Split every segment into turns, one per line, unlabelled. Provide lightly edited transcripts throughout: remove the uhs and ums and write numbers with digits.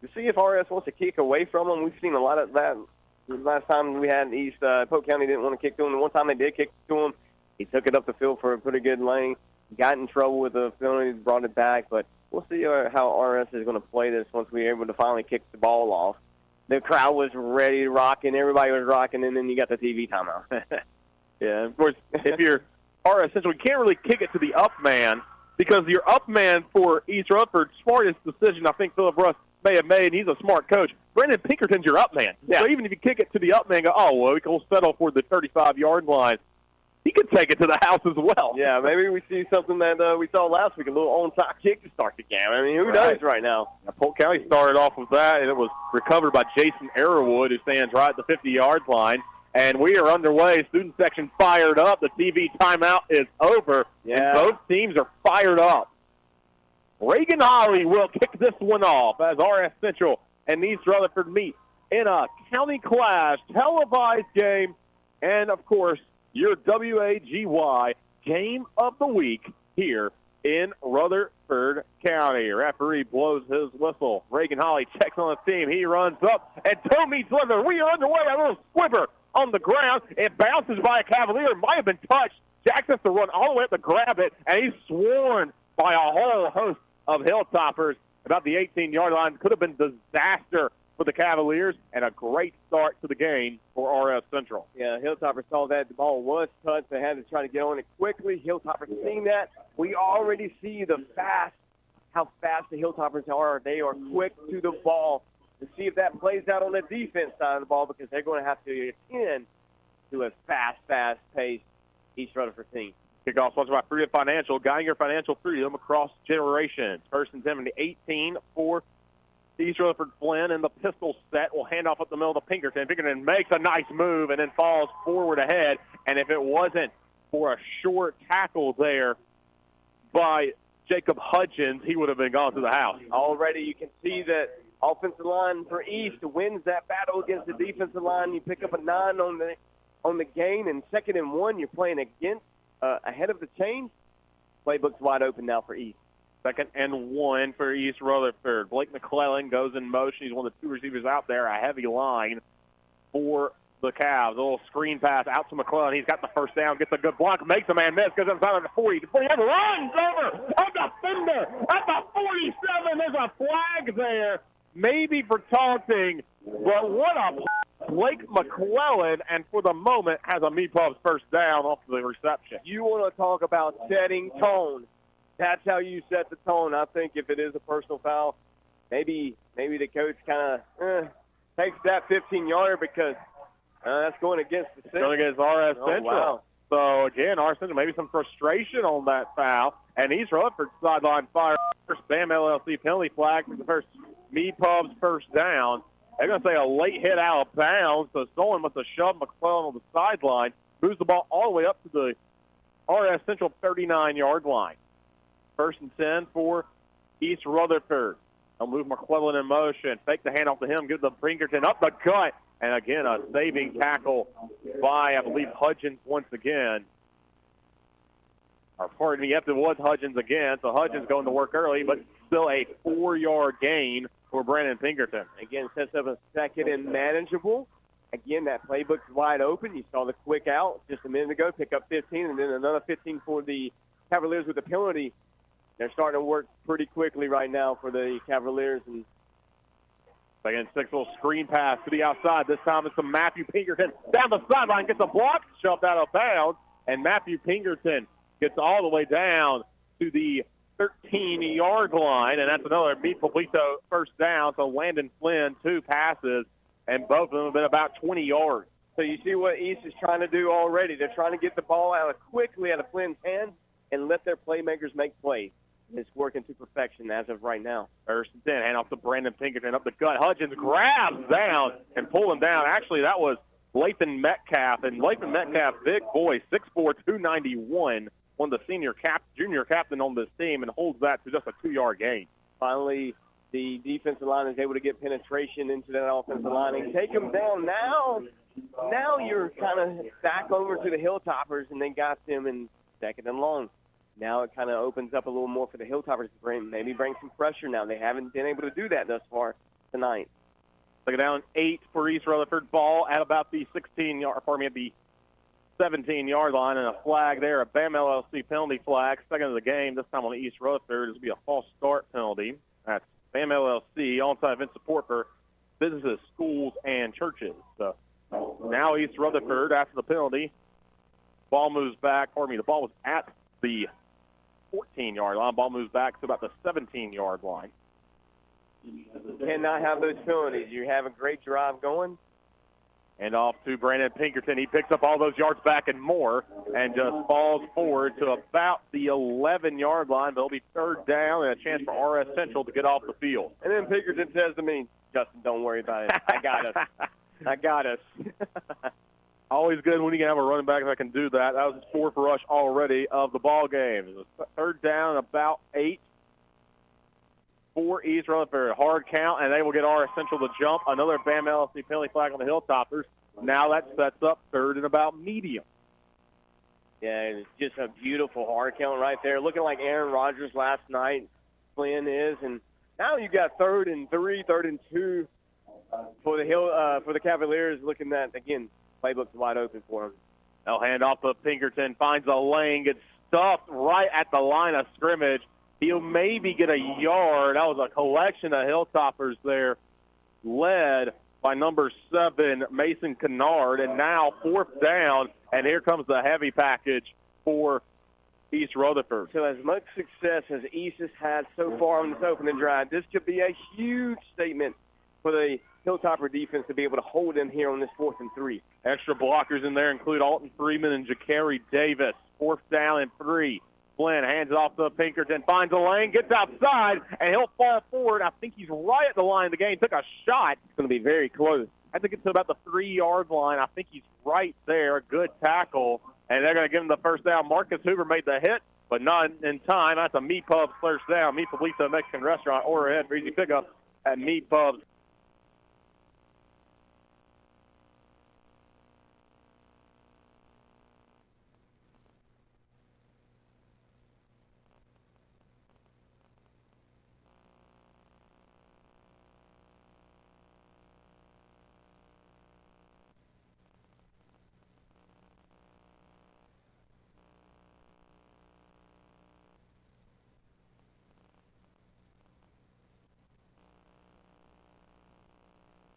to see if RS wants to kick away from them. We've seen a lot of that. The last time we had East, Polk County didn't want to kick to him. The one time they did kick to him, he took it up the field for a pretty good lane. Got in trouble with the penalty, brought it back. But we'll see how RS is going to play this once we're able to finally kick the ball off. The crowd was ready to rock, and everybody was rocking, and then you got the TV timeout.
Yeah, of course, if you're RS Central, you can't really kick it to the up man because your up man for East Rutherford, smartest decision I think Philip Russ may have made. He's a smart coach. Brandon Pinkerton's your up man.
Yeah.
So even if you kick it to the up man, go, oh, well, we can settle for the 35-yard line. He could take it to the house as well.
Yeah, maybe we see something that we saw last week, a little onside kick to start the game. I mean, who knows right now?
Now, Polk County started off with that, and it was recovered by Jason Arrowwood, who stands right at the 50-yard line. And we are underway. Student section fired up. The TV timeout is over.
Yeah.
And both teams are fired up. Reagan Holly will kick this one off as RS Central and East Rutherford meet in a county clash televised game. And, of course, your WAGY game of the week here in Rutherford County. Referee blows his whistle. Reagan Holly checks on the team. He runs up, and toe meets leather. We are underway. A little squibber on the ground. It bounces by a Cavalier. It might have been touched. Jackson has to run all the way up to grab it, and he's swarmed by a whole host of Hilltoppers about the 18-yard line. Could have been disaster for the Cavaliers, and a great start to the game for RS Central.
Yeah, Hilltoppers saw that. The ball was touched. They had to try to get on it quickly. Hilltoppers seeing that. We already see how fast the Hilltoppers are. They are quick to the ball. To see if that plays out on the defense side of the ball, because they're going to have to attend to a fast-paced East Rutherford team.
Kickoff sponsored by Freedom Financial, guiding your financial freedom across generations. First and 10 to 18 for East Rutherford. Flynn in the pistol set will hand off up the middle to Pinkerton. Pinkerton makes a nice move and then falls forward ahead. And if it wasn't for a short tackle there by Jacob Hudgens, he would have been gone to the house.
Already you can see that offensive line for East wins that battle against the defensive line. You pick up a 9 on the gain, and 2nd and 1, you're playing against ahead of the chains. Playbook's wide open now for East.
2nd and 1 for East Rutherford. Blake McClellan goes in motion. He's one of the 2 receivers out there. A heavy line for the Cavs. A little screen pass out to McClellan. He's got the first down, gets a good block, makes a man miss, goes inside of the 40. The 40 runs over a defender at the 47. There's a flag there, maybe for taunting, but what a Blake McClellan, and for the moment has a Meatpub's first down off the reception.
You want to talk about setting tone. That's how you set the tone. I think if it is a personal foul, maybe the coach kind of takes that 15-yarder because that's going against the Central.
Going against RS Central.
Wow.
So, again, RS Central, maybe some frustration on that foul. And East Rutherford sideline fire. First BAM LLC penalty flag for the first Meatpub's first down. They're going to say a late hit out of bounds, so someone must have shoved McClellan on the sideline, moves the ball all the way up to the RS Central 39-yard line. First and 10 for East Rutherford. They'll move McClellan in motion, fake the handoff to him, give the Pinkerton up the gut, and again a saving tackle by, I believe, Hudgens once again. Or pardon me, yes, it was Hudgens again, so Hudgens going to work early, but still a 4-yard gain for Brandon Pinkerton.
Again, sets up a 2nd and manageable. Again, that playbook's wide open. You saw the quick out just a minute ago, pick up 15, and then another 15 for the Cavaliers with the penalty. They're starting to work pretty quickly right now for the Cavaliers. And
again, 6 little screen pass to the outside. This time it's to Matthew Pinkerton. Down the sideline, gets a block, shoved out of bounds, and Matthew Pinkerton gets all the way down to the 13-yard line, and that's another Meat Poblito first down. So Landon Flynn, 2 passes, and both of them have been about 20 yards.
So you see what East is trying to do already. They're trying to get the ball quickly out of Flynn's hands and let their playmakers make plays. It's working to perfection as of right now.
First and 10, hand off to Brandon Pinkerton up the gut. Hudgens grabs down and pull him down. Actually, that was Lathan Metcalf, and Lathan Metcalf, big boy, 6'4", 291. One of the junior captain on this team, and holds that to just a 2-yard gain.
Finally, the defensive line is able to get penetration into that offensive line and take them down. Now you're kind of back over to the Hilltoppers, and they got them in 2nd and long. Now it kind of opens up a little more for the Hilltoppers to maybe bring some pressure now. They haven't been able to do that thus far. tonight.
Second down, 8 for East Rutherford. Ball at about the 17-yard line, and a flag there, a BAM LLC penalty flag. Second of the game, this time on the East Rutherford. This will be a false start penalty. That's BAM LLC, onside event support for businesses, schools, and churches. So now East Rutherford, after the penalty, ball moves back. The ball was at the 14-yard line. Ball moves back to about the 17-yard line.
You cannot have those penalties. You have a great drive going.
And off to Brandon Pinkerton. He picks up all those yards back and more and just falls forward to about the 11-yard line. But it'll be third down and a chance for RS Central to get off the field.
And then Pinkerton says to me, Justin, don't worry about it. I got us. I got us.
Always good when you can have a running back that can do that. That was his fourth rush already of the ball game. It was third down, about 8 for East Rutherford. Hard count, and they will get RS Central to jump. Another BAM LLC penalty flag on the Hilltoppers. Now that sets up third and about medium.
Yeah, it's just a beautiful hard count right there. Looking like Aaron Rodgers last night, Flynn is. And now you got 3rd and 3, 3rd and 2 for the Cavaliers. Looking at, again, playbook's wide open for them.
They'll hand off to Pinkerton, finds a lane, gets stuffed right at the line of scrimmage. He'll maybe get a yard. That was a collection of Hilltoppers there, led by number 7, Mason Kennard. And now fourth down, and here comes the heavy package for East Rutherford.
So as much success as East has had so far on this opening drive, this could be a huge statement for the Hilltopper defense to be able to hold them here on this 4th and 3.
Extra blockers in there include Alton Freeman and Ja'Carry Davis. Fourth down and 3. Flynn hands it off to Pinkerton, finds a lane, gets outside, and he'll fall forward. I think he's right at the line of the game. Took a shot. It's going to be very close. I think it's to about the 3-yard line. I think he's right there. Good tackle, and they're going to give him the first down. Marcus Hoover made the hit, but not in time. That's a Meat Pub's first down. Meat Publita Mexican Restaurant. Order ahead for easy pickup at Meat Pub's.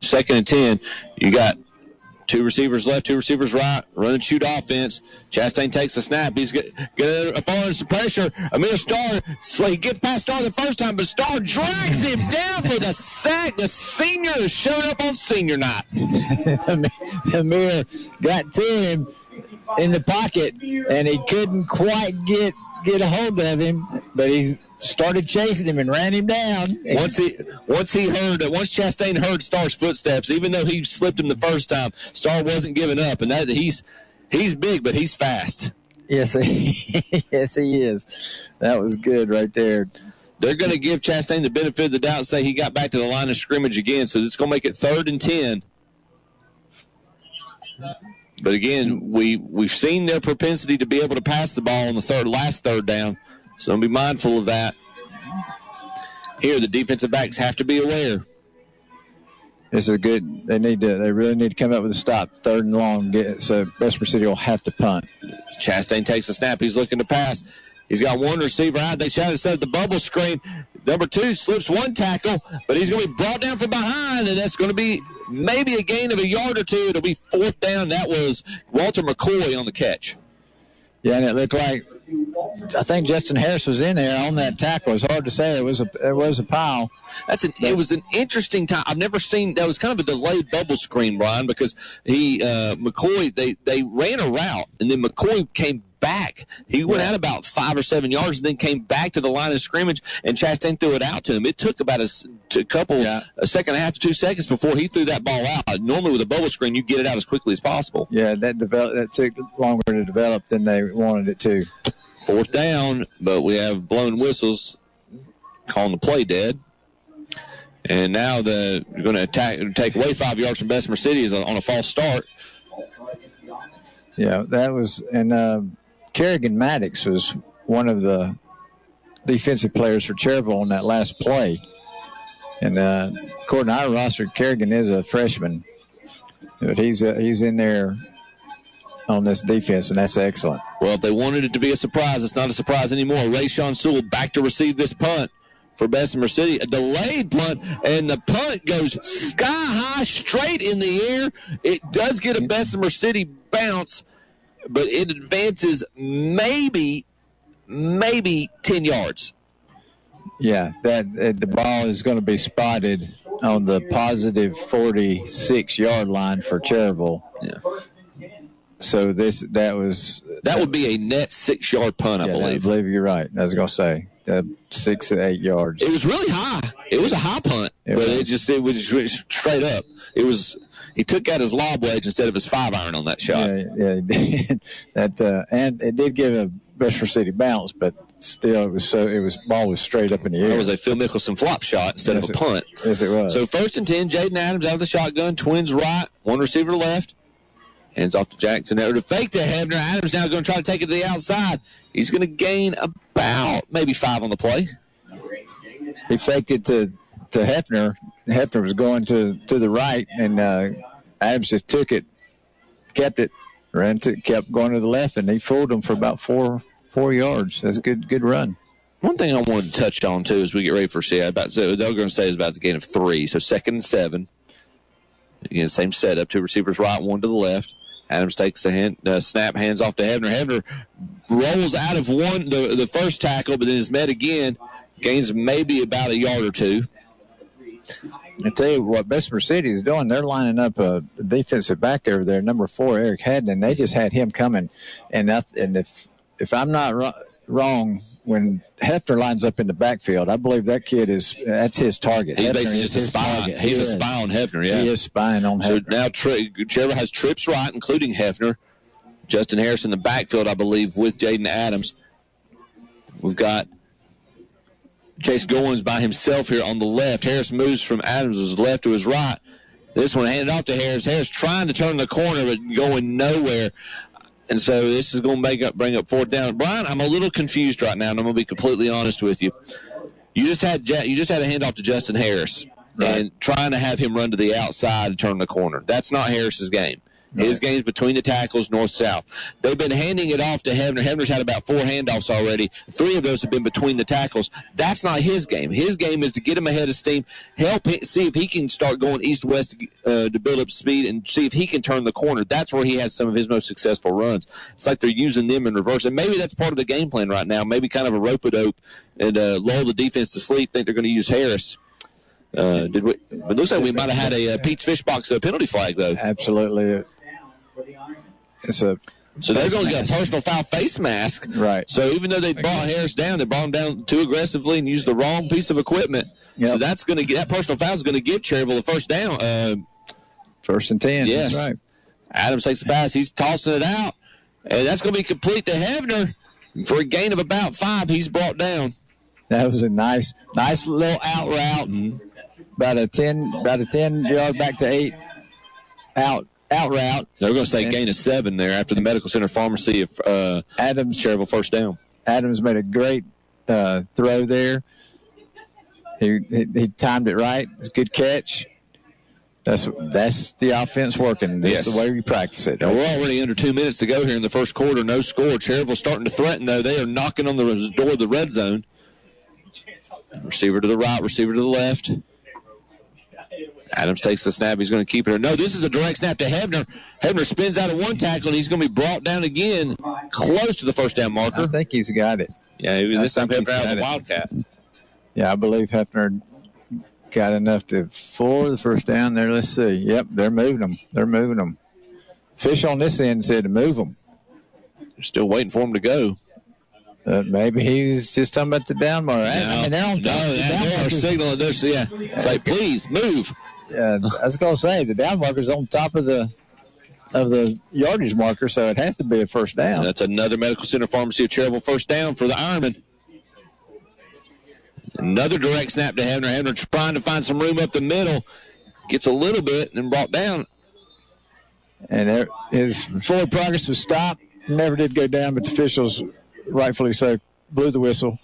Second and 10. You got 2 receivers left, 2 receivers right, run and shoot offense. Chastain takes a snap. He's falling some pressure. Amir Starr, he gets past Starr the first time, but Starr drags him down for the sack. The senior showed up on senior night.
Amir got to him in the pocket, and he couldn't quite get a hold of him, but he started chasing him and ran him down.
Once Chastain heard Starr's footsteps, even though he slipped him the first time, Starr wasn't giving up, and that he's big, but he's fast.
Yes, yes, he is. That was good right there.
They're going to give Chastain the benefit of the doubt and say he got back to the line of scrimmage again, so it's going to make it 3rd and 10. But again, we've seen their propensity to be able to pass the ball on the last third down, so be mindful of that. Here, the defensive backs have to be aware.
This is good. They really need to come up with a stop. 3rd and long. So Bessemer City will have to punt.
Chastain takes a snap. He's looking to pass. He's got 1 receiver out. They shot instead of the bubble screen. Number 2 slips 1 tackle, but he's going to be brought down from behind, and that's going to be maybe a gain of a yard or 2. It'll be 4th down. That was Walter McCoy on the catch.
Yeah, and it looked like I think Justin Harris was in there on that tackle. It's hard to say. It was a pile.
It was an interesting time. I've never seen that was kind of a delayed bubble screen, Brian, because McCoy they ran a route and then McCoy came back. He went out about 5 or 7 yards and then came back to the line of scrimmage, and Chastain threw it out to him. It took about a second and a half to 2 seconds before he threw that ball out. Normally with a bubble screen, you get it out as quickly as possible.
Yeah, that took longer to develop than they wanted it to.
4th down, but we have blown whistles calling the play dead. And now they're going to take away 5 yards from Bessemer City on a false start.
Yeah, that was – and Kerrigan Maddox was one of the defensive players for Cherville on that last play. And according to our roster, Kerrigan is a freshman, but he's in there on this defense, and that's excellent.
Well, if they wanted it to be a surprise, it's not a surprise anymore. Rayshawn Sewell back to receive this punt for Bessemer City. A delayed punt, and the punt goes sky high, straight in the air. It does get a Bessemer City bounce, but it advances maybe 10 yards.
Yeah, the ball is going to be spotted on the positive 46-yard line for Cherryville.
Yeah.
So that
would be a net 6-yard punt, I believe.
I believe you're right. I was going to say 6 to 8 yards.
It was really high. It was a high punt, it was straight up. He took out his lob wedge instead of his 5-iron on that shot.
Yeah, he did. And it did give a Bessemer City bounce, but still, ball was straight up in the air.
It was a Phil Mickelson flop shot instead of a punt.
Yes, it was.
So 1st and 10, Jaden Adams out of the shotgun, twins right, one receiver left. Hands off to Jackson. Now to fake to Hebner. Adams now going to try to take it to the outside. He's going to gain about maybe 5 on the play.
He faked it to Hefner. Hefner was going to the right, and Adams just took it, kept it, kept going to the left, and he fooled him for about 4 yards. That's a good run.
One thing I wanted to touch on, too, as we get ready for they're going to say is about the gain of 3. So 2nd and 7. Again, same setup. 2 receivers right, 1 to the left. Adams takes the snap, hands off to Hebner. Hebner rolls out of the first tackle, but then is met again. Gains maybe about a yard or 2.
I tell you what Bessemer City is doing. They're lining up a defensive back over there, number 4, Eric Haddon. They just had him coming. And if I'm not wrong, when Hefner lines up in the backfield, I believe that kid that's his target.
He's
Hefner
basically just a spy. He's a spy on Hefner, yeah.
He is spying on Hefner.
So now Cherryville has trips right, including Hefner. Justin Harris in the backfield, I believe, with Jaden Adams. We've got Chase Goins by himself here on the left. Harris moves from Adams' left to his right. This one handed off to Harris. Harris trying to turn the corner, but going nowhere. And so this is going to bring up 4th down. Brian, I'm a little confused right now, and I'm going to be completely honest with you. You just had a handoff to Justin Harris, right, and trying to have him run to the outside and turn the corner. That's not Harris's game. Right. His game's between the tackles, north-south. They've been handing it off to Hebner. Hebner's had about 4 handoffs already. 3 of those have been between the tackles. That's not his game. His game is to get him ahead of steam, see if he can start going east-west to build up speed, and see if he can turn the corner. That's where he has some of his most successful runs. It's like they're using them in reverse. And maybe that's part of the game plan right now. Maybe kind of a rope-a-dope and lull the defense to sleep, think they're going to use Harris. But it looks like we might have had a Pete's Fish Box penalty flag, though.
Absolutely.
So they're going to get a personal foul face mask.
Right.
So even though they brought Harris down, they brought him down too aggressively and used the wrong piece of equipment. Yep. So that personal foul is going to give Cherryville a 1st down.
1st and 10.
Yes.
That's right.
Adams takes the pass. He's tossing it out. And that's going to be complete to Hebner for a gain of about 5. He's brought down.
That was a nice little out route. Mm-hmm. About a 10-yard back to 8 out route.
They're going to say gain of 7 there after the Medical Center Pharmacy of
Adams.
Cherryville 1st down.
Adams made a great throw there. He timed it right. It's a good catch. That's the offense working. That's the way we practice it.
Now, we're already under 2 minutes to go here in the first quarter. No score. Cherryville starting to threaten, though. They are knocking on the door of the red zone. Receiver to the right, receiver to the left. Adams takes the snap. He's going to keep it. No, this is a direct snap to Hebner. Hebner spins out of one tackle, and he's going to be brought down again close to the 1st down marker.
I think he's got it.
Yeah, this time Hebner out of the Wildcat.
Yeah, I believe Hefner got enough for the 1st down there. Let's see. Yep, they're moving them. Fish on this end said to move them.
They're still waiting for him to go.
Maybe he's just talking about the down marker. They're on top of the down marker.
They're signaling this. Yeah, it's like, please move.
I was going to say the down marker's on top of the yardage marker, so it has to be a 1st down.
And that's another Medical Center Pharmacy of Cherryville 1st down for the Ironman. Another direct snap to Hebner. Hebner trying to find some room up the middle. Gets a little bit and then brought down.
And his forward progress was stopped. Never did go down, but the officials, rightfully so, blew the whistle.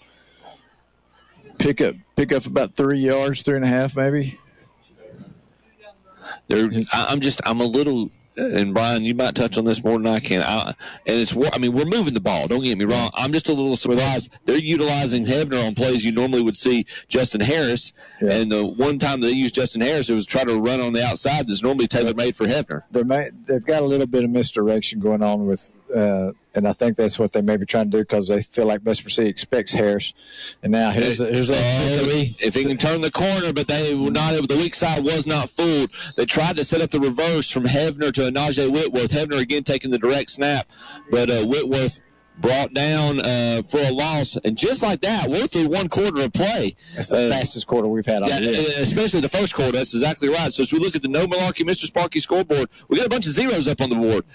pick up about 3 yards, 3.5 maybe.
I'm a little, and Brian, you might touch on this more than I can. We're moving the ball. Don't get me wrong. I'm just a little surprised. They're utilizing Hebner on plays you normally would see Justin Harris. Yeah. And the one time they used Justin Harris, it was try to run on the outside that's normally tailor-made for Hebner.
They've got a little bit of misdirection going on with and I think that's what they may be trying to do because they feel like Vesper City expects Harris. And now here's
if he can turn the corner, but they were not able. The weak side was not fooled. They tried to set up the reverse from Hebner to Najee Whitworth. Hebner again taking the direct snap, but Whitworth brought down for a loss. And just like that, we're through one quarter of play.
That's the fastest quarter we've had all year.
Especially the first quarter. That's exactly right. So as we look at the No Malarkey, Mr. Sparky scoreboard, we got a bunch of zeros up on the board.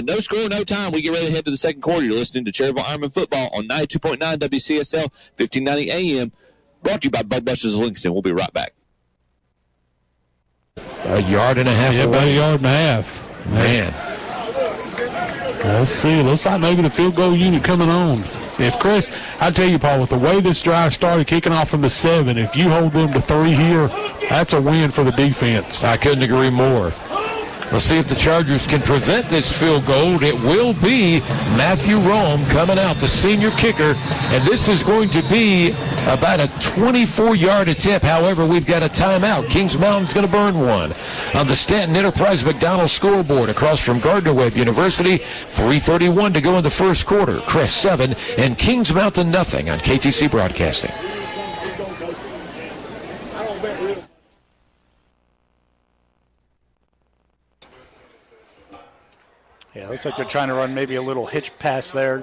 No score, no time. We get ready to head to the second quarter. You're listening to Cherryville Ironman Football on 92.9 WCSL, 1590 AM. Brought to you by Bud Busters of Livingston. We'll be right back.
A yard and a half.
Yeah, about a yard and a half.
Man.
Let's see. Looks like maybe the field goal unit coming on. If Chris, I tell you, Paul, with the way this drive started, kicking off from the 7, if you hold them to 3 here, that's a win for the defense.
I couldn't agree more. Let's see if the Chargers can prevent this field goal. It will be Matthew Rome coming out, the senior kicker, and this is going to be about a 24-yard attempt. However, we've got a timeout. Kings Mountain's going to burn one. On the Stanton Enterprise McDonald scoreboard across from Gardner-Webb University, 3:31 to go in the first quarter. Crest 7 and Kings Mountain nothing on KTC Broadcasting.
Yeah, looks like they're trying to run maybe a little hitch pass there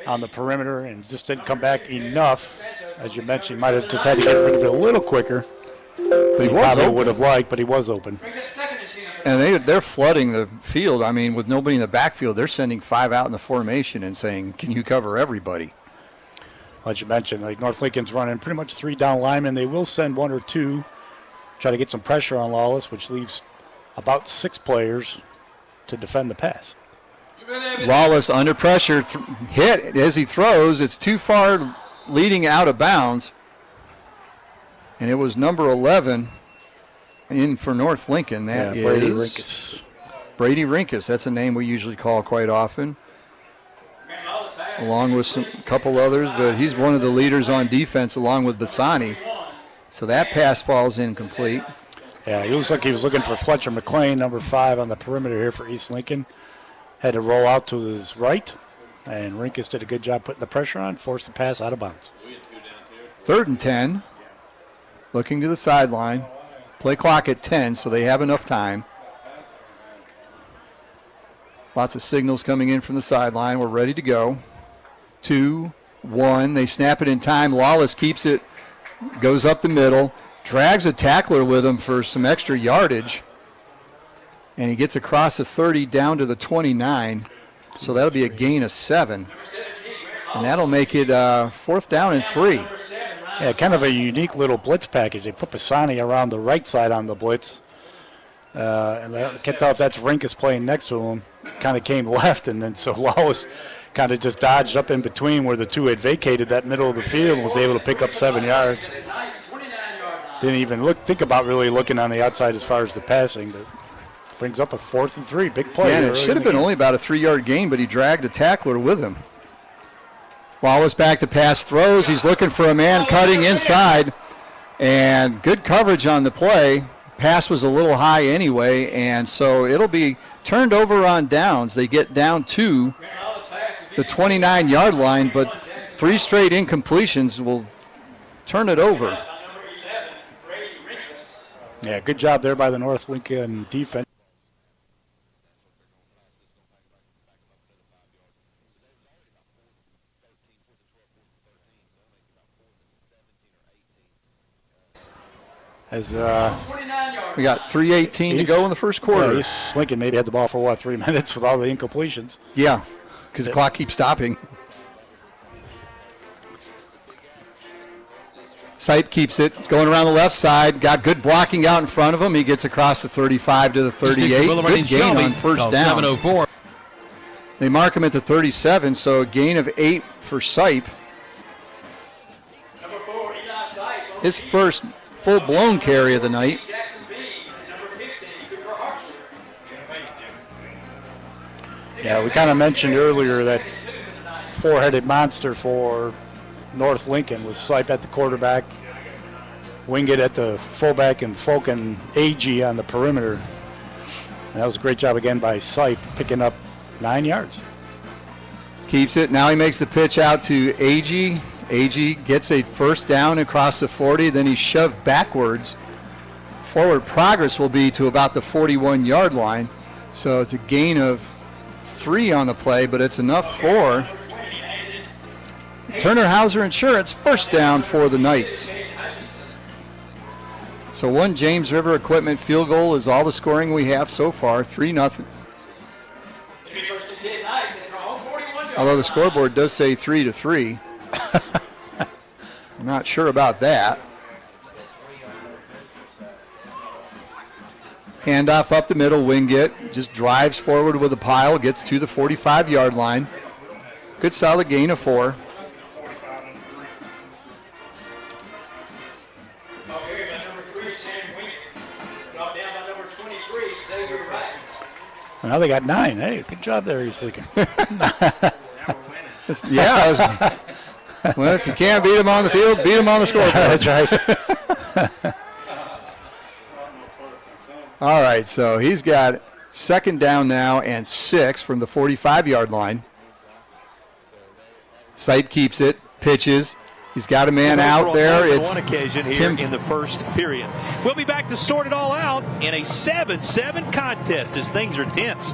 on the perimeter and just didn't come back enough. As you mentioned, might have just had to get rid of it a little quicker. But he probably would have liked, but he was open.
And they're flooding the field. I mean, with nobody in the backfield, they're sending 5 out in the formation and saying, can you cover everybody?
As you mentioned, like North Lincoln's running pretty much 3 down linemen. They will send 1 or 2, try to get some pressure on Lawless, which leaves about 6 players to defend the pass.
Lawless under pressure, hit as he throws. It's too far, leading out of bounds. And it was number 11 in for North Lincoln. That is
Brady Rinkus.
Brady Rinkus. That's a name we usually call quite often, along with some couple others. But he's one of the leaders on defense, along with Bassani. So that pass falls incomplete.
Yeah, he looks like he was looking for Fletcher McLean, number 5 on the perimeter here for East Lincoln. Had to roll out to his right, and Rinkus did a good job putting the pressure on, forced the pass out of bounds.
3rd and 10, looking to the sideline. Play clock at 10, so they have enough time. Lots of signals coming in from the sideline. We're ready to go. 2, 1, they snap it in time. Lawless keeps it, goes up the middle. Drags a tackler with him for some extra yardage. And he gets across the 30 down to the 29. So that'll be a gain of 7. And that'll make it 4th down and 3.
Yeah, kind of a unique little blitz package. They put Bassani around the right side on the blitz. And I can't tell if that's Rinkus playing next to him. Kind of came left, and then so Lawless kind of just dodged up in between where the 2 had vacated that middle of the field and was able to pick up 7 yards. Didn't even think about really looking on the outside as far as the passing, but brings up a 4th and 3. Big play.
Yeah, and it should have been only about a 3-yard gain, but he dragged a tackler with him. Lawless back to pass throws. He's looking for a man cutting inside, and good coverage on the play. Pass was a little high anyway, and so it'll be turned over on downs. They get down to the 29-yard line, but 3 straight incompletions will turn it over.
Yeah, good job there by the North Lincoln defense. As
we got 3:18 to go in the first quarter.
Yeah, East Lincoln maybe had the ball for 3 minutes with all the incompletions.
Yeah, because the clock keeps stopping. Sipe keeps it. It's going around the left side. Got good blocking out in front of him. He gets across the 35 to the 38. Good gain on first down.
704.
They mark him at the 37, so a gain of 8 for Sipe. his first full-blown carry of the night.
Yeah, we kind of mentioned earlier that four-headed monster for North Lincoln with Sipe at the quarterback, Wingate at the fullback, and Folk and AG on the perimeter. And that was a great job again by Sipe, picking up 9 yards.
Keeps it. Now he makes the pitch out to AG. AG gets a first down across the 40. Then he's shoved backwards. Forward progress will be to about the 41-yard line. So it's a gain of 3 on the play, but it's enough for Turner Hauser Insurance, first down for the Knights. So one James River Equipment field goal is all the scoring we have so far, 3-0. Although the scoreboard does say 3-3. I'm not sure about that. Handoff up the middle, Wingate just drives forward with a pile, gets to the 45-yard line. Good solid gain of 4.
Well, now they got 9. Hey, good job there, East Lincoln.
Yeah. Well, if you can't beat them on the field, beat them on the scoreboard.
That's right.
All right, so he's got second down now and 6 from the 45-yard line. Sipe keeps it, pitches. He's got a man out there. It's
one occasion here in the first period. We'll be back to sort it all out in a 7-7 contest as things are tense.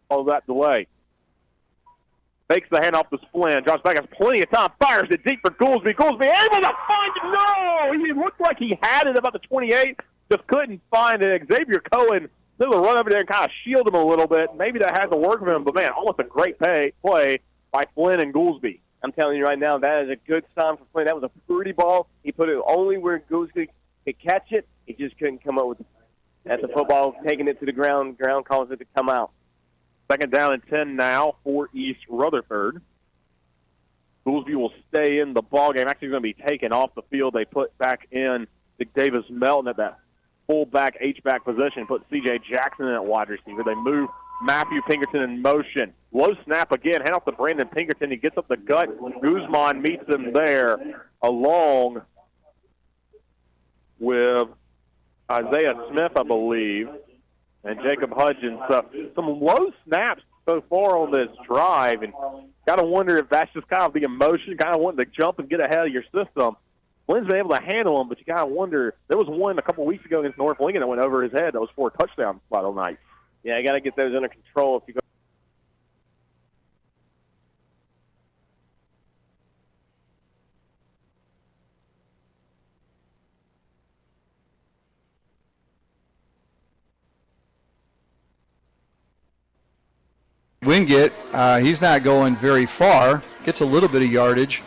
All that delay. Fakes the handoff to Splin. Josh back has plenty of time. Fires it deep for Goolsby. Goolsby able to find it. No! He looked like he had it about the 28. Just couldn't find it. Xavier Cohen able to run over there and kind of shield him a little bit. Maybe that had to work for him. But, man, almost a great play by Flynn and Goolsby.
I'm telling you right now, that is a good sign for Flynn. That was a pretty ball. He put it only where Goolsby could catch it. He just couldn't come up with it. That's the football taking it to the ground. Ground calls it to come out.
Second down and 10 now for East Rutherford. Goolsby will stay in the ballgame. Actually going to be taken off the field. They put back in Davis Melton at that fullback, H-back position. Put C.J. Jackson in at wide receiver. They move Matthew Pinkerton in motion. Low snap again. Hand off to Brandon Pinkerton. He gets up the gut. Guzman meets him there along with Isaiah Smith, I believe, and Jacob Hudgens. Some low snaps so far on this drive, and got to wonder if that's just kind of the emotion, kind of wanting to jump and get ahead of your system. Flynn's been able to handle him, but you got to wonder. There was one a couple weeks ago against North Lincoln that went over his head. That was for a touchdown final night.
Yeah, you got to get those under control if you go.
Wingate, he's not going very far. Gets a little bit of yardage.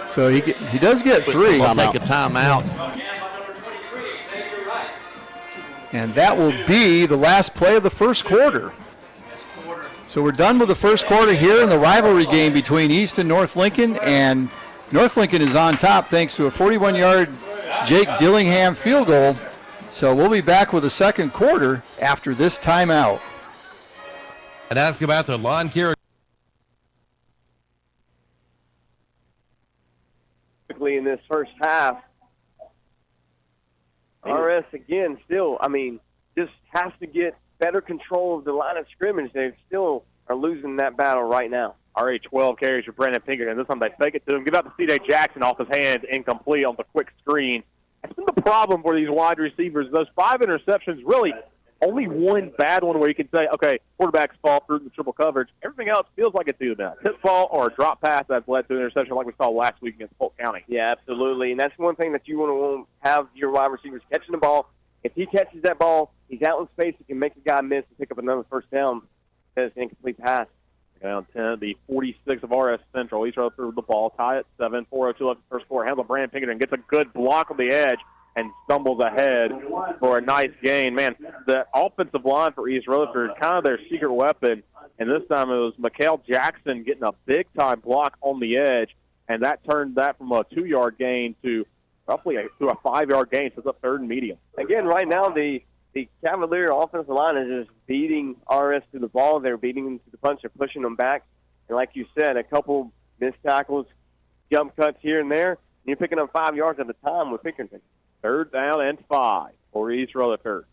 So he does get 3.
I'll take a timeout.
And that will be the last play of the first quarter. So we're done with the first quarter here in the rivalry game between East and North Lincoln. And North Lincoln is on top thanks to a 41-yard Jake Dillingham field goal. So we'll be back with the second quarter after this timeout.
And ask about the lawn care.
In this first half, RS again still, just has to get better control of the line of scrimmage. They still are losing that battle right now.
Already 12 carries for Brandon Pinkerton. This time they fake it to him. Give out to C.J. Jackson off his hands, incomplete on the quick screen. That's been the problem for these wide receivers. Those 5 interceptions, really only one bad one where you can say, okay, quarterbacks fall through the triple coverage. Everything else feels like it's either a tip ball or a drop pass that's led to an interception like we saw last week against Polk County.
Yeah, absolutely. And that's one thing that you want to have your wide receivers catching the ball. If he catches that ball, he's out in space. He can make the guy miss and pick up another first down. That's an incomplete pass.
Down 10, the 46 of RS Central. East Rutherford with the ball. Tie it 7, 4:02 left the first quarter. Handle Brandon Pinkerton. Gets a good block on the edge. and stumbles ahead for a nice gain. Man, the offensive line for East Rutherford is kind of their secret weapon, and this time it was Mikael Jackson getting a big-time block on the edge, and that turned that from a 2-yard gain to roughly a 5-yard gain, so it's a 3rd and medium.
Again, right now the Cavalier offensive line is just beating RS to the ball. They're beating them to the punch. They're pushing them back. And like you said, a couple missed tackles, jump cuts here and there, and you're picking up 5 yards at a time with Pinkerton.
3rd down and 5 for East Rutherford.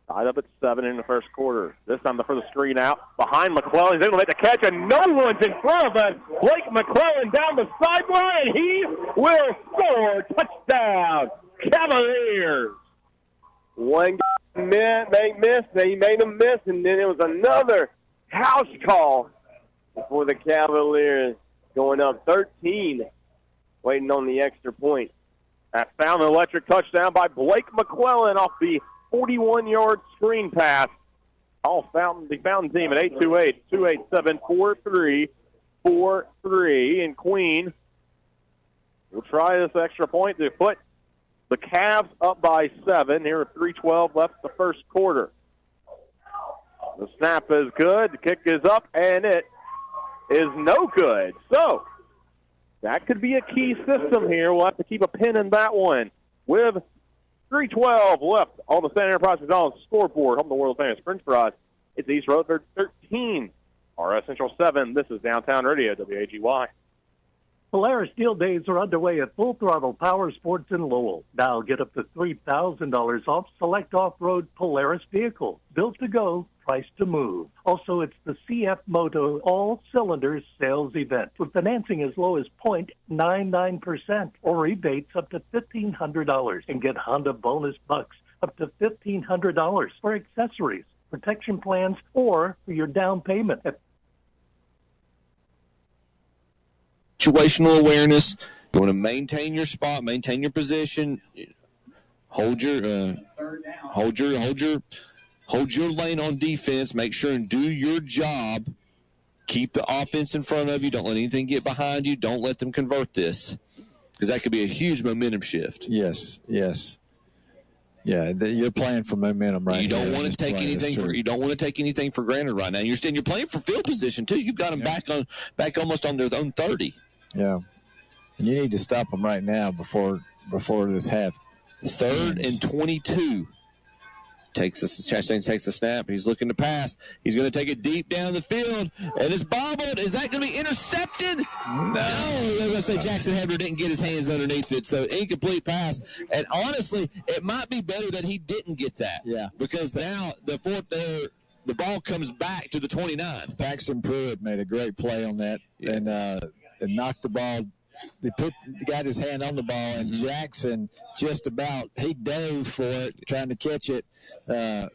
Tied up at 7 in the first quarter. This time for the screen out behind McClellan. He's able to make the catch, and no one's in front of us. Blake McClellan down the sideline, and he will score. Touchdown, Cavaliers.
One they missed. They made them miss, and then it was another house call for the Cavaliers, going up 13, waiting on the extra point.
That found an electric touchdown by Blake McClellan off the 41-yard screen pass. All fountain, the Fountain team at 828-287-4343. And Queen will try this extra point to put the Cavs up by 7. Here with 3:12 left the first quarter. The snap is good. The kick is up, and it is no good. So that could be a key system here. We'll have to keep a pin in that one. With 3:12 left on the Santa Enterprise McDonald's scoreboard, home of the world famous French fries, it's East Rutherford 13, RS Central 7. This is Downtown Radio, WAGY.
Polaris Deal Days are underway at Full Throttle Power Sports in Lowell. Now get up to $3,000 off select off-road Polaris vehicles. Built to go, priced to move. Also, it's the CF Moto All Cylinders Sales Event with financing as low as 0.99% or rebates up to $1,500 and get Honda bonus bucks up to $1,500 for accessories, protection plans, or for your down payment.
Situational awareness. You want to maintain your spot, maintain your position, hold your lane on defense. Make sure and do your job. Keep the offense in front of you. Don't let anything get behind you. Don't let them convert this, because that could be a huge momentum shift.
Yes. Yeah, you're playing for momentum right now.
You don't want to take anything for granted right now. You're playing for field position too. You've got them back almost on their own 30.
Yeah, and you need to stop them right now before this half.
3rd and 22. Chastain takes a snap. He's looking to pass. He's going to take it deep down the field, and it's bobbled. Is that going to be intercepted? No. They're going to say Jackson Hebner didn't get his hands underneath it, so incomplete pass. And honestly, it might be better that he didn't get that.
Yeah.
Because now the ball comes back to the 29.
Paxton Pruitt made a great play on that, and knocked the ball. He got his hand on the ball, and Jackson he dove for it, trying to catch it.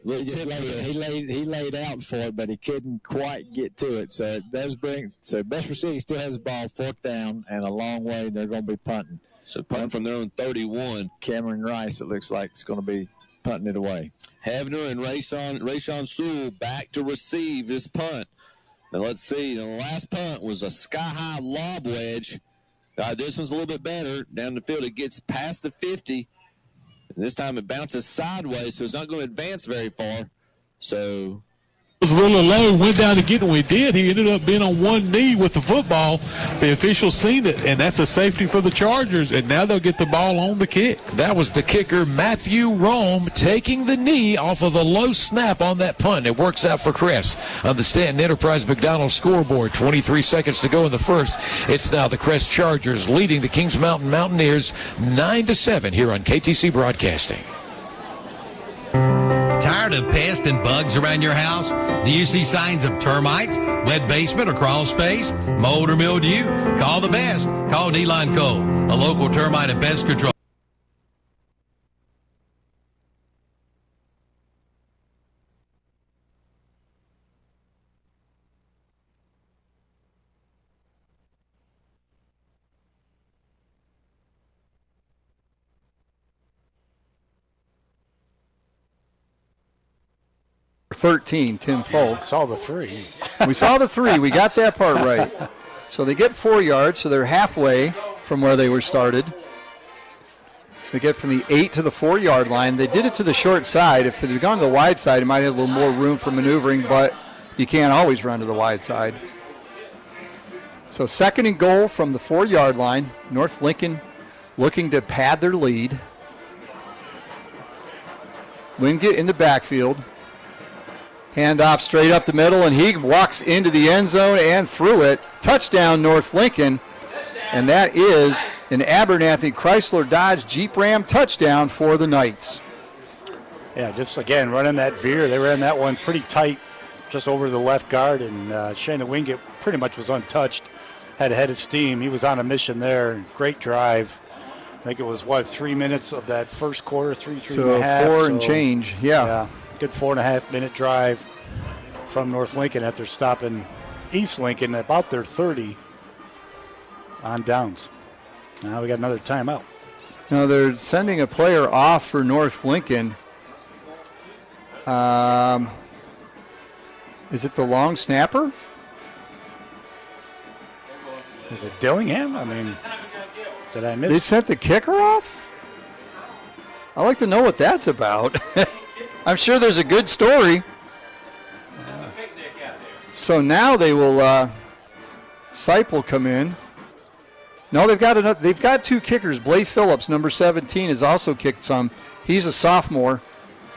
He laid out for it, but he couldn't quite get to it. So it does Bedford City still has the ball 4th down and a long way. They're going to be punting.
So punting from their own 31.
Cameron Rice, it looks like, it's going to be punting it away.
Hebner and Rayshawn Sewell back to receive this punt. Now let's see. The last punt was a sky-high lob wedge. This one's a little bit better. Down the field, it gets past the 50. And this time it bounces sideways, so it's not going to advance very far. So
It was really low, went down to get him. We did. He ended up being on one knee with the football. The officials seen it, and that's a safety for the Chargers, and now they'll get the ball on the kick.
That was the kicker, Matthew Rome, taking the knee off of a low snap on that punt. It works out for Crest on the Stanton Enterprise McDonald scoreboard. 23 seconds to go in the first. It's now the Crest Chargers leading the Kings Mountain Mountaineers 9-7 here on KTC Broadcasting.
Tired of pests and bugs around your house? Do you see signs of termites, wet basement or crawl space, mold or mildew? Call the best. Call Neeline Cole, a local termite and pest control.
Tim Folk.
Saw the three.
We saw the three. We got that part right. So they get 4 yards, so they're halfway from where they were started. So they get from the 8 to the 4-yard line. They did it to the short side. If it had gone to the wide side, it might have a little more room for maneuvering, but you can't always run to the wide side. So 2nd and goal from the 4-yard line. North Lincoln looking to pad their lead. Wingate in the backfield. Handoff straight up the middle, and he walks into the end zone and through it. Touchdown, North Lincoln. And that is an Abernathy Chrysler Dodge Jeep Ram touchdown for the Knights.
Yeah, just again running that veer. They ran that one pretty tight, just over the left guard, and Shane Wingate pretty much was untouched. Had a head of steam. He was on a mission there. Great drive. I think it was 3 minutes of that first quarter, three and a half.
4 and change. Yeah.
Good 4.5 minute drive from North Lincoln after stopping East Lincoln at about their 30 on downs. Now we got another timeout.
Now they're sending a player off for North Lincoln. Is it the long snapper?
Is it Dillingham? I mean, did I miss?
They sent the kicker off? I'd like to know what that's about. I'm sure there's a good story. So now they will, Sipe will come in. No, they've got 2 kickers. Blake Phillips, number 17, has also kicked some. He's a sophomore.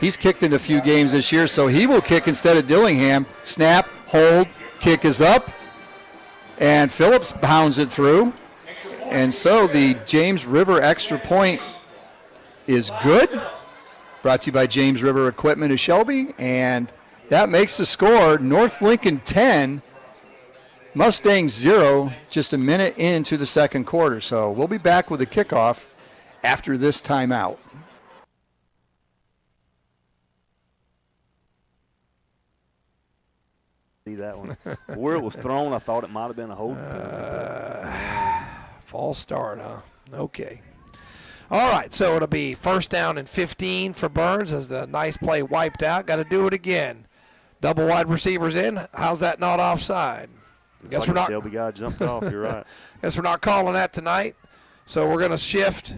He's kicked in a few games this year, so he will kick instead of Dillingham. Snap, hold, kick is up, and Phillips pounds it through. And so the James River extra point is good. Brought to you by James River Equipment of Shelby, and that makes the score North Lincoln 10, Mustangs 0, just a minute into the second quarter. So we'll be back with a kickoff after this timeout.
See that one. Where it was thrown, I thought it might have been a holding penalty.
False start, huh? Okay. All right, so it'll be 1st down and 15 for Burns as the nice play wiped out. Got to do it again. Double wide receivers in. How's that not offside?
Guess like we're not. Shelby guy jumped off. You're right.
Guess we're not calling that tonight. So we're going to shift,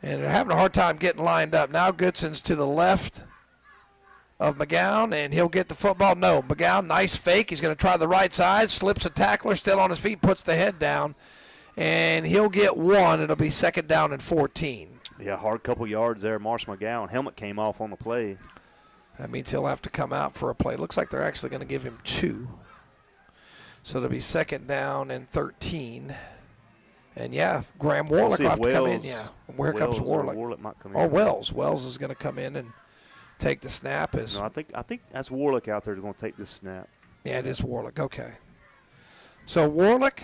and they're having a hard time getting lined up. Now Goodson's to the left of McGowan, and he'll get the football. No, McGowan, nice fake. He's going to try the right side, slips a tackler, still on his feet, puts the head down, and he'll get 1. It'll be 2nd down and 14.
Yeah, hard couple yards there. Marsh McGowan, helmet came off on the play.
That means he'll have to come out for a play. Looks like they're actually going to give him 2. So it'll be 2nd down and 13. And, yeah, Graham Warlick will have to come in. Yeah, where comes Warlick?
Warlick might come in.
Or Wells. Wells is going to come in and take the snap.
No, I think that's Warlick out there that's going to take this snap.
Yeah, it is Warlick. Okay. So Warlick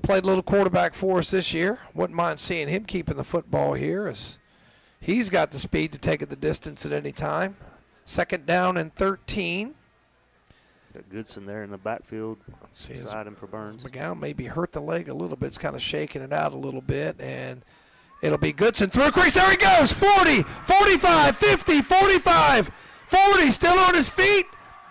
played a little quarterback for us this year. Wouldn't mind seeing him keeping the football here, as he's got the speed to take it the distance at any time. 2nd down and 13.
Got Goodson there in the backfield, beside him for Burns.
McGowan maybe hurt the leg a little bit. It's kind of shaking it out a little bit, and it'll be Goodson through a crease. There he goes. 40, 45, 50, 45, 40. Still on his feet.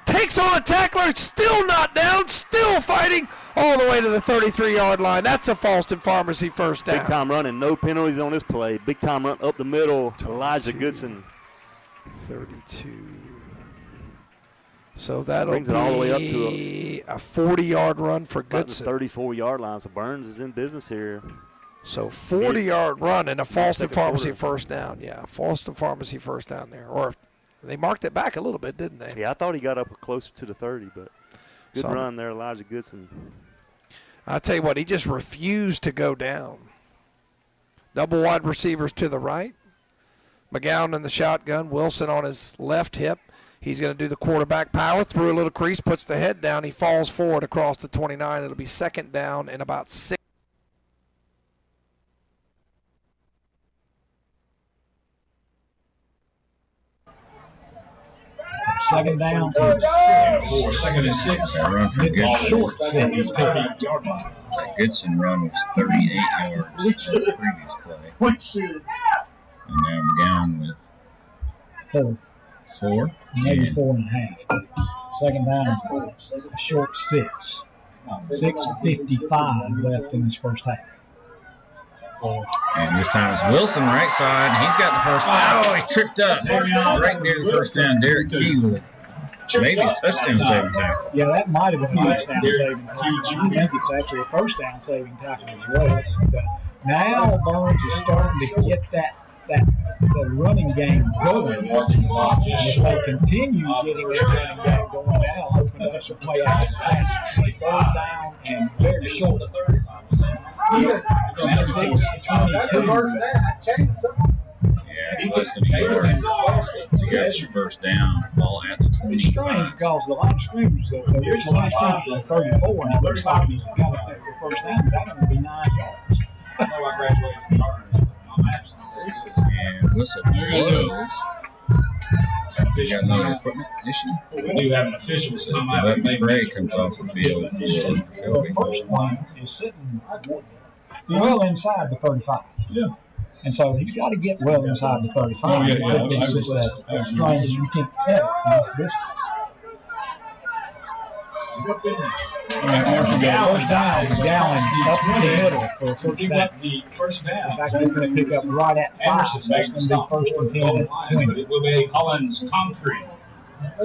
Takes on a tackler. Still not down. Still fighting all the way to the 33-yard line. That's a Falston Pharmacy 1st down.
Big time running. No penalties on this play. Big time run up the middle. Elijah Goodson.
32. So that'll
brings it all the way up to
a 40-yard run for Goodson.
The 34-yard line. So Burns is in business here.
So 40-yard run and a Falston Pharmacy 1st down. Yeah, Falston Pharmacy 1st down there. Or they marked it back a little bit, didn't they?
Yeah, I thought he got up closer to the 30, but good run there, Elijah Goodson.
I tell you what, he just refused to go down. Double wide receivers to the right. McGowan in the shotgun. Wilson on his left hip. He's going to do the quarterback power. Through a little crease, puts the head down. He falls forward across the 29. It'll be 2nd down and about 6.
So 2nd down to 6. 2nd and 6. It's a short 6.
Goodson run was 38 yards in the previous play. And now McGowan with 4.
Maybe 4.5. 2nd down is a short 6. 6:55 left in this first half.
And this time it's Wilson right side, and he's got the first. Oh, he tripped up right near the first down. Derek Key with maybe a touchdown saving tackle.
Yeah, that might have been a touchdown saving tackle. I think it's actually a first down saving tackle as well. But, now Burns is starting to get the running game going. If they continue getting that running game going now, open up some play out passes. So third down and very short. 6:22.
Yeah, less than a yard to get your first down. Ball at the 20.
It's strange because the line of scrimmage, the original line of scrimmage was 34, and it looks like he's got it there for first down, but that would be 9 yards.
And whistle blows. We got another equipment issue.
We do have an official timeout.
Let Gray comes off the field.
The first one is sitting well inside the 35. Yeah. And so he's got to get well inside the 35.
Oh, yeah.
It's just as strange as you can't tell from this distance. First down is Gowan up the middle for a first down. In fact, he's going to pick up right at 5. So that's going to be first and 10 at the 20. It will be Collins Concrete.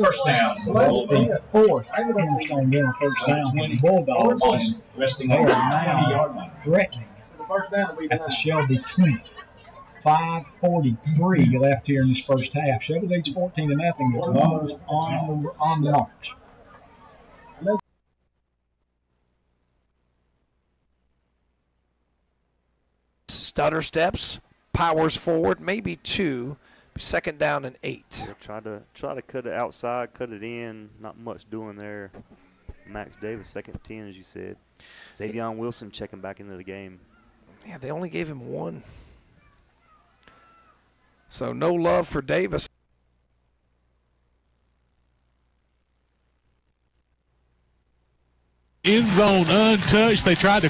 First down. So that's the fourth cornerstone down first down for the Bulldogs. And they are now threatening at the Shelby 20. 5:43 left here in this first half. Shelby leads 14-0. The Bulldogs on the march.
Stutter steps, powers forward, maybe 2. Second down and 8.
Yeah, try to cut it outside, cut it in. Not much doing there. Max Davis, second and 10, as you said. Xavion Wilson checking back into the game.
Yeah, they only gave him 1. So no love for Davis.
End zone untouched. They tried to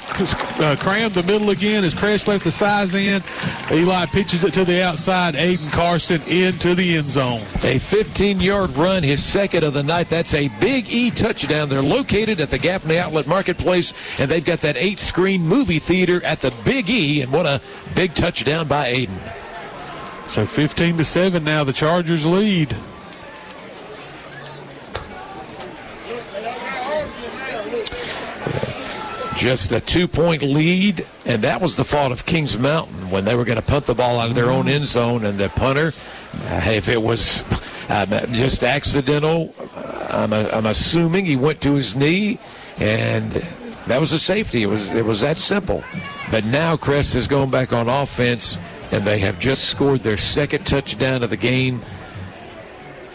cram the middle again as Crest left the size in. Eli pitches it to the outside. Aiden Carson into the end zone.
A 15-yard run, his second of the night. That's a Big E touchdown. They're located at the Gaffney Outlet Marketplace, and they've got that 8-screen movie theater at the Big E, and what a big touchdown by Aiden.
So 15-7 now, the Chargers lead.
Just a 2-point lead, and that was the fault of Kings Mountain when they were going to punt the ball out of their own end zone, and the punter, if it was just accidental, I'm assuming he went to his knee, and that was a safety. It was that simple. But now Crest is going back on offense, and they have just scored their second touchdown of the game.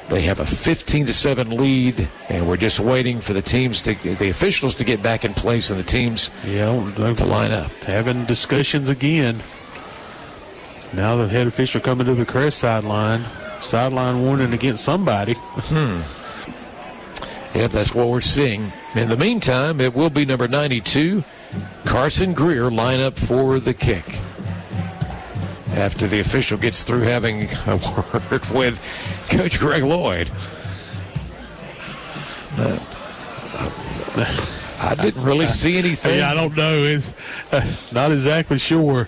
They have a 15-7 lead, and we're just waiting for the officials to get back in place and the teams to line up.
Having discussions again. Now the head official coming to the Crest sideline. Sideline warning against somebody.
Yeah, that's what we're seeing. In the meantime, it will be number 92, Carson Greer, line up for the kick. After the official gets through having a word with Coach Greg Lloyd. I didn't really see anything.
Yeah, I don't know. It's not exactly sure.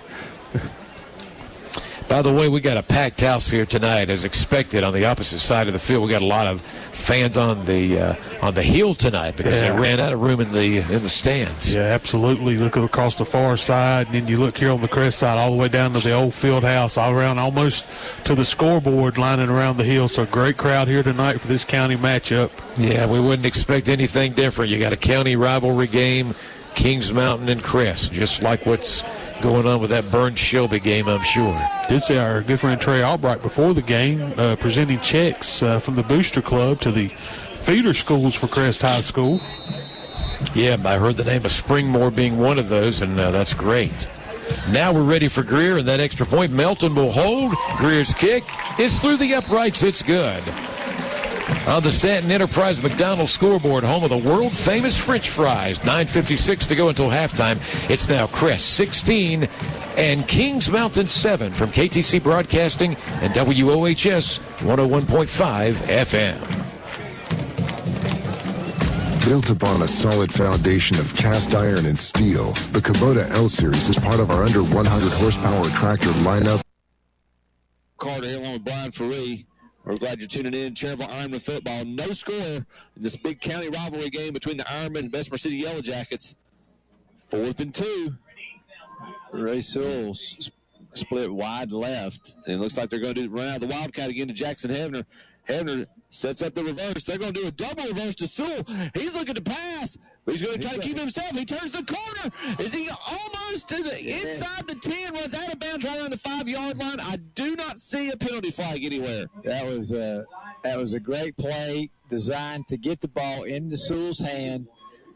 By the way, we got a packed house here tonight, as expected, on the opposite side of the field. We got a lot of fans on the hill tonight because they ran out of room in the stands.
Yeah, absolutely. Look across the far side, and then you look here on the Crest side, all the way down to the old field house, all around almost to the scoreboard, lining around the hill. So a great crowd here tonight for this county matchup.
Yeah, we wouldn't expect anything different. You got a county rivalry game, Kings Mountain and Crest, just like what's going on with that Burns-Shelby game, I'm sure.
Did see our good friend Trey Albright before the game presenting checks from the Booster Club to the feeder schools for Crest High School.
Yeah, I heard the name of Springmore being one of those, and that's great. Now we're ready for Greer, and that extra point, Melton will hold. Greer's kick is through the uprights. It's good. On the Stanton Enterprise McDonald's scoreboard, home of the world-famous French fries. 9:56 to go until halftime. It's now Crest 16 and Kings Mountain 7 from KTC Broadcasting and WOHS 101.5 FM.
Built upon a solid foundation of cast iron and steel, the Kubota L Series is part of our under 100 horsepower tractor lineup.
Carter here along with Brian Ferree. We're glad you're tuning in. Cherryville Ironman football. No score in this big county rivalry game between the Ironman and Bessemer City Yellow Jackets. 4th and 2.
Ray Sewell split wide left.
And it looks like they're going to run out of the Wildcat again to Jackson Hebner. Hebner sets up the reverse. They're going to do a double reverse to Sewell. He's looking to pass, but he's going to try to keep himself. He turns the corner. Is he almost to the inside the 10, runs out of bounds right around the 5-yard line? I do not see a penalty flag anywhere.
That was a great play designed to get the ball into Sewell's hand,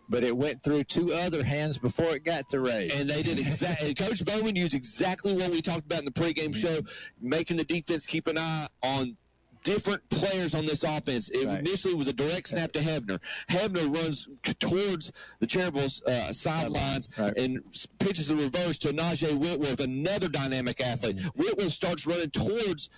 but it went through 2 other hands before it got to Ray.
And they did exactly. Coach Bowman used exactly what we talked about in the pregame show, making the defense keep an eye on different players on this offense. It initially was a direct snap to Hebner. Hebner runs towards the Cherryville's sidelines and pitches the reverse to Najee Whitworth, another dynamic athlete. Whitworth starts running towards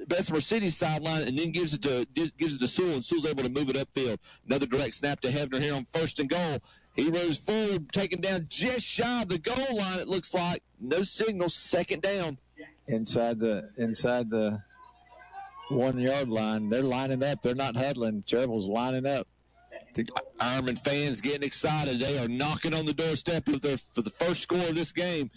Bessemer City's sideline and then gives it to Sewell, and Sewell's able to move it upfield. Another direct snap to Hebner here on 1st and goal. He rolls forward, taken down just shy of the goal line, it looks like. No signal, 2nd down.
Inside the 1-yard line. They're lining up. They're not huddling. Cherryville's lining up.
The Ironman fans getting excited. They are knocking on the doorstep for the first score of this game.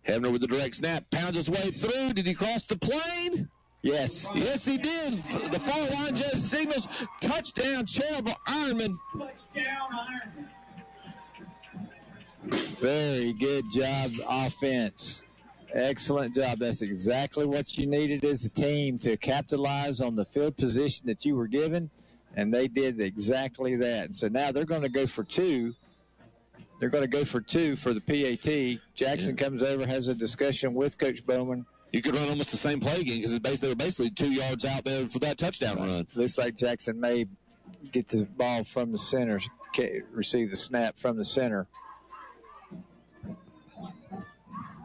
Hebner with the direct snap. Pounds his way through. Did he cross the plane?
Yes.
Yes, he did. The far line judge signals touchdown, Cherryville Ironman.
Very good job, offense. Excellent job. That's exactly what you needed as a team to capitalize on the field position that you were given, and they did exactly that. And so now they're going to go for 2. They're going to go for 2 for the PAT. Jackson comes over, has a discussion with Coach Bowman.
You could run almost the same play again because they were basically 2 yards out there for that touchdown run.
Looks like Jackson may get the ball from the center, receive the snap from the center.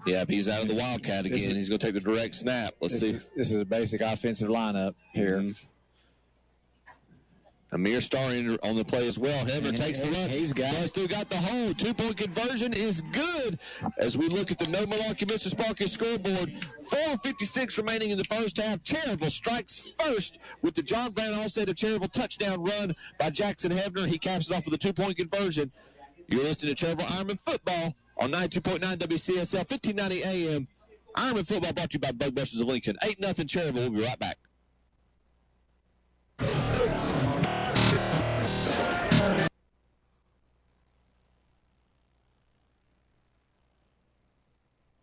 Yeah, he's out of the Wildcat again. He's going to take the direct snap. Let's see.
This is a basic offensive lineup here.
Amir starring on the play as well. Hebner takes the run.
He's
still got the hold. 2-point conversion is good as we look at the No Malarkey Mr. Sparky scoreboard. 4:56 remaining in the first half. Cherryville strikes first with the John Brown Allstate of Cherryville touchdown run by Jackson Hebner. He caps it off with a 2-point conversion. You're listening to Cherryville Ironman football on 92.9 WCSL, 1590 AM. Ironman football brought to you by Bug Busters of Lincoln. 8-0 Cherryville. We'll be right back.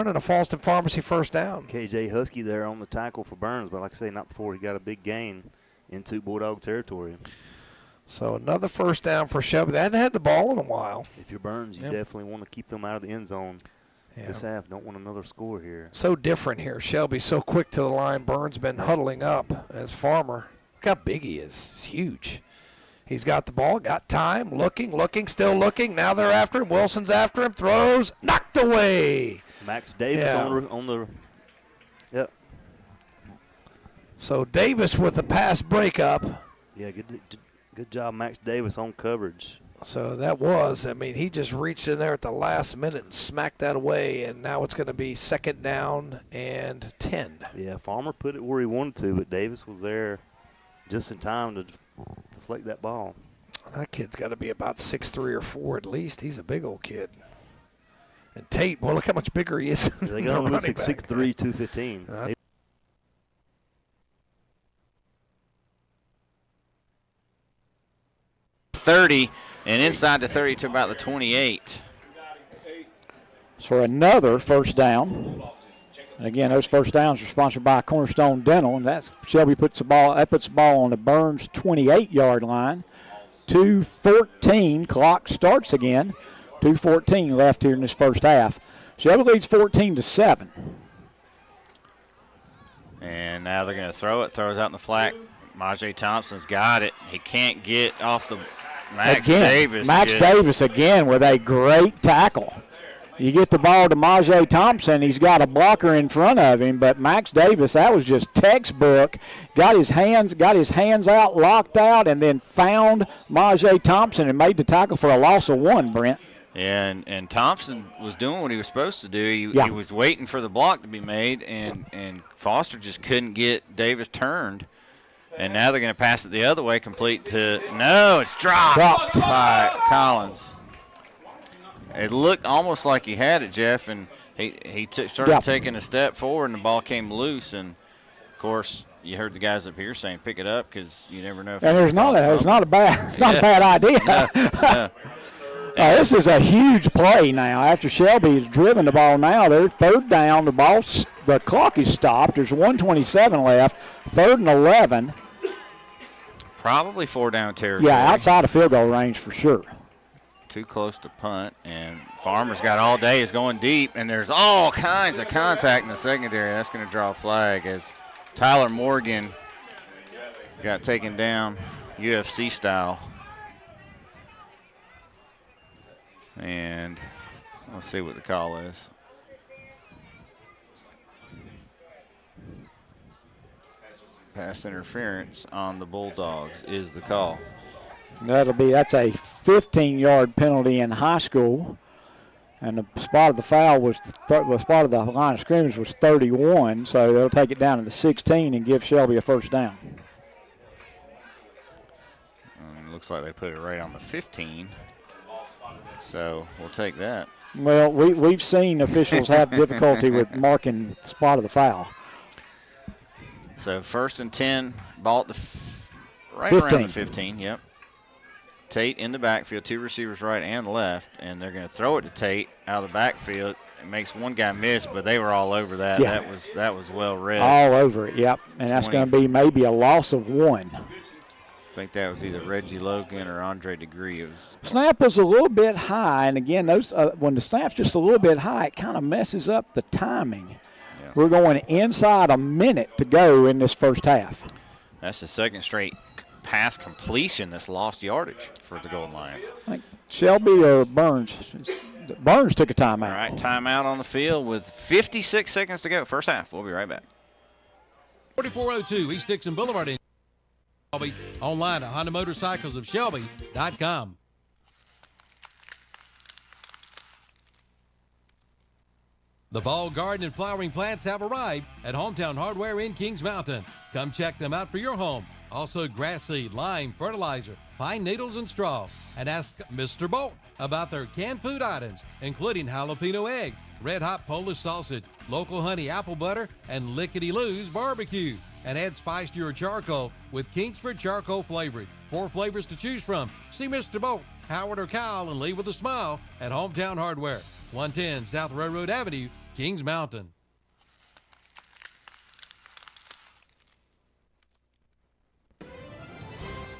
Running a Falston Pharmacy first down.
KJ Husky there on the tackle for Burns, but like I say, not before he got a big gain into Bulldog territory.
So another first down for Shelby. They hadn't had the ball in a while.
If you're Burns, you definitely want to keep them out of the end zone this half. Don't want another score here.
So different here. Shelby so quick to the line. Burns been huddling up as Farmer. Look how big he is. He's huge. He's got the ball, got time, looking, still looking. Now they're after him. Wilson's after him. Throws, knocked away.
Max Davis on the yep.
So Davis with the pass breakup.
Yeah, good job, Max Davis on coverage.
So that was, he just reached in there at the last minute and smacked that away, and now it's going to be 2nd down and 10.
Yeah, Farmer put it where he wanted to, but Davis was there just in time to deflect that ball.
That kid's got to be about 6'3" or 4 at least. He's a big old kid. And Tate, boy, look how much bigger he is.
They got him 6'3", 215.
30 and inside the 30 to about the 28.
So another first down. And again, those first downs are sponsored by Cornerstone Dental, and that's Shelby puts the ball on the Burns 28-yard line. 2:14, clock starts again. 2:14 left here in this first half. Shelby leads 14-7.
And now they're going to throw it. Throws out in the flat. Majay Thompson's got it. He can't get off the Max Davis.
Max Davis again with a great tackle. You get the ball to Majay Thompson. He's got a blocker in front of him, but Max Davis, that was just textbook. Got his hands out, locked out, and then found Majay Thompson and made the tackle for a loss of 1, Brent.
Yeah, and Thompson was doing what he was supposed to do. He was waiting for the block to be made, and Foster just couldn't get Davis turned. And now they're going to pass it the other way, complete to – no, it's dropped by Collins. It looked almost like he had it, Jeff, and he started taking a step forward, and the ball came loose. And, of course, you heard the guys up here saying pick it up because you never know.
And it's not a bad idea.
No.
This is a huge play now. After Shelby has driven the ball now, they're 3rd down. The clock is stopped. There's 1:27 left. 3rd and 11.
Probably 4-down territory.
Yeah, outside of field goal range for sure.
Too close to punt, and Farmer's got all day. Is going deep, and there's all kinds of contact in the secondary. That's going to draw a flag as Tyler Morgan got taken down UFC style. And let's see what the call is. Pass interference on the Bulldogs is the call.
That's a 15-yard penalty in high school, and the spot of the foul was the spot of the line of scrimmage was 31, so they'll take it down to the 16 and give Shelby a 1st down.
Looks like they put it right on the 15, so we'll take that.
Well, we've seen officials have difficulty with marking the spot of the foul.
So 1st and 10, ball at the right
15.
around the 15. Yep. Tate in the backfield, 2 receivers right and left, and they're going to throw it to Tate out of the backfield. It makes one guy miss, but they were all over that.
Yeah.
That was well read.
All over it, yep. And that's going to be maybe a loss of 1.
I think that was either Reggie Logan or Andre Degree.
Snap was a little bit high, and again, those when the snap's just a little bit high, it kind of messes up the timing. Yeah. We're going inside a minute to go in this first half.
That's the 2nd straight pass completion that's lost yardage for the Golden Lions.
Like Shelby or Burns? Burns took a timeout.
All right, timeout on the field with 56 seconds to go. First half. We'll be right back.
4402 East Dixon Boulevard in Shelby. Online at HondaMotorcyclesofShelby.com. The fall garden and flowering plants have arrived at Hometown Hardware in Kings Mountain. Come check them out for your home. Also grass seed, lime, fertilizer, pine needles, and straw. And ask Mr. Bolt about their canned food items, including jalapeno eggs, red hot Polish sausage, local honey apple butter, and Lickety-Lou's barbecue. And add spice to your charcoal with Kingsford charcoal flavoring. 4 flavors to choose from. See Mr. Bolt, Howard, or Kyle and leave with a smile at Hometown Hardware, 110 South Railroad Avenue, Kings Mountain.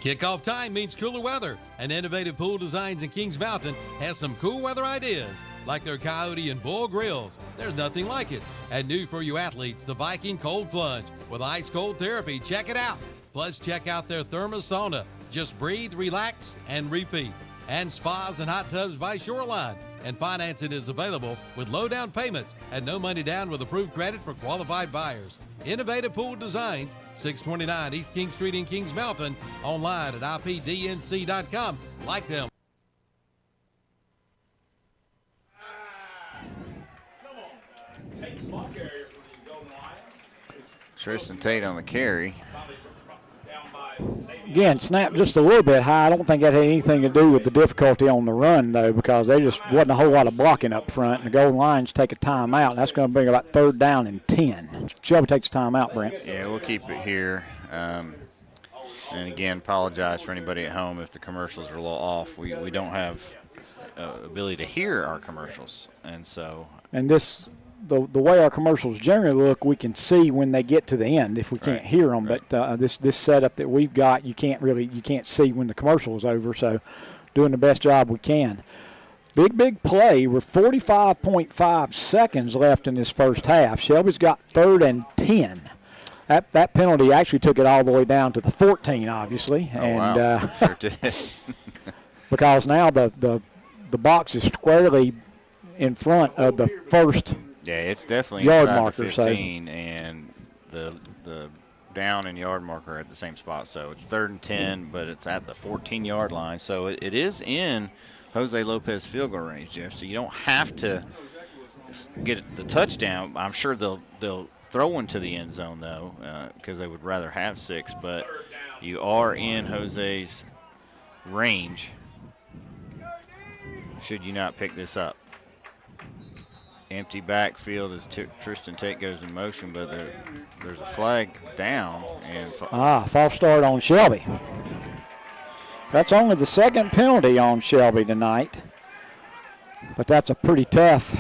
Kickoff time means cooler weather, and Innovative Pool Designs in Kings Mountain has some cool weather ideas, like their Coyote and Bull grills. There's nothing like it. And new for you athletes, the Viking Cold Plunge with ice cold therapy. Check it out. Plus, check out their Thermosauna. Just breathe, relax, and repeat. And spas and hot tubs by Shoreline. And financing is available with low down payments and no money down with approved credit for qualified buyers. Innovative Pool Designs, 629 East King Street in Kings Mountain. Online at ipdnc.com. Like them.
Tristan Tate on the carry.
Again, snap just a little bit high. I don't think that had anything to do with the difficulty on the run, though, because there just wasn't a whole lot of blocking up front. And the Golden Lions take a timeout, and that's going to bring about 3rd down and 10. Shelby takes a timeout, Brent.
Yeah, we'll keep it here. And, again, apologize for anybody at home if the commercials are a little off. We don't have ability to hear our commercials. And so.
And this. The way our commercials generally look, we can see when they get to the end if we can't hear them. Right. But this setup that we've got, you can't see when the commercial is over. So, doing the best job we can. Big play. We're 45.5 seconds left in this first half. Shelby's got 3rd and 10. That penalty actually took it all the way down to the 14, obviously,
Sure did.
because now the box is squarely in front of the first
Yeah, it's definitely
yard
inside
marker.
the 15, and the down and yard marker are at the same spot. So it's 3rd and 10, but it's at the 14-yard line. So it is in Jose Lopez field goal range, Jeff. So you don't have to get the touchdown. I'm sure they'll throw one to the end zone, though, because they would rather have 6. But you are in Jose's range should you not pick this up. Empty backfield as Tristan Tate goes in motion, but there's a flag down. And
false start on Shelby. That's only the 2nd penalty on Shelby tonight, but that's a pretty tough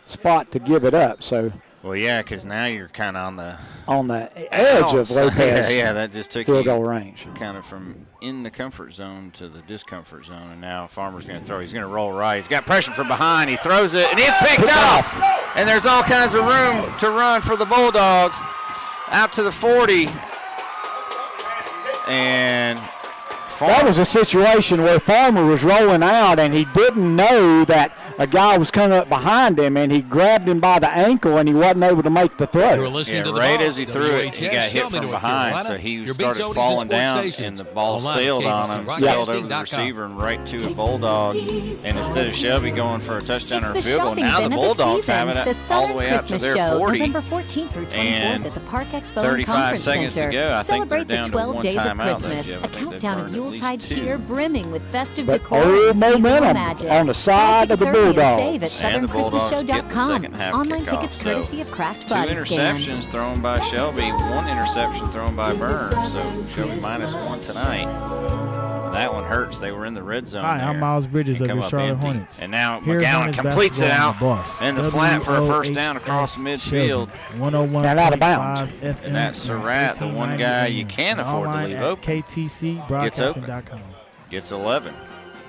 spot to give it up. So.
Well, yeah, because now you're kind of
on the edge of Lopez.
Yeah, that just took
field goal range.
Kind of from in the comfort zone to the discomfort zone, and now Farmer's going to throw. He's going to roll right. He's got pressure from behind. He throws it, and he's picked off. And there's all kinds of room to run for the Bulldogs out to the 40. And
that was a situation where Farmer was rolling out, and he didn't know that a guy was coming up behind him, and he grabbed him by the ankle, and he wasn't able to make the throw.
Right as he threw it, he got hit from behind, so he started falling down, and the ball sailed on him, sailed over the receiver and right to a Bulldog. And instead of Shelby going for a touchdown or a field goal, now the Bulldogs have it all the way out to their 40.
November 14th through 24th at the Park Expo
35 seconds to go. I think they're
Celebrate the
down to
12
one
days of
timeout.
Christmas, a countdown of Yuletide cheer brimming with festive
But
decor
old
and seasonal
momentum
magic.
on the side of the Bulldogs.
Save at
And the Bulldogs get the
SouthernChristmasShow.com.
second half
Online
kickoff.
tickets courtesy of Kraft
2
Body
interceptions
Scan.
thrown by Shelby, 1 interception thrown by Burns. So Shelby -1 tonight. That one hurts. They were in the red zone.
Hi, I'm Miles Bridges of
Come
the
up
Charlotte
empty.
Hornets.
And now
Here's
McGowan
Hornets
completes it
basketball
out
on the boss.
in the flat for a first down across midfield.
101.
And out of bounds.
And that's Surratt, the one guy you can afford to leave open.
KTCBroadcasting.com.
Gets 11.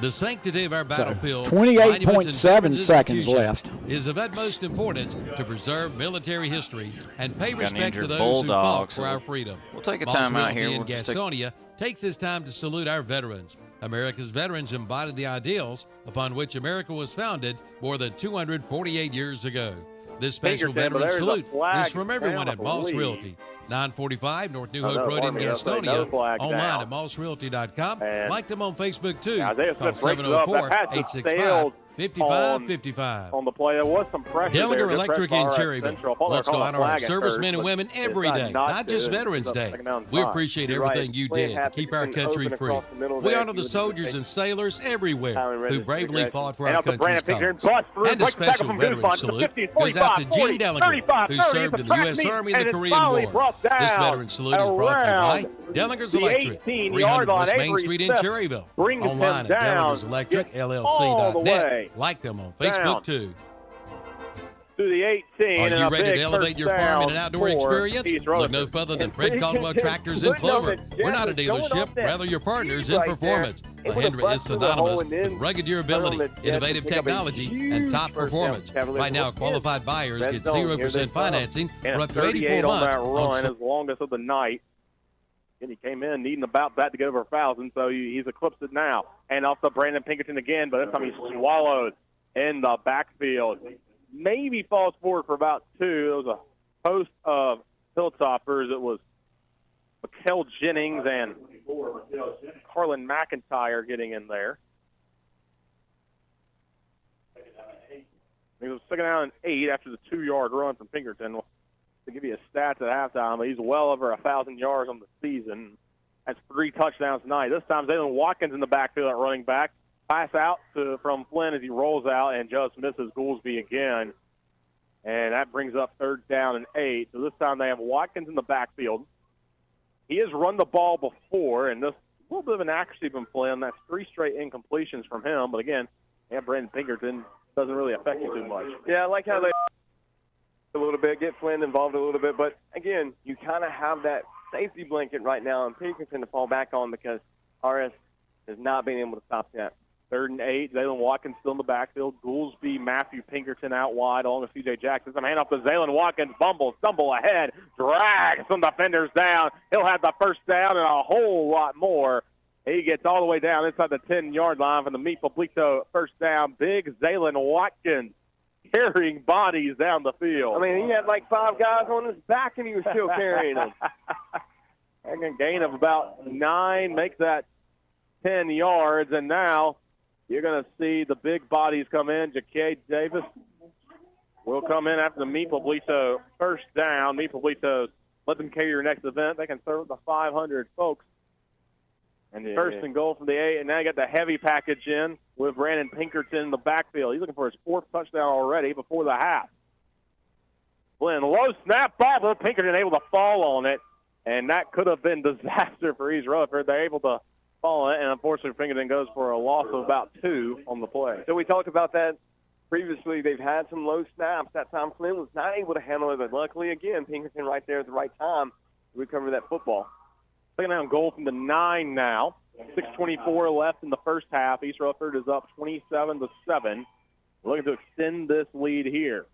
The sanctity of our battlefield,
28.7 seconds left.
is of utmost importance to preserve military history and pay
Got an
respect to
injured
those
Bulldog,
who fought
so
for our freedom.
we'll take a
Moss
time out
Realty
here.
in
We'll just take-
Gastonia takes this time to salute our veterans. America's veterans embodied the ideals upon which America was founded more than 248 years ago. This special
Pinkerton, but
veteran
there's a
salute
flag
is from everyone
down,
at
I
Moss
believe.
Realty. 945 North New
Oh,
Hope
no,
Road in
pardon me, that's another
Gastonia.
flag
Online
down.
at mossrealty.com.
And
Like them on Facebook too.
Isaiah
Call
Smith breaks it up. That pass is sailed
704-865-5555.
on the play. There was some pressure there.
Dellinger
Good
Electric
pressure
in
by
Cherryville.
Central. I thought they
Let's
were
go
calling
honor
a
our
flag at
servicemen
first,
and women
but
every
decided
day,
not
not just
to.
Veterans
It's up
Day.
second down
We
5.
appreciate
You're right.
everything you
Playing
did to
half
keep our
Pinkerton
country
open
free.
across the middle
We
there.
honor the soldiers and sailors everywhere who bravely fought for
And
our
out to
country's
Brandon
cause.
Pinkerton, bust through,
And a
breaks the tackle
special
from
veteran
Goosebumps.
salute
50,
goes out to
45,
Gene
40,
Dellinger,
35,
who
30,
served
it's
in
a
the
track
U.S.
meet,
Army
and
and the
it's
Korean
finally
War.
brought
This
down
veteran salute is brought to you by Dellinger's
the
Electric,
18-yard
300
line.
West Main
Avery
Street in
Smith
Cherryville.
brings him
Online at
down,
Dellinger'sElectric,
gets all the way
LLC.net. Like them on Facebook
down
too.
To the 18.
Are
and
you
a
ready
big
to elevate
first
your farm
down
in an outdoor
for
experience?
East
Look no
Rutherford.
further than
And
Fred Caldwell
Pinkerton
Tractors in
putting on
Clover.
the
We're not a
jet, going
dealership,
up that
rather your partners in
right there.
performance.
It was a
Mahindra
butt
is
to the
synonymous
hole and then
with rugged
on
durability,
the jet to
innovative
pick up a
technology,
huge
and top
first down.
performance.
Cavaliers
Right now,
will
qualified buyers
red
get
zone. Here they
0%
come.
financing
And
for
a
up to 84
38 on that
months.
run, his longest of the night. And he came in needing about that to get over 1,000, so he's eclipsed it now. And also Brandon Pinkerton again, but this time he's swallowed in the backfield. Maybe falls forward for about 2. It was a host of Hilltoppers. It was Mikkel Jennings and Carlin McIntyre getting in there. It was second down and 8 after the 2-yard run from Pinkerton. To give you a stats at halftime, but he's well over 1,000 yards on the season. That's 3 touchdowns tonight. This time, Zaylen Watkins in the backfield at running back. Pass out from Flynn as he rolls out and just misses Goolsby again. And that brings up 3rd down and 8. So this time they have Watkins in the backfield. He has run the ball before, and this a little bit of an accuracy from Flynn. That's 3 straight incompletions from him. But again, Brandon Pinkerton doesn't really affect you too much.
Yeah, I like how they a little bit, get Flynn involved a little bit. But, again, you kind of have that safety blanket right now and Pinkerton to fall back on because RS has not been able to stop that.
3rd and 8. Zaylen Watkins still in the backfield. Goolsby, Matthew Pinkerton out wide along with C.J. Jackson. Some hand off to Zaylen Watkins. Stumble ahead. Drags some defenders down. He'll have the first down and a whole lot more. He gets all the way down inside the 10-yard line from the Meat Publico first down. Big Zaylen Watkins carrying bodies down the field.
I mean, he had like 5 guys on his back, and he was still carrying them.
And a gain of about 9 makes that 10 yards. And now you're going to see the big bodies come in. Ja'Kade Davis will come in after the Meat Publito first down. Meat Publito, let them carry your next event. They can serve the 500 folks. And first and goal from the 8. And now you got the heavy package in with Brandon Pinkerton in the backfield. He's looking for his 4th touchdown already before the half. Glenn, low snap ball, but Pinkerton able to fall on it. And that could have been disaster for East Rutherford. They're able to fall on it, and unfortunately Pinkerton goes for a loss of about 2 on the play.
So we talked about that previously. They've had some low snaps. That time Flynn was not able to handle it, but luckily, again, Pinkerton right there at the right time to recover that football.
Second down goal from the 9 now. 6:24 left in the first half. East Rutherford is up 27-7. Looking to extend this lead here.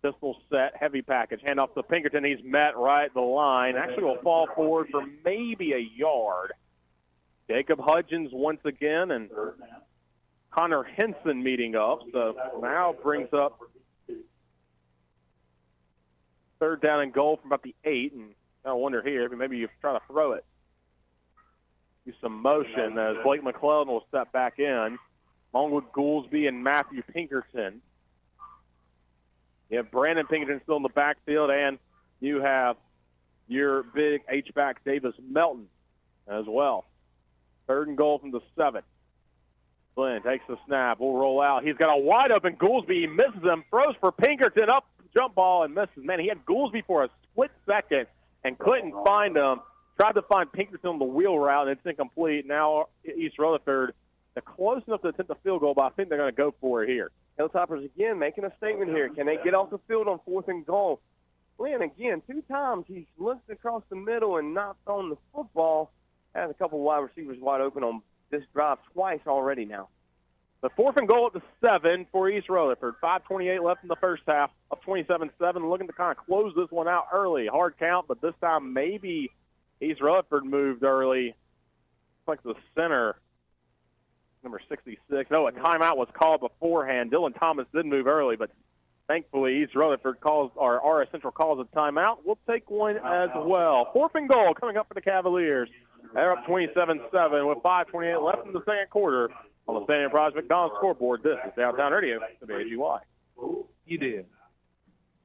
Pistol set, heavy package. Hand off to Pinkerton. He's met right at the line. Actually will fall forward for maybe a yard. Jacob Hudgens once again and Connor Henson meeting up. So now brings up 3rd down and goal from about the 8. And I wonder here if maybe you try to throw it. Do some motion as Blake McClellan will step back in, along with Goolsby and Matthew Pinkerton. You have Brandon Pinkerton still in the backfield, and you have your big H-back Davis Melton as well. 3rd and goal from the 7. Glenn takes the snap. Will roll out. He's got a wide open Goolsby. He misses him. Throws for Pinkerton. Up jump ball and misses. Man, he had Goolsby for a split second and couldn't find him. Tried to find Pinkerton on the wheel route, and it's incomplete. Now East Rutherford, they're close enough to attempt a field goal, but I think they're going to go for it here.
Hilltoppers, again, making a statement here. Can they get off the field on 4th and goal? Glenn, again, 2 times he's looked across the middle and not thrown the football. Has a couple wide receivers wide open on this drive twice already now.
The 4th and goal at the 7 for East Rutherford. 5:28 left in the first half, up 27-7. Looking to kind of close this one out early. Hard count, but this time maybe East Rutherford moved early. Looks like the center, number 66. No, a timeout was called beforehand. Dylan Thomas did move early, but thankfully East Rutherford calls, or RS Central calls a timeout. We'll take one as well. 4th and goal coming up for the Cavaliers. They're up 27-7 with 5:28 left in the second quarter. On the St. Enterprise McDonald's scoreboard, this is Downtown Radio, WAGY.
You did.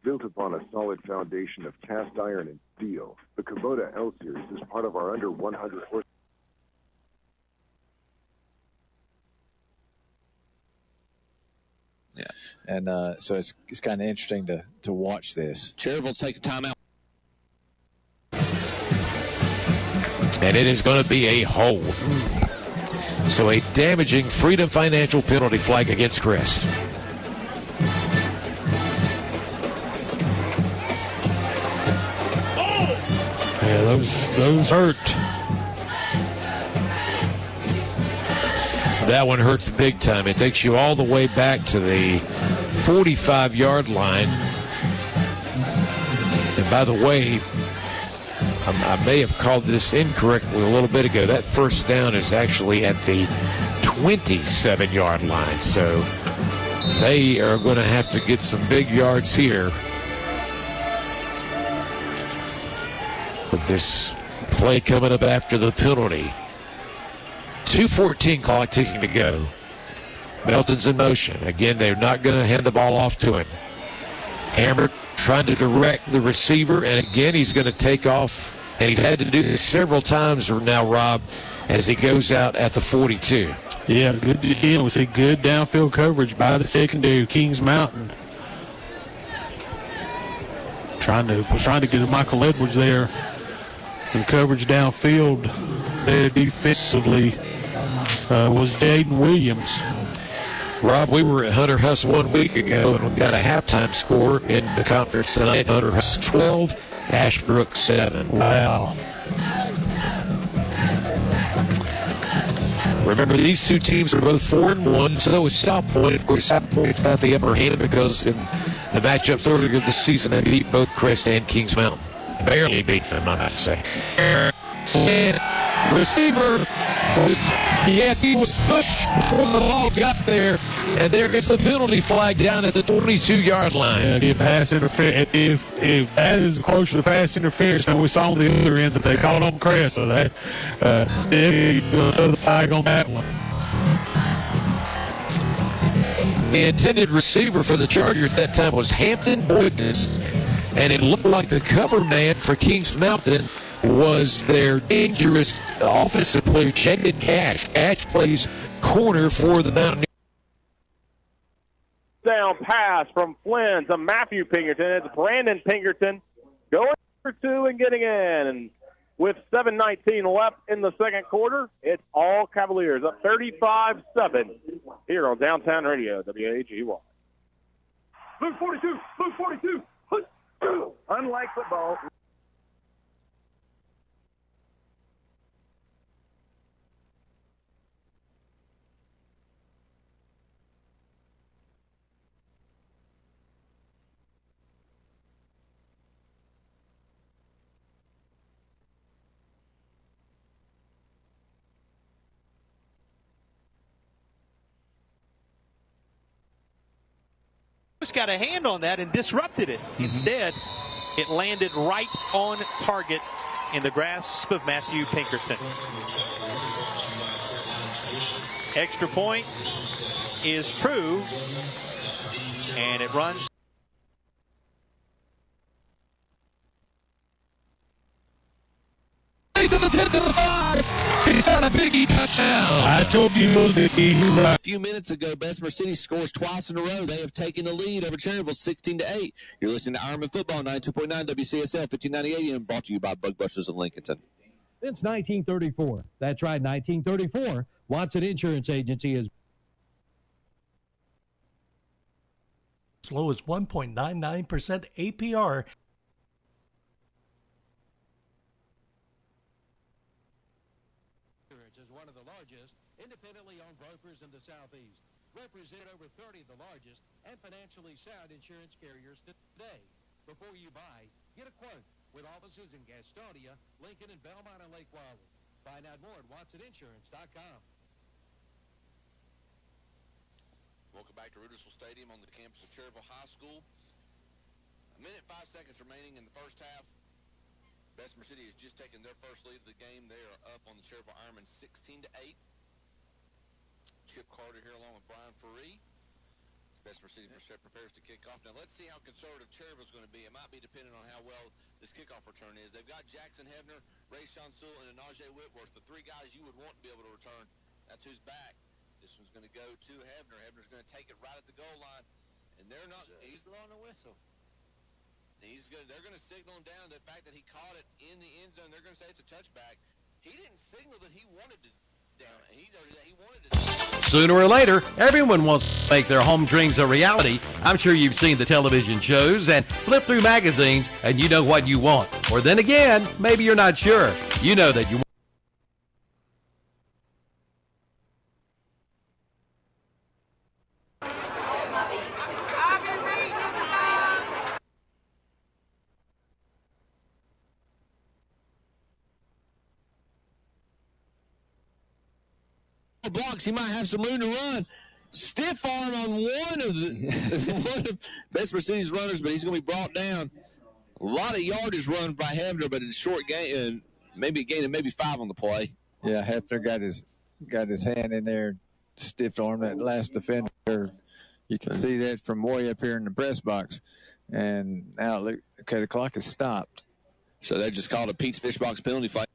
Built upon a solid foundation of cast iron and steel, the Kubota L Series is part of our under 100 horse.
Yeah, and so it's kind of interesting to watch this.
Cherryville take a timeout.
And it is going to be a hold. So a damaging Freedom Financial penalty flag against Crest.
Yeah, those hurt.
That one hurts big time. It takes you all the way back to the 45-yard line. And by the way, I may have called this incorrectly a little bit ago. That first down is actually at the 27-yard line. So they are going to have to get some big yards here with this play coming up after the penalty. 2:14 clock ticking to go. Melton's in motion. Again, they're not going to hand the ball off to him. Hammer trying to direct the receiver, and again, he's going to take off, and he's had to do this several times now, Rob, as he goes out at the 42.
Yeah, good. Again, we see good downfield coverage by the secondary, Kings Mountain. Trying to get Michael Edwards there in coverage downfield there defensively was Jaden Williams.
Rob, we were at Hunter Huss 1 week ago, and we got a halftime score in the conference tonight. Hunter Huss 12, Ashbrook 7.
Wow.
Remember, these two teams are both 4-1. So is South Point. Of course, South Point's got the upper hand because in the matchups earlier this season, they beat both Crest and Kings Mountain. Barely beat them, I might say. And receiver, he was pushed before the ball got there. And there gets a penalty flag down at the 22-yard line.
If pass interference, if that is closer to pass interference than we saw on the other end that they called on Crest, so that throw the flag on that one.
The intended receiver for the Chargers that time was Hampton Boykins, and it looked like the cover man for Kings Mountain was their dangerous offensive player, Jaden Cash. Cash plays corner for the Mountaineers.
Down pass from Flynn to Matthew Pinkerton. It's Brandon Pinkerton going for two and getting in. And with 7:19 left in the second quarter, it's all Cavaliers up 35-7 here on Downtown Radio, WAGY.
Move 42, move 42. Unlike football.
Got a hand on that and disrupted it. Instead, it landed right on target in the grasp of Matthew Pinkerton. Extra point is true, and it runs.
To the 10 to the 5. He's got a biggie touchdown.
I told you
A few minutes ago, Bessemer City scores twice in a row. They have taken the lead over Cherryville 16-8. You're listening to Ironman Football, 92.9 WCSL, 1590 AM, brought to you by Bug Busters of Lincolnton.
Since 1934. That's right, 1934. Watson Insurance Agency is
as low as 1.99% APR.
is one of the largest independently owned brokers in the Southeast. Represent over 30 of the largest and financially sound insurance carriers today. Before you buy, get a quote with offices in Gastonia, Lincoln, and Belmont and Lake Wylie. Find out more at WatsonInsurance.com.
Welcome back to Rudersville Stadium on the campus of Cherryville High School. A minute, 5 seconds remaining in the first half. Bessemer City has just taken their first lead of the game. They are up on the Cherryville Ironmen 16-8. Chip Carter here along with Brian Faree. Bessemer City prepares to kick off. Now let's see how conservative Cherryville is going to be. It might be dependent on how well this kickoff return is. They've got Jackson Hebner, Rayshawn Sewell, and Najee Whitworth, the three guys you would want to be able to return. That's who's back. This one's going to go to Hebner. Hebner's going to take it right at the goal line, and they're not. He's blowing the whistle. They're going to signal him down. The fact that he caught it in the end zone, they're going to say it's a touchback. He didn't signal that he wanted to down. He wanted to.
Sooner or later, everyone wants to make their home dreams a reality. I'm sure you've seen the television shows and flip through magazines, and you know what you want. Or then again, maybe you're not sure. You know that you want.
Blocks, he might have some room to run. Stiff arm on one of Bessemer City's runners, but he's going to be brought down. A lot of yardage run by Hefner, but it's a short gain, maybe a gain of maybe 5 on the play.
Yeah, Hefner got his hand in there, stiff arm that last defender. You can see that from way up here in the press box. And now look, okay, the clock has stopped.
So they just called a Pete's Fish Box penalty fight.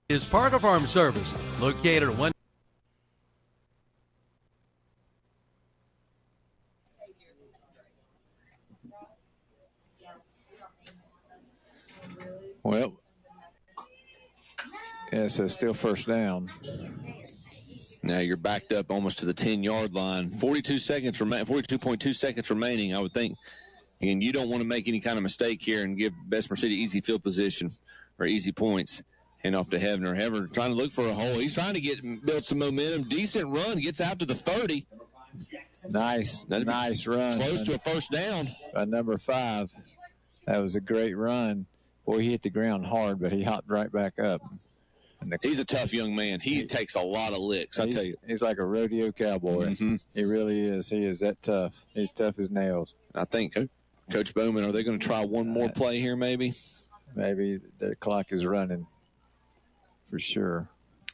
Is Parker Farm Service located at 1.
Well, yeah, so still first down.
Now you're backed up almost to the 10-yard line. 42.2 seconds remaining, I would think. And you don't want to make any kind of mistake here and give Bessemer City easy field position or easy points. Hand off to Hebner. Hebner trying to look for a hole. He's trying to build some momentum. Decent run. Gets out to the 30.
Nice run.
Close to a first down.
By number 5. That was a great run. Boy, he hit the ground hard, but he hopped right back up.
He's a tough young man. He takes a lot of licks, I tell you.
He's like a rodeo cowboy.
Mm-hmm.
He really is. He is that tough. He's tough as nails.
I think, Coach Bowman, are they going to try one more play here maybe?
Maybe the clock is running for sure.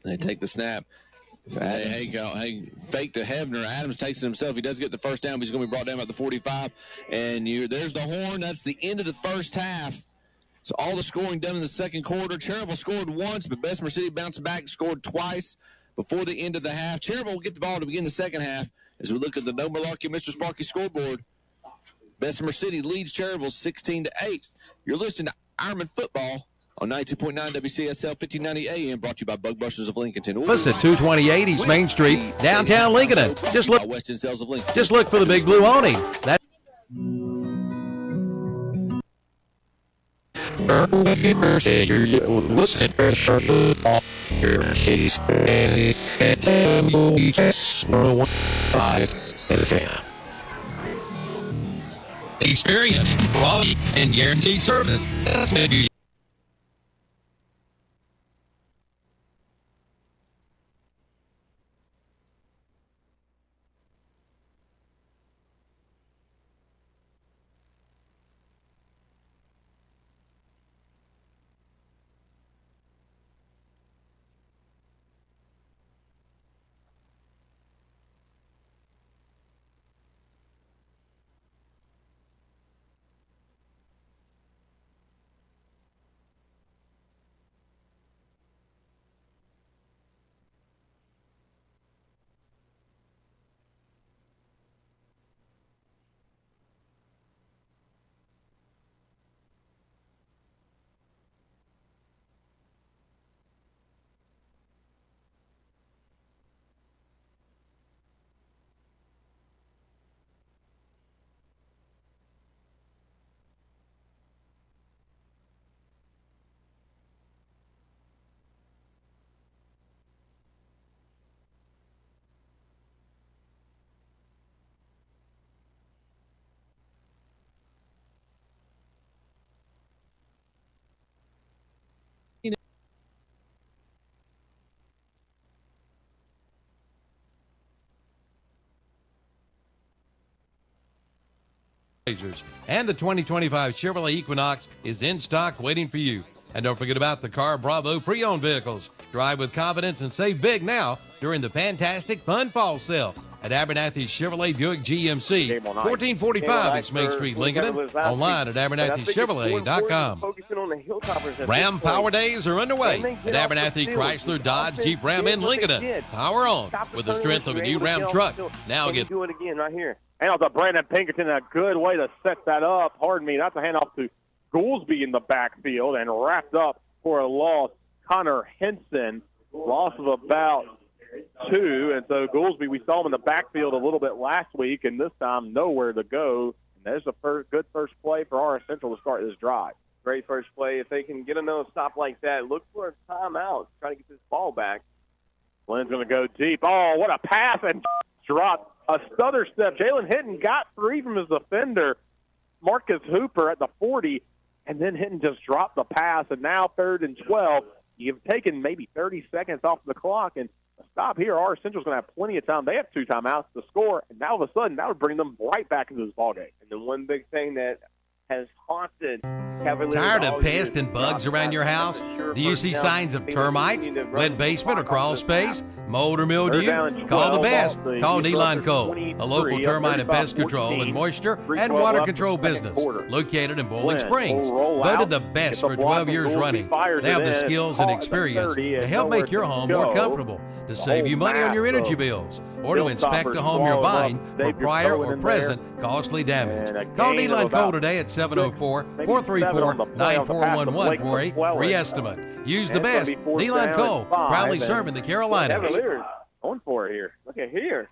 They take the snap. Hey, fake to Hebner. Adams takes it himself. He does get the first down, but he's going to be brought down at the 45. And there's the horn. That's the end of the first half. So all the scoring done in the second quarter. Cherryville scored once, but Bessemer City bounced back, scored twice before the end of the half. Cherryville will get the ball to begin the second half. As we look at the No Malarkey Mr. Sparky scoreboard, Bessemer City leads Cherryville 16-8. You're listening to Ironman Football on 92.9 WCSL 1590 AM, brought to you by Bug Busters of Lincolnton.
Listen, 228 East Main Street, downtown Lincoln. Just look.
West End Sales of Lincoln.
Just look for the big blue awning.
Experience, quality, and guaranteed service.
And the 2025 Chevrolet Equinox is in stock waiting for you. And don't forget about the Car Bravo pre-owned vehicles. Drive with confidence and save big now during the fantastic Fun Fall Sale at Abernathy Chevrolet Buick GMC, 1445 East Main Street, Lincoln. Online at AbernathyChevrolet.com. Ram Power Days are underway at Abernathy Chrysler Dodge Jeep Ram in Lincoln. Power on with the strength of a new Ram truck. Now get
do it again right here.
Handoff to Brandon Pinkerton, a good way to set that up. Pardon me, that's a handoff to Goolsby in the backfield and wrapped up for a loss. Connor Henson, loss of about 2. And so Goolsby, we saw him in the backfield a little bit last week, and this time nowhere to go. And there's a good first play for RS Central to start this drive.
Great first play. If they can get another stop like that, look for a timeout. Try to get this ball back.
Lynn's going to go deep. Oh, what a pass, and drop. A stutter step. Jalen Hinton got 3 from his defender, Marcus Hooper at the 40, and then Hinton just dropped the pass, and now 3rd and 12. You've taken maybe 30 seconds off the clock, and a stop here. RS Central's going to have plenty of time. They have 2 timeouts to score, and now all of a sudden that would bring them right back into this ballgame.
And the one big thing that has haunted Cavaliers.
Tired of pests and bugs around your house? Do you see signs of termites, wet basement or crawl space, mold or mildew? Call the best. Call Neeline Cole, a local termite and pest control and moisture and water control business located in Bowling Springs. Voted the best for 12 years running. They have the skills and experience to help make your home more comfortable, to save you money on your energy bills, or to inspect a home you're buying for prior or present costly damage. Call Neeline Cole today at 704-434-9411 for a free estimate. Use the best. Neeline Cole, proudly serving the Carolinas.
Cavaliers going for it here. Look at here.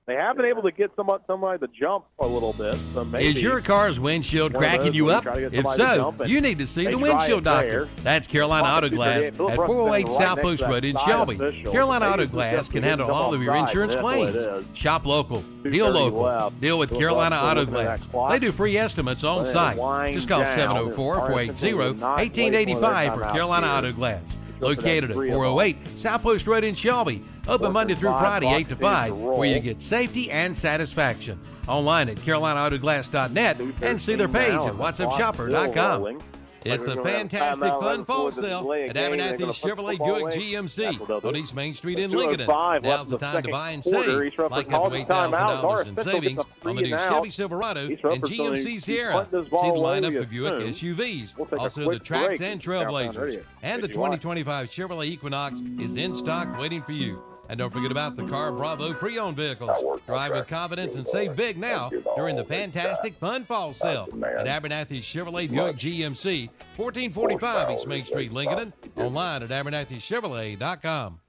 They have been able to get somebody to jump a little bit. So maybe
is your car's windshield cracking you up? If so, you need to see the windshield doctor. That's Carolina Auto Glass at 408 South Post Road in Shelby. Carolina Auto Glass can handle all of your insurance claims. Shop local. Deal local. Deal with Carolina Auto Glass. They do free estimates on site. Just call 704-480-1885 for Carolina Auto Glass. Located at 408 South Post Road in Shelby. Open Monday through Friday, 8 to 5, where you get safety and satisfaction. Online at CarolinaAutoGlass.net and see their page at WhatsAppShopper.com. It's a fantastic fun fall sale at Abernathy Chevrolet Buick GMC on East Main Street in Lincoln. Now's the time to buy and save, like up to $8,000 in savings on the new Chevy Silverado and GMC Sierra. See the lineup of Buick SUVs, also the Trax and Trailblazers. And the 2025 Chevrolet Equinox is in stock waiting for you. And don't forget about the Car Bravo pre-owned vehicles. Drive with confidence and save big now during the fantastic fun fall sale at Abernathy Chevrolet Buick GMC, 1445 East Main Street, Lincoln. Online at AbernathyChevrolet.com.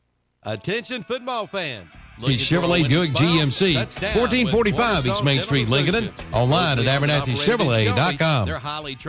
Attention football fans. Chevrolet Buick GMC, 1445 East Main Street, Lincoln. Online at AbernathyChevrolet.com.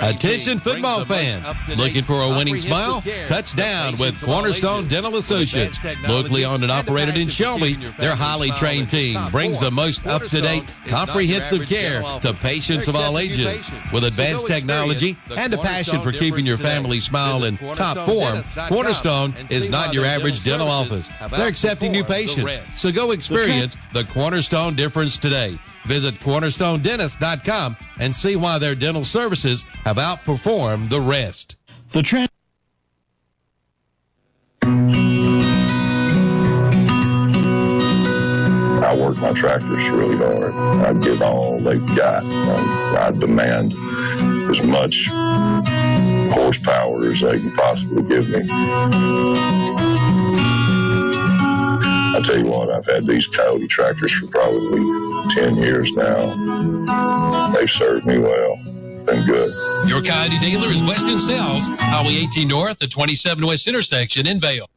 Attention football fans. Looking for a winning smile? Touchdown with Cornerstone Dental Associates. Locally owned and operated in Shelby, their highly trained team brings the most up-to-date, comprehensive care to patients of all ages. With advanced technology and a passion for keeping your family smile in top form, Cornerstone is not your average dental office. They're accepting new patients. So go experience the Cornerstone difference today. Visit cornerstonedentist.com and see why their dental services have outperformed the rest.
I work my tractors really hard. I give all they've got. I demand as much horsepower as they can possibly give me. I tell you what, I've had these Coyote tractors for probably 10 years now. They've served me well. Been good.
Your Coyote dealer is Weston Sales, Highway 18 North, the 27 West intersection in Vail.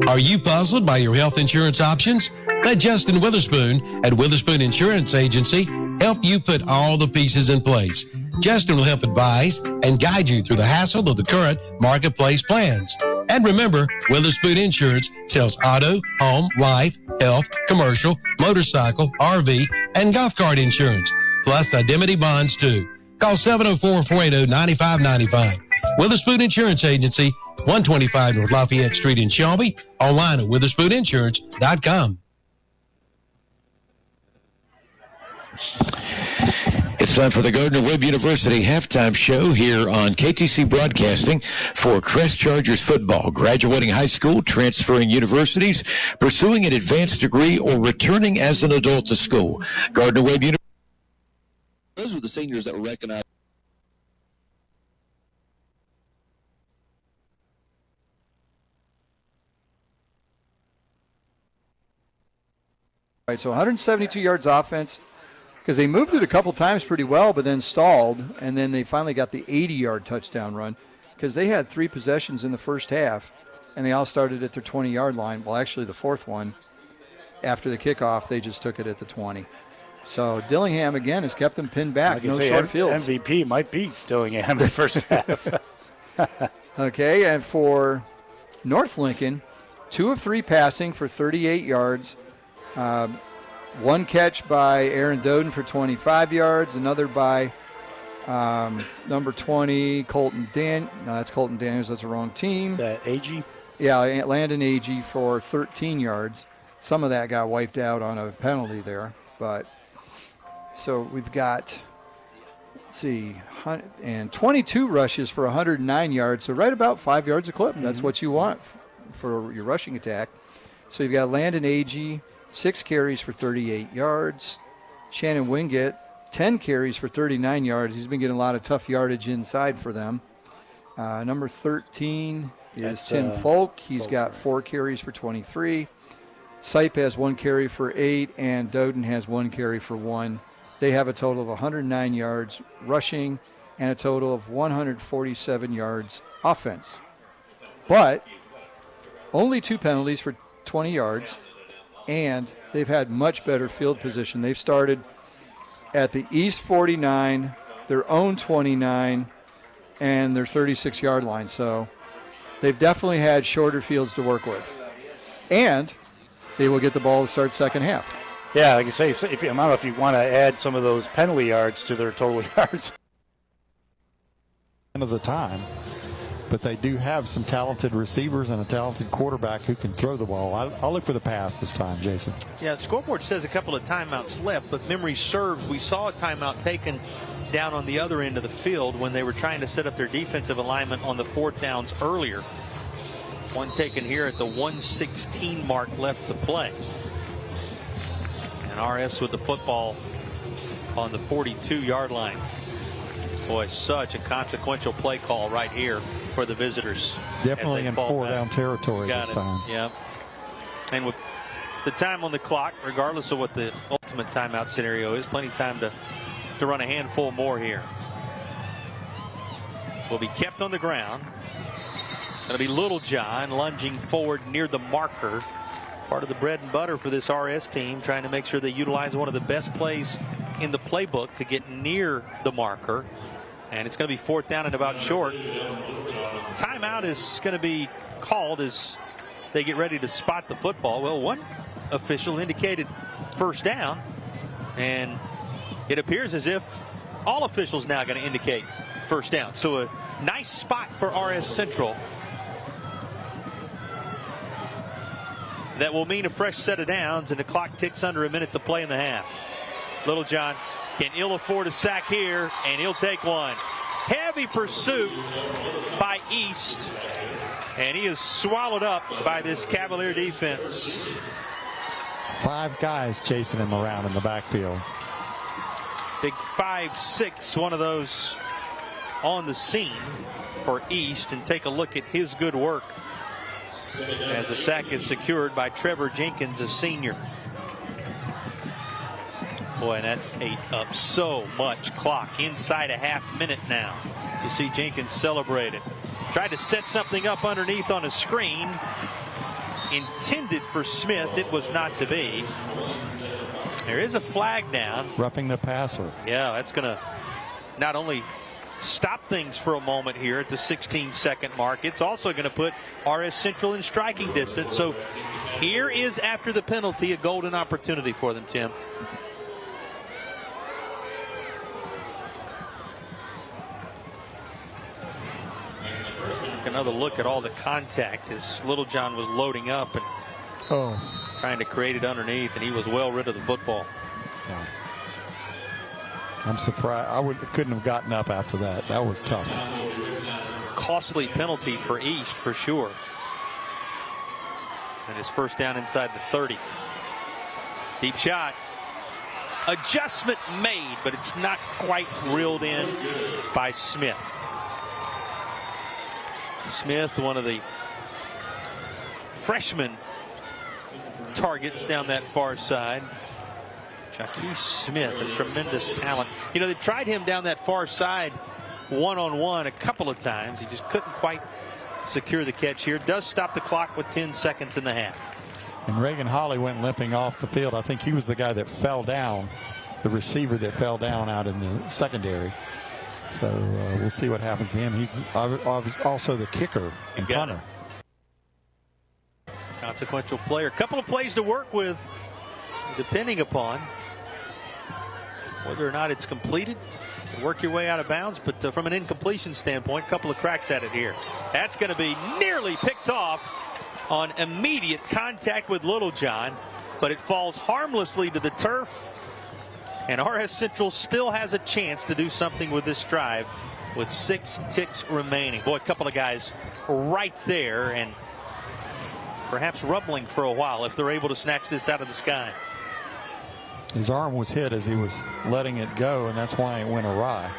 Are you puzzled by your health insurance options? Let Justin Witherspoon at Witherspoon Insurance Agency help you put all the pieces in place. Justin will help advise and guide you through the hassle of the current marketplace plans. And remember, Witherspoon Insurance sells auto, home, life, health, commercial, motorcycle, RV, and golf cart insurance, plus indemnity bonds too. Call 704-480-9595. Witherspoon Insurance Agency, 125 North Lafayette Street in Shelby. Online at witherspooninsurance.com.
It's time for the Gardner-Webb University halftime show here on KTC Broadcasting for Crest Chargers football. Graduating high school, transferring universities, pursuing an advanced degree, or returning as an adult to school. Gardner-Webb University.
Those were the seniors that were recognized.
Right, so 172 yards offense, because they moved it a couple times pretty well, but then stalled, and then they finally got the 80-yard touchdown run, because they had 3 possessions in the first half, and they all started at their 20-yard line. Well, actually, the fourth one, after the kickoff, they just took it at the 20. So Dillingham, again, has kept them pinned back. No short fields.
MVP might be Dillingham in the first half.
Okay, and for North Lincoln, 2 of 3 passing for 38 yards. One catch by Aaron Doden for 25 yards, another by number 20, Colton Dan. No, that's Colton Daniels. That's the wrong team.
That Agee?
Yeah, Landon Agee for 13 yards. Some of that got wiped out on a penalty there. But so we've got, let's see, and 22 rushes for 109 yards. So right about 5 yards a clip. That's what you want for your rushing attack. So you've got Landon Agee, 6 carries for 38 yards. Shannon Wingett, 10 carries for 39 yards. He's been getting a lot of tough yardage inside for them. Number 13 is Tim Folk. He's got 4 carries for 23. Sipe has 1 carry for 8, and Doden has 1 carry for 1. They have a total of 109 yards rushing and a total of 147 yards offense. But only 2 penalties for 20 yards. And they've had much better field position. They've started at the East 49, their own 29, and their 36-yard line. So they've definitely had shorter fields to work with. And they will get the ball to start second half.
Yeah, like you say, so I don't know if you want to add some of those penalty yards to their total yards.
of the time. But they do have some talented receivers and a talented quarterback who can throw the ball. I'll look for the pass this time, Jason.
Yeah, the scoreboard says a couple of timeouts left, but memory serves, we saw a timeout taken down on the other end of the field when they were trying to set up their defensive alignment on the 4th downs earlier. One taken here at the 1:16 mark left to play. And RS with the football on the 42-yard line. Boy, such a consequential play call right here for the visitors.
Definitely in 4-down territory this time.
Yeah. And with the time on the clock, regardless of what the ultimate timeout scenario is, plenty of time to run a handful more here. Will be kept on the ground. Going to be Little John lunging forward near the marker. Part of the bread and butter for this RS team, trying to make sure they utilize one of the best plays in the playbook to get near the marker. And it's going to be 4th down and about short. Timeout is going to be called as they get ready to spot the football. Well, one official indicated 1st down, and it appears as if all officials now going to indicate 1st down. So a nice spot for RS Central. That will mean a fresh set of downs, and the clock ticks under a minute to play in the half. Little John can ill afford a sack here, and he'll take one. Heavy pursuit by East, and he is swallowed up by this Cavalier defense.
5 guys chasing him around in the backfield.
Big 5'6", one of those on the scene for East, and take a look at his good work as the sack is secured by Trevor Jenkins, a senior. Boy, and that ate up so much clock. Inside a half minute now. You see Jenkins celebrate it. Tried to set something up underneath on a screen. Intended for Smith. It was not to be. There is a flag down.
Roughing the passer.
Yeah, that's going to not only stop things for a moment here at the 16-second mark, it's also going to put RS Central in striking distance. So here is, after the penalty, a golden opportunity for them, Tim. Another look at all the contact as Little John was loading up and trying to create it underneath, and he was well rid of the football.
Yeah. I'm surprised. Couldn't have gotten up after that. That was tough.
Costly penalty for East for sure. And his 1st down inside the 30. Deep shot. Adjustment made, but it's not quite reeled in by Smith. Smith, one of the freshman targets down that far side. Jaquez Smith, a tremendous talent. You know, they tried him down that far side one-on-one a couple of times. He just couldn't quite secure the catch here. Does stop the clock with 10 seconds in the half.
And Reagan Hawley went limping off the field. I think he was the guy that fell down, the receiver that fell down out in the secondary. So we'll see what happens to him. He's also the kicker and punter.
Consequential player. A couple of plays to work with, depending upon whether or not it's completed. Work your way out of bounds, but from an incompletion standpoint, a couple of cracks at it here. That's going to be nearly picked off on immediate contact with Little John, but it falls harmlessly to the turf. And RS Central still has a chance to do something with this drive with 6 ticks remaining. Boy, a couple of guys right there and perhaps rumbling for a while if they're able to snatch this out of the sky.
His arm was hit as he was letting it go, and that's why it went awry.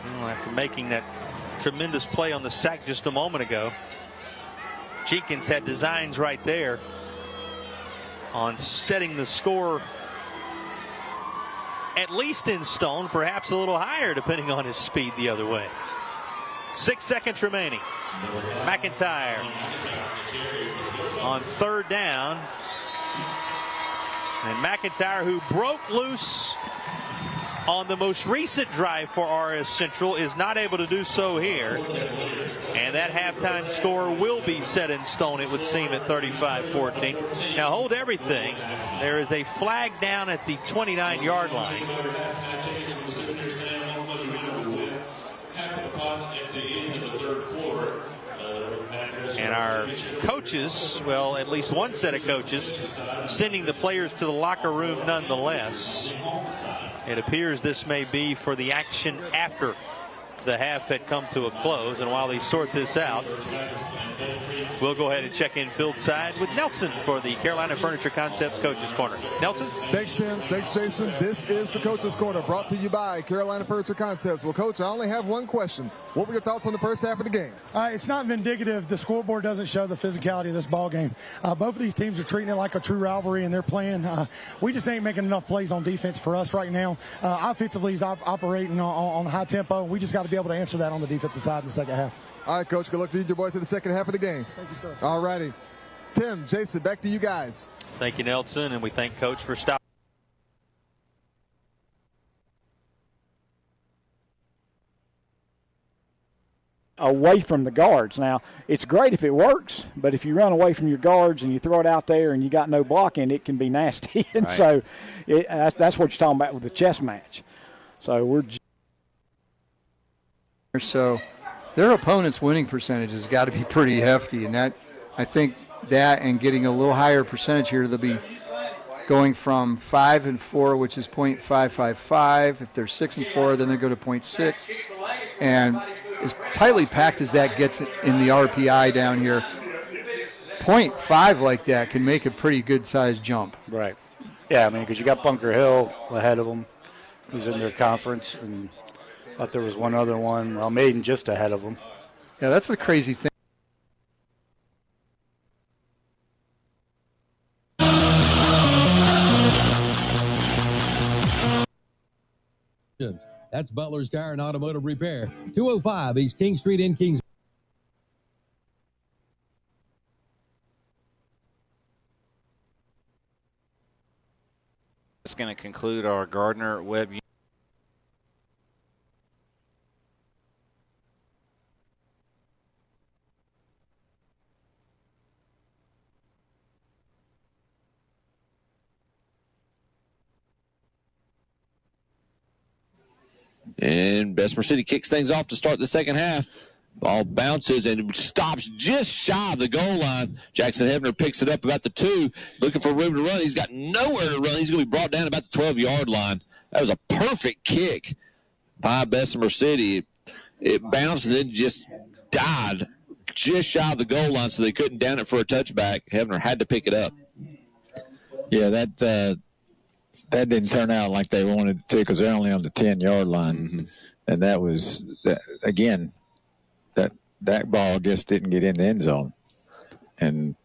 Well, after making that tremendous play on the sack just a moment ago, Jenkins had designs right there on setting the score at least in stone, perhaps a little higher depending on his speed the other way. 6 seconds remaining. McIntyre on 3rd down. And McIntyre, who broke loose on the most recent drive for RS Central, is not able to do so here. And that halftime score will be set in stone, it would seem, at 35-14. Now hold everything. There is a flag down at the 29-yard line. And our coaches, well, at least one set of coaches, sending the players to the locker room nonetheless. It appears this may be for the action after the half had come to a close. And while they sort this out, we'll go ahead and check in field side with Nelson for the Carolina Furniture Concepts Coaches Corner. Nelson?
Thanks, Tim. Thanks, Jason. This is the Coaches Corner, brought to you by Carolina Furniture Concepts. Well, Coach, I only have one question. What were your thoughts on the first half of the game?
It's not indicative. The scoreboard doesn't show the physicality of this ball game. Both of these teams are treating it like a true rivalry, and they're playing. We just ain't making enough plays on defense for us right now. Offensively, he's operating on high tempo. We just got to be able to answer that on the defensive side in the second half.
All right, Coach. Good luck to you, your boys, in the second half of the game.
Thank you, sir.
All righty. Tim, Jason, back to you guys.
Thank you, Nelson, and we thank Coach for stopping.
Away from the guards. Now, it's great if it works, but if you run away from your guards and you throw it out there and you got no blocking, it can be nasty. And so that's what you're talking about with the chess match. So
So their opponent's winning percentage has got to be pretty hefty, and that I think that and getting a little higher percentage here, they'll be going from 5-4, which is .555. If they're 6-4, then they go to .6. And as tightly packed as that gets in the RPI down here, .5 like that can make a pretty good-sized jump.
Right. Yeah, I mean, because you got Bunker Hill ahead of them, who's in their conference, and I thought there was one other one, well, Maiden just ahead of them.
Yeah, that's the crazy thing.
That's Butler's Tire and Automotive Repair, 205 East King Street in Kings.
That's going to conclude our Gardner Webb.
And Bessemer City kicks things off to start the second half. Ball bounces and stops just shy of the goal line. Jackson Hebner picks it up about the 2, looking for room to run. He's got nowhere to run. He's going to be brought down about the 12-yard line. That was a perfect kick by Bessemer City. It bounced and then just died just shy of the goal line, so they couldn't down it for a touchback. Hebner had to pick it up.
Yeah, that didn't turn out like they wanted to because they're only on the 10-yard line. Mm-hmm. And that was, again, that ball just didn't get in the end zone. And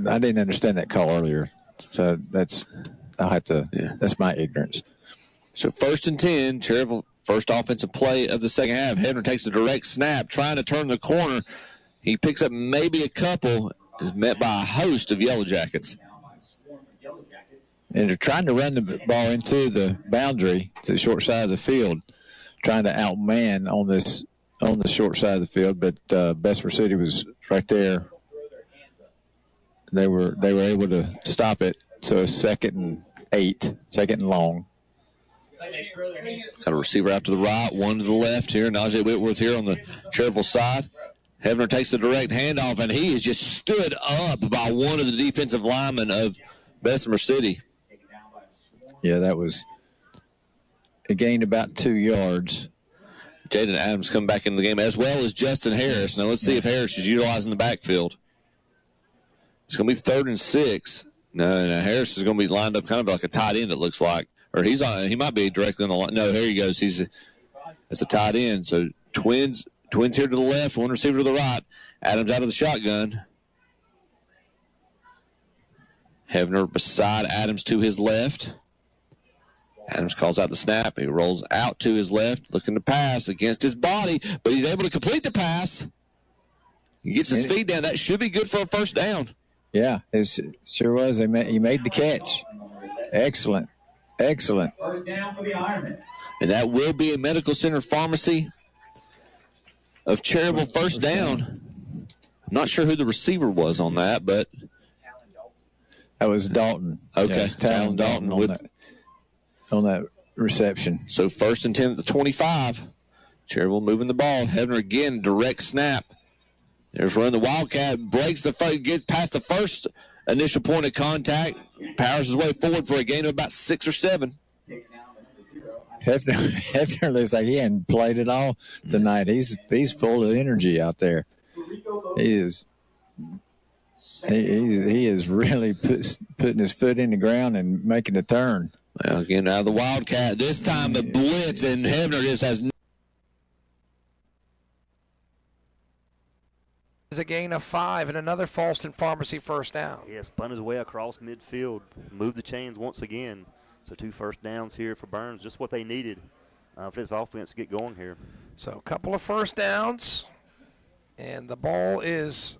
I didn't understand that call earlier. So that's my ignorance.
So 1st and 10, Cherryville, first offensive play of the second half. Hebner takes a direct snap, trying to turn the corner. He picks up maybe a couple, is met by a host of Yellow Jackets.
And they're trying to run the ball into the boundary to the short side of the field, trying to outman on the short side of the field. But Bessemer City was right there. They were able to stop it. So it's 2nd and 8, 2nd and long.
Got a receiver out to the right, one to the left here. Najee Whitworth here on the Cherryville side. Hebner takes the direct handoff, and he is just stood up by one of the defensive linemen of Bessemer City.
Yeah, that was – it gained about 2 yards.
Jaden Adams come back into the game, as well as Justin Harris. Now, let's see if Harris is utilizing the backfield. It's going to be 3rd and 6. No, Harris is going to be lined up kind of like a tight end, it looks like. Or he might be directly on the line. No, here he goes. It's a tight end. So twins here to the left, one receiver to the right. Adams out of the shotgun. Hebner beside Adams to his left. Adams calls out the snap. He rolls out to his left, looking to pass against his body, but he's able to complete the pass. He gets his feet down. That should be good for a first down.
Yeah, it sure was. He made the catch. Excellent.
First down for the Ironman.
And that will be a Medical Center Pharmacy of Cherryville first down. I'm not sure who the receiver was on that, but
that was Dalton.
Okay,
yes,
Talon Dalton
on that reception.
So 1st and 10 at the 25. Cherryville moving the ball. Hebner again, direct snap. There's run the Wildcat, breaks gets past the first initial point of contact, powers his way forward for a gain of about 6 or 7.
Hefner looks like he hadn't played at all tonight. He's full of energy out there. He is really putting his foot in the ground and making a turn.
Well, again, now the Wildcat, this time the blitz, and Hefner just has
is a gain of 5 and another Falston Pharmacy first down.
Yeah, spun his way across midfield, moved the chains once again. So 2 first downs here for Burns, just what they needed for this offense to get going here.
So a couple of first downs, and the ball is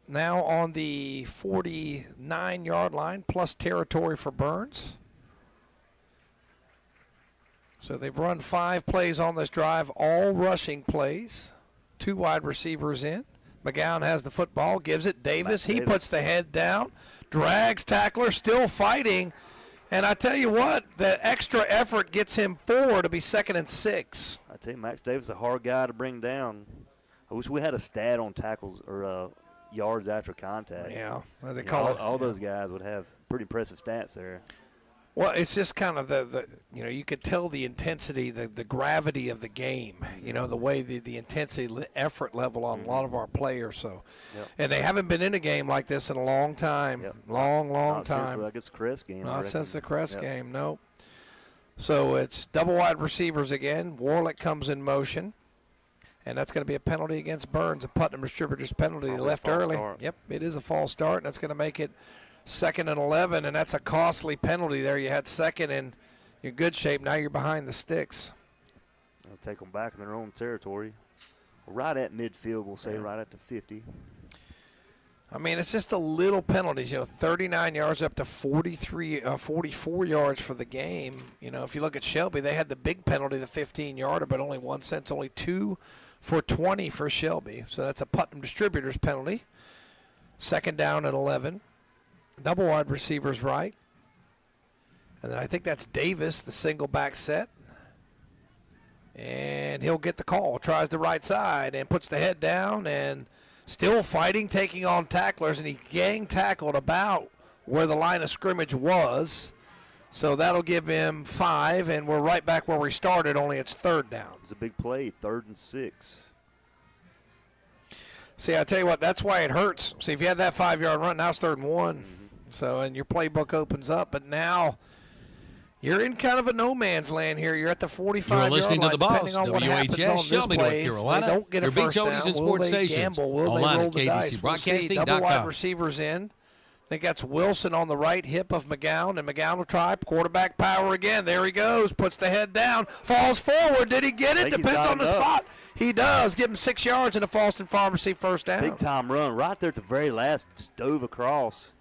now on the 49-yard line, plus territory for Burns. So they've run 5 plays on this drive, all rushing plays. 2 wide receivers in. McGowan has the football, gives it. Davis, he puts the head down, drags tackler, still fighting. And I tell you what, the extra effort gets him forward to be 2nd and 6.
I tell you, Max Davis is a hard guy to bring down. I wish we had a stat on tackles or yards after contact.
Yeah, they call it.
All those guys would have pretty impressive stats there.
Well, it's just kind of the you could tell the intensity, the gravity of the game, the way the intensity, effort level on a lot of our players. So, and they haven't been in a game like this in a long time, long
Not
time.
Since the Crest game.
Not since the Crest game, nope. So it's double wide receivers again. Warlick comes in motion, and that's going to be a penalty against Burns, a Putnam Distributors penalty. They left early.
Start.
Yep, it is a false start, and that's going to make it 2nd and 11, and that's a costly penalty there. You had 2nd, and you're in good shape. Now you're behind the sticks.
They'll take them back in their own territory. Right at midfield, we'll say, right at the 50.
I mean, it's just a little penalties, 39 yards up to 44 yards for the game. If you look at Shelby, they had the big penalty, the 15-yarder, but only 1 cent, only 2 for 20 for Shelby. So that's a Putnam Distributors penalty. 2nd down and 11. Double wide receivers right. And then I think that's Davis, the single back set. And he'll get the call. Tries the right side and puts the head down and still fighting, taking on tacklers. And he gang tackled about where the line of scrimmage was. So that'll give him 5, and we're right back where we started, only it's 3rd down.
It's a big play, 3rd and 6.
See, I tell you what, that's why it hurts. See, if you had that 5-yard run, now it's 3rd and 1. So, and your playbook opens up, but now you're in kind of a no man's land here. You're at the 45-yard
listening
line.
to the boss,
Depending on what happens on this
Shelby,
play,
North Carolina.
they don't get a
Your big
first
Cody's
down.
and
Will
sports
they
stations.
gamble? Will
Online
they roll
at
the dice? We'll see. Double wide receivers in. I think that's Wilson on the right hip of McGowan, and McGowan will try. Quarterback power again. There he goes. Puts the head down. Falls forward. Did he get it? Depends on the spot. He does. Give him 6 yards in a Falston Pharmacy first down.
Big time run right there at the very last. Just dove across.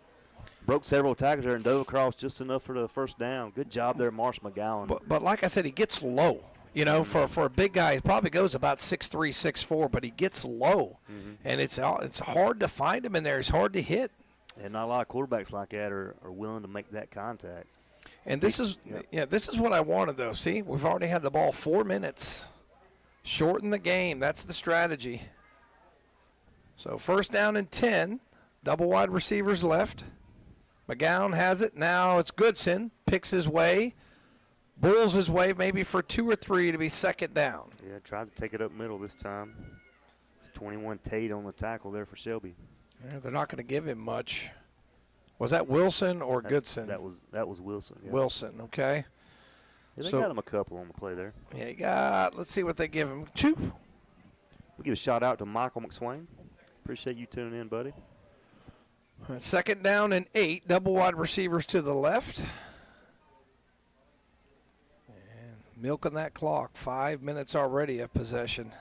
Broke several tackles there and dove across just enough for the first down. Good job there, Marsh McGowan.
But like I said, he gets low. For a big guy, he probably goes about 6'3", 6'4", but he gets low. And it's hard to find him in there. It's hard to hit.
And not a lot of quarterbacks like that are willing to make that contact.
And this is what I wanted, though. See, we've already had the ball 4 minutes. Shorten the game. That's the strategy. So 1st down and 10. Double wide receivers left. McGowan has it. Now it's Goodson. Picks his way. Bulls his way maybe for 2 or 3 to be 2nd down.
Yeah, tried to take it up middle this time. It's 21 Tate on the tackle there for Shelby.
Yeah, they're not going to give him much. Was that Wilson or Goodson?
That was Wilson. Yeah.
Wilson, okay.
Yeah, they got him a couple on the play there.
Yeah, he got, let's see what they give him. 2.
We'll give a shout out to Michael McSwain. Appreciate you tuning in, buddy.
2nd down and 8. Double wide receivers to the left. And milking that clock. 5 minutes already of possession.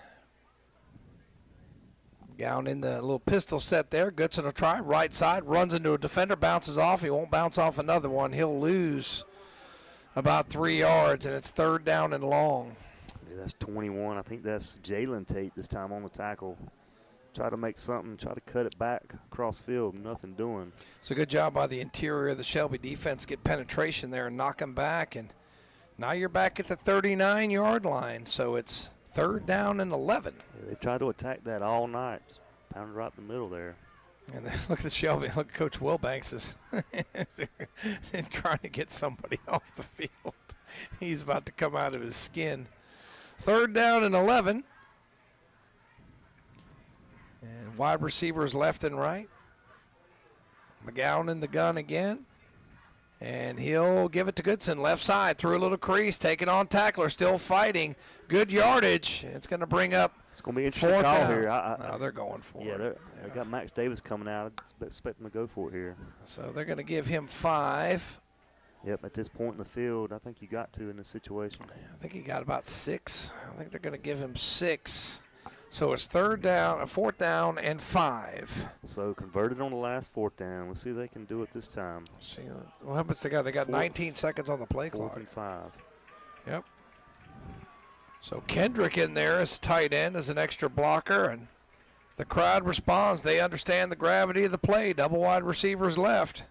Down in the little pistol set there. Goodson will try. Right side. Runs into a defender. Bounces off. He won't bounce off another one. He'll lose about 3 yards, and it's 3rd down and long.
Yeah, that's 21. I think that's Jalen Tate this time on the tackle. Try to make something. Try to cut it back across field. Nothing doing.
It's a good job by the interior of the Shelby defense. Get penetration there and knock him back. And now you're back at the 39-yard line. So it's 3rd down and 11.
Yeah, they've tried to attack that all night. Pounded right in the middle there.
And then look at Shelby. Look at Coach Wilbanks is trying to get somebody off the field. He's about to come out of his skin. 3rd down and 11. And wide receivers left and right. McGowan in the gun again. And he'll give it to Goodson. Left side, through a little crease, taking on tackler, still fighting. Good yardage. It's going to bring up.
It's going to be an interesting call here.
No, they're going for it.
They got Max Davis coming out. I expect them to go for it here.
So they're going to give him 5.
Yep, at this point in the field, I think you got to in this situation.
I think he got about 6. I think they're going to give him 6. So it's 4th down and 5.
So converted on the last 4th down. Let's see if they can do it this time.
See what happens. They got 19 seconds on the play clock.
4th and 5.
Yep. So Kendrick in there as tight end as an extra blocker, and the crowd responds. They understand the gravity of the play. Double wide receivers left.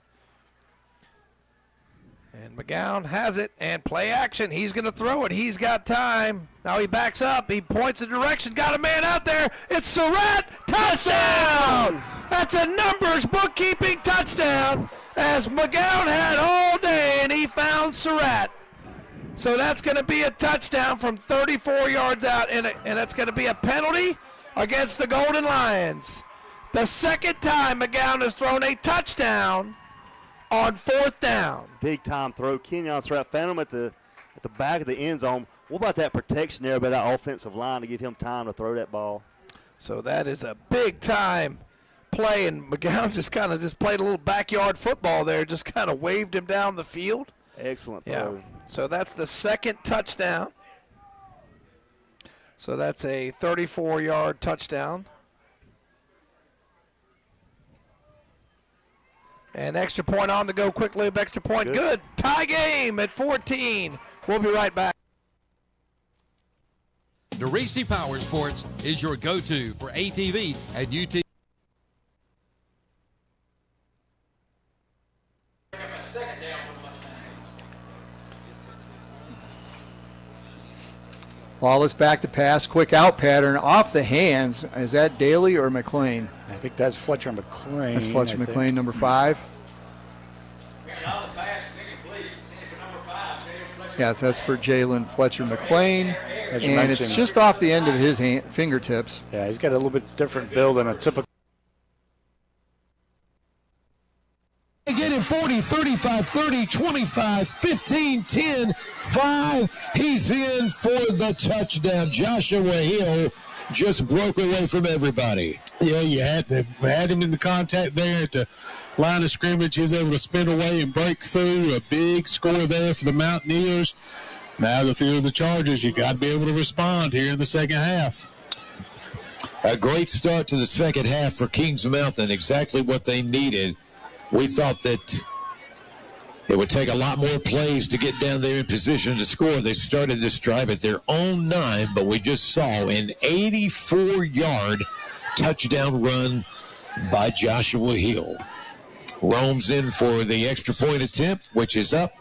And McGowan has it, and play action. He's going to throw it. He's got time. Now he backs up. He points the direction. Got a man out there. It's Surratt. Touchdown! That's a numbers bookkeeping touchdown, as McGowan had all day, and he found Surratt. So that's going to be a touchdown from 34 yards out, and that's going to be a penalty against the Golden Lions. The second time McGowan has thrown a touchdown on 4th down.
Big time throw. Kenyon Surratt found him at the back of the end zone. What about that protection there by that offensive line to give him time to throw that ball?
So that is a big time play, and McGowan just played a little backyard football there, just kind of waved him down the field.
Excellent throw.
Yeah. So that's the second touchdown. So that's a 34-yard touchdown. And extra point on to go. Quick lube, extra point. Good. Tie game at 14. We'll be right back.
DeRisi Power Sports is your go-to for ATV and UT.
Wallace back to pass, quick out pattern off the hands. Is that Daly or McLean?
I think that's Fletcher McLean.
That's Fletcher McLean, number 5. Yes, that's for Jalen Fletcher McLean. And it's just off the end of his fingertips.
Yeah, he's got a little bit different build than a typical.
Get him 40, 35, 30, 25, 15, 10, 5. He's in for the touchdown. Joshua Hill just broke away from everybody.
Yeah, you had him in the contact there at the line of scrimmage. He was able to spin away and break through. A big score there for the Mountaineers. Now the field of the Chargers, you got to be able to respond here in the second half.
A great start to the second half for Kings Mountain, exactly what they needed. We thought that it would take a lot more plays to get down there in position to score. They started this drive at their own 9, but we just saw an 84-yard touchdown run by Joshua Hill. Rome's in for the extra point attempt, which is up,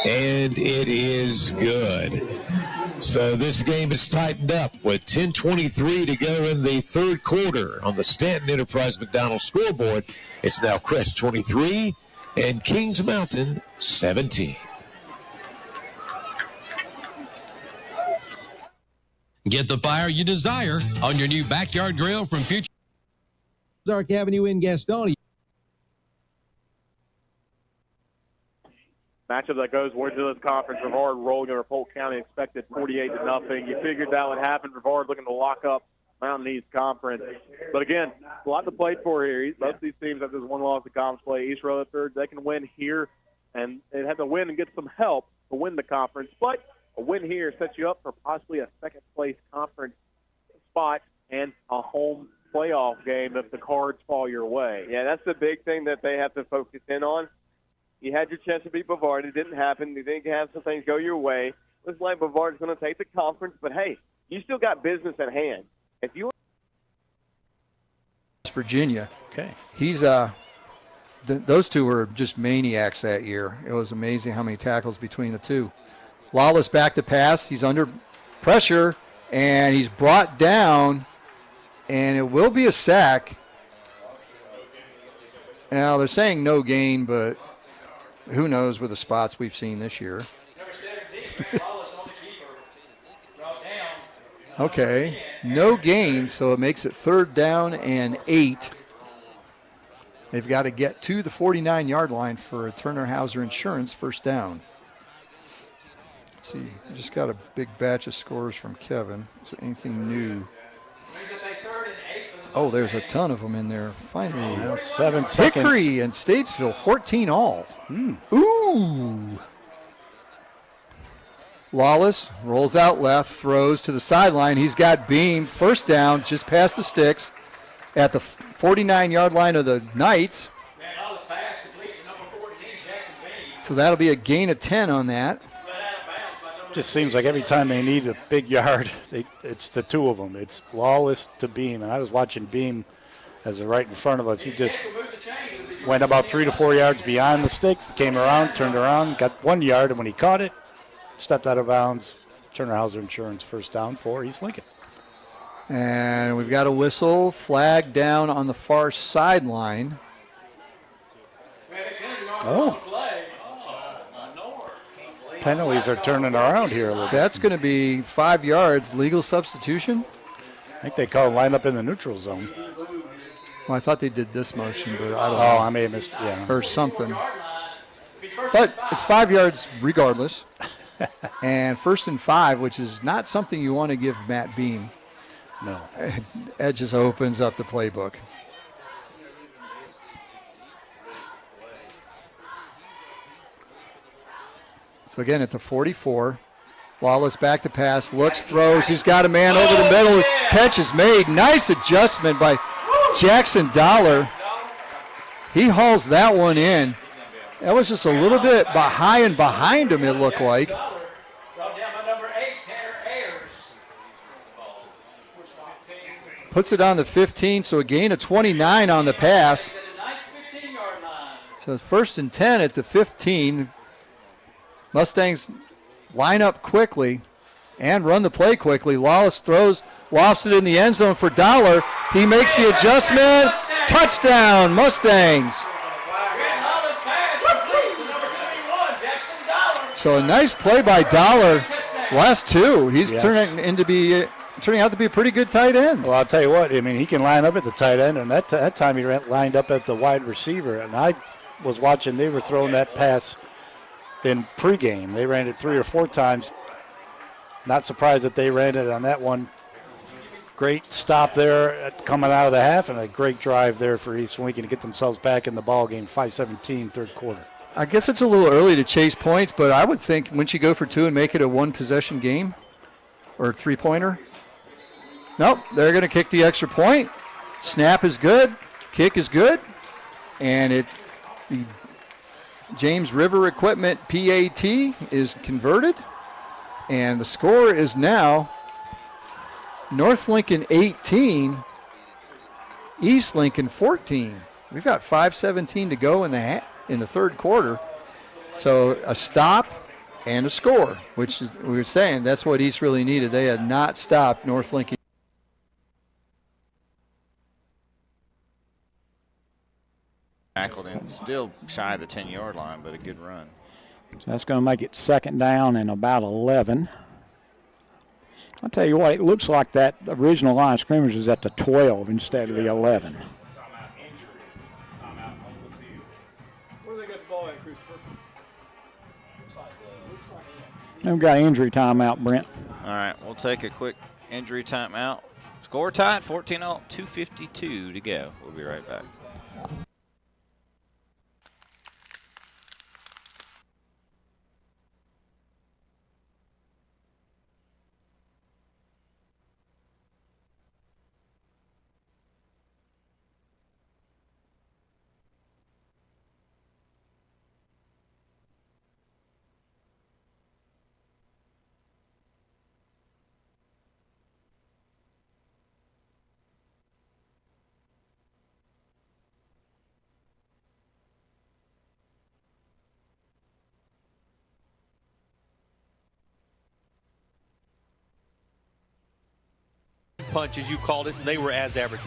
and it is good. So this game is tightened up with 10:23 to go in the third quarter on the Stanton Enterprise McDonald scoreboard. It's now Crest 23 and Kings Mountain 17.
Get the fire you desire on your new backyard grill from Future
Ozark Avenue in Gastonia.
Matchup that goes into this conference. Brevard rolling over Polk County, expected 48-0. You figured that would happen. Brevard looking to lock up Mountain East Conference. But again, a lot to play for here. Both of these teams have this one loss in conference play. East Rutherford, they can win here, and they have to win and get some help to win the conference. But a win here sets you up for possibly a second-place conference spot and a home playoff game if the cards fall your way.
Yeah, that's the big thing that they have to focus in on. You had your chance to beat Brevard. It didn't happen. You didn't have some things go your way. Looks like Brevard's going to take the conference, but, hey, you still got business at hand. If you
Virginia.
Okay.
He's those two were just maniacs that year. It was amazing how many tackles between the two. Lawless back to pass. He's under pressure, and he's brought down And it will be a sack. Now, they're saying no gain, but who knows with the spots we've seen this year. Okay, no gain, so it makes it 3rd down and 8. They've got to get to the 49-yard line for a Turner Hauser Insurance first down. Let's see, just got a big batch of scores from Kevin. Is there anything new? Oh, there's a ton of them in there. Finally,
7 seconds.
Hickory and Statesville, 14 all. Ooh. Lawless rolls out left, throws to the sideline. He's got Beam, first down, just past the sticks at the 49-yard line of the Knights. So that'll be a gain of 10 on that.
Just seems like every time they need a big yard, it's the two of them. It's Lawless to Beam, and I was watching Beam as they're right in front of us. He just went about 3 to 4 yards beyond the sticks, came around, turned around, got 1 yard, and when he caught it, stepped out of bounds. Turner Hauser Insurance first down for East Lincoln.
And we've got a whistle, flag down on the far sideline.
Oh. Penalties are turning around here a little bit.
That's going to be 5 yards, legal substitution.
I think they call line up in the neutral zone.
Well, I thought they did this motion, but I don't know.
Oh, I may have missed, yeah.
Or something. But it's 5 yards regardless. And 1st and 5, which is not something you want to give Matt Beam.
No.
That just opens up the playbook. So again, at the 44, Lawless back to pass, looks, throws. He's got a man over the middle. Catch is made. Nice adjustment by Jackson Dollar. He hauls that one in. That was just a little bit high and behind him, it looked like. Puts it on the 15, so a gain of 29 on the pass. So it's 1st and 10 at the 15. Mustangs line up quickly and run the play quickly. Lawless throws, lofts it in the end zone for Dollar. He makes the adjustment. Touchdown, Mustangs. So a nice play by Dollar. Last 2, he's turning out to be a pretty good tight end.
Well, I'll tell you what, I mean, he can line up at the tight end, and that time he lined up at the wide receiver. And I was watching, they were throwing that pass in pregame. They ran it 3 or 4 times. Not surprised that they ran it on that one. Great stop there coming out of the half, and a great drive there for East Lincoln to get themselves back in the ball game. 5:17, 3rd quarter.
I guess it's a little early to chase points, but I would think once you go for 2 and make it a 1-possession game or a 3-pointer. Nope, they're going to kick the extra point. Snap is good, kick is good, and the James River Equipment PAT is converted, and the score is now North Lincoln 18, East Lincoln 14. We've got 5:17 to go in the 3rd quarter. So a stop and a score, which is, we were saying that's what East really needed. They had not stopped North Lincoln.
Tackled in, still shy of the 10-yard line, but a good run.
So that's going to make it 2nd down and about 11. I'll tell you what, it looks like that original line of scrimmage is at the 12 instead of the 11. We've got injury timeout, Brent.
All right, we'll take a quick injury timeout. Score tied, 14-all, 2:52 to go. We'll be right back.
punch, as you called it, and they were as average.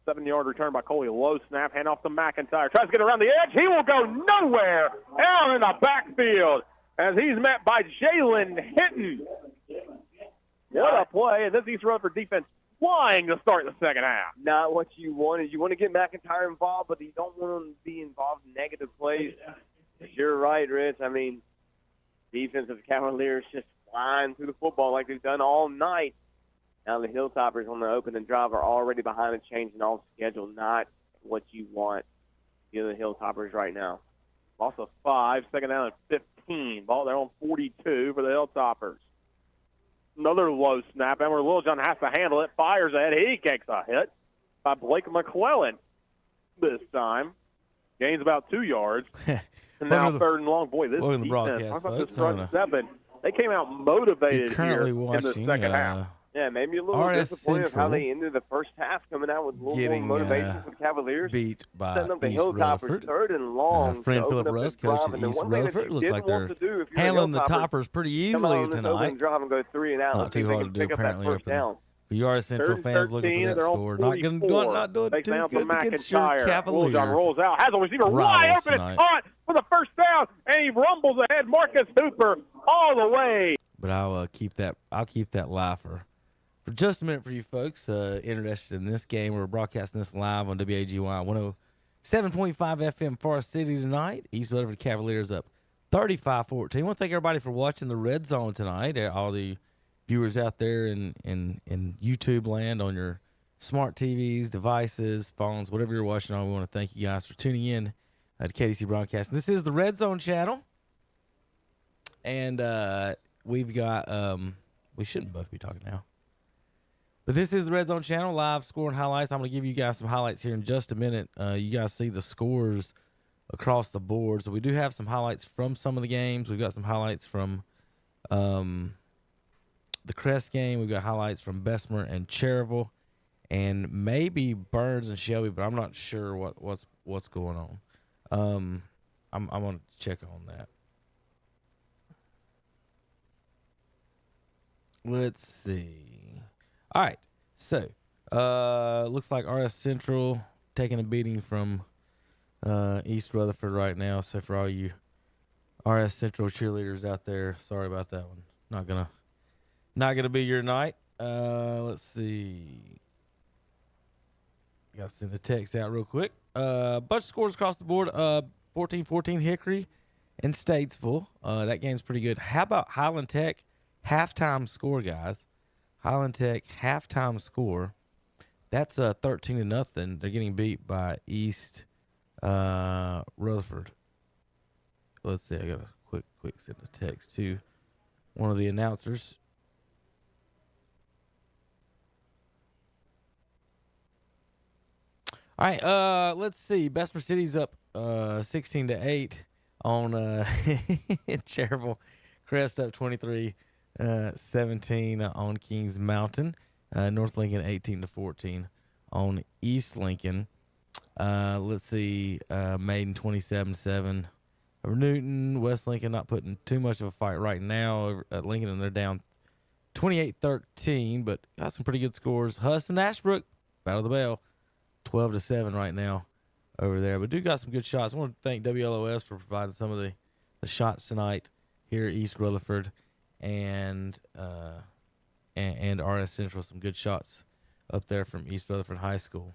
7-yard return by Coley. Low snap, hand off to McIntyre. Tries to get around the edge. He will go nowhere out in the backfield as he's met by Jalen Hinton. What a play. And this East Rutherford defense flying to start the second half.
Not what you wanted. You want to get McIntyre involved, but you don't want him to be involved in negative plays. You're right, Rich. I mean, defensive Cavaliers just flying through the football like they've done all night. Now the Hilltoppers on the opening drive are already behind a change in all schedule. Not what you want. You're the Hilltoppers right now.
Loss of 5, second down and 15. Ball there on 42 for the Hilltoppers. Another low snap. Edward Littlejohn has to handle it. Fires ahead. He takes a hit by Blake McClellan this time. Gains about 2 yards. And now third and long. Boy, this defense, talk about this front seven. They came out motivated here in the second half.
Yeah, maybe a little disappointed of how they ended the first half, coming out with a little more motivation for the Cavaliers.
Beat by
setting up the
East
Hilltoppers
Rutherford.
third and long.
Friend Philip Russ, coach at East Rutherford. Looks like they're handling the Toppers pretty easily tonight.
Drive and go 3 and out.
Not too hard to do apparently. For you are Central fans looking for that score. Not doing too good against your Cavaliers.
Rolls out, has a receiver wide open. It's caught for the first down, and he rumbles ahead. Marcus Hooper all the way.
But I'll keep that live for just a minute for you folks interested in this game. We're broadcasting this live on WAGY 107.5 FM Forest City tonight. East Rutherford Cavaliers up 35-14. I want to thank everybody for watching the Red Zone tonight. All the viewers out there in YouTube land on your smart TVs, devices, phones, whatever you're watching on. We want to thank you guys for tuning in to KTC Broadcasting. This is the Red Zone channel. And we've got we shouldn't both be talking now. But this is the Red Zone channel, live score and highlights. I'm going to give you guys some highlights here in just a minute. You guys see the scores across the board. So we do have some highlights from some of the games. We've got some highlights from the Crest game. We've got highlights from Bessemer and Cherryville, and maybe Burns and Shelby, but I'm not sure what's going on. I'm going to check on that. Let's see. All right, so looks like RS Central taking a beating from East Rutherford right now. So for all you RS Central cheerleaders out there, sorry about that one. Not gonna be your night. Let's see. Got to send a text out real quick. Bunch of scores across the board. 14-14 Hickory and Statesville. That game's pretty good. How about Highland Tech halftime score, guys? Highland Tech halftime score. That's 13-0. They're getting beat by East Rutherford. Let's see. I got a quick send a text to one of the announcers. All right. Let's see. Bessemer City's up 16-8 on Cherryville. Crest up 23. 17 on Kings Mountain. North Lincoln 18-14 on East Lincoln. Let's see. Maiden 27-7 over Newton. West Lincoln not putting too much of a fight right now over at Lincoln, and they're down 28-13, but got some pretty good scores. Huss and Ashbrook, Battle of the Bell, 12-7 right now over there. But do got some good shots. I want to thank WLOS for providing some of the shots tonight here at East Rutherford. And RS Central, some good shots up there from East Rutherford High School.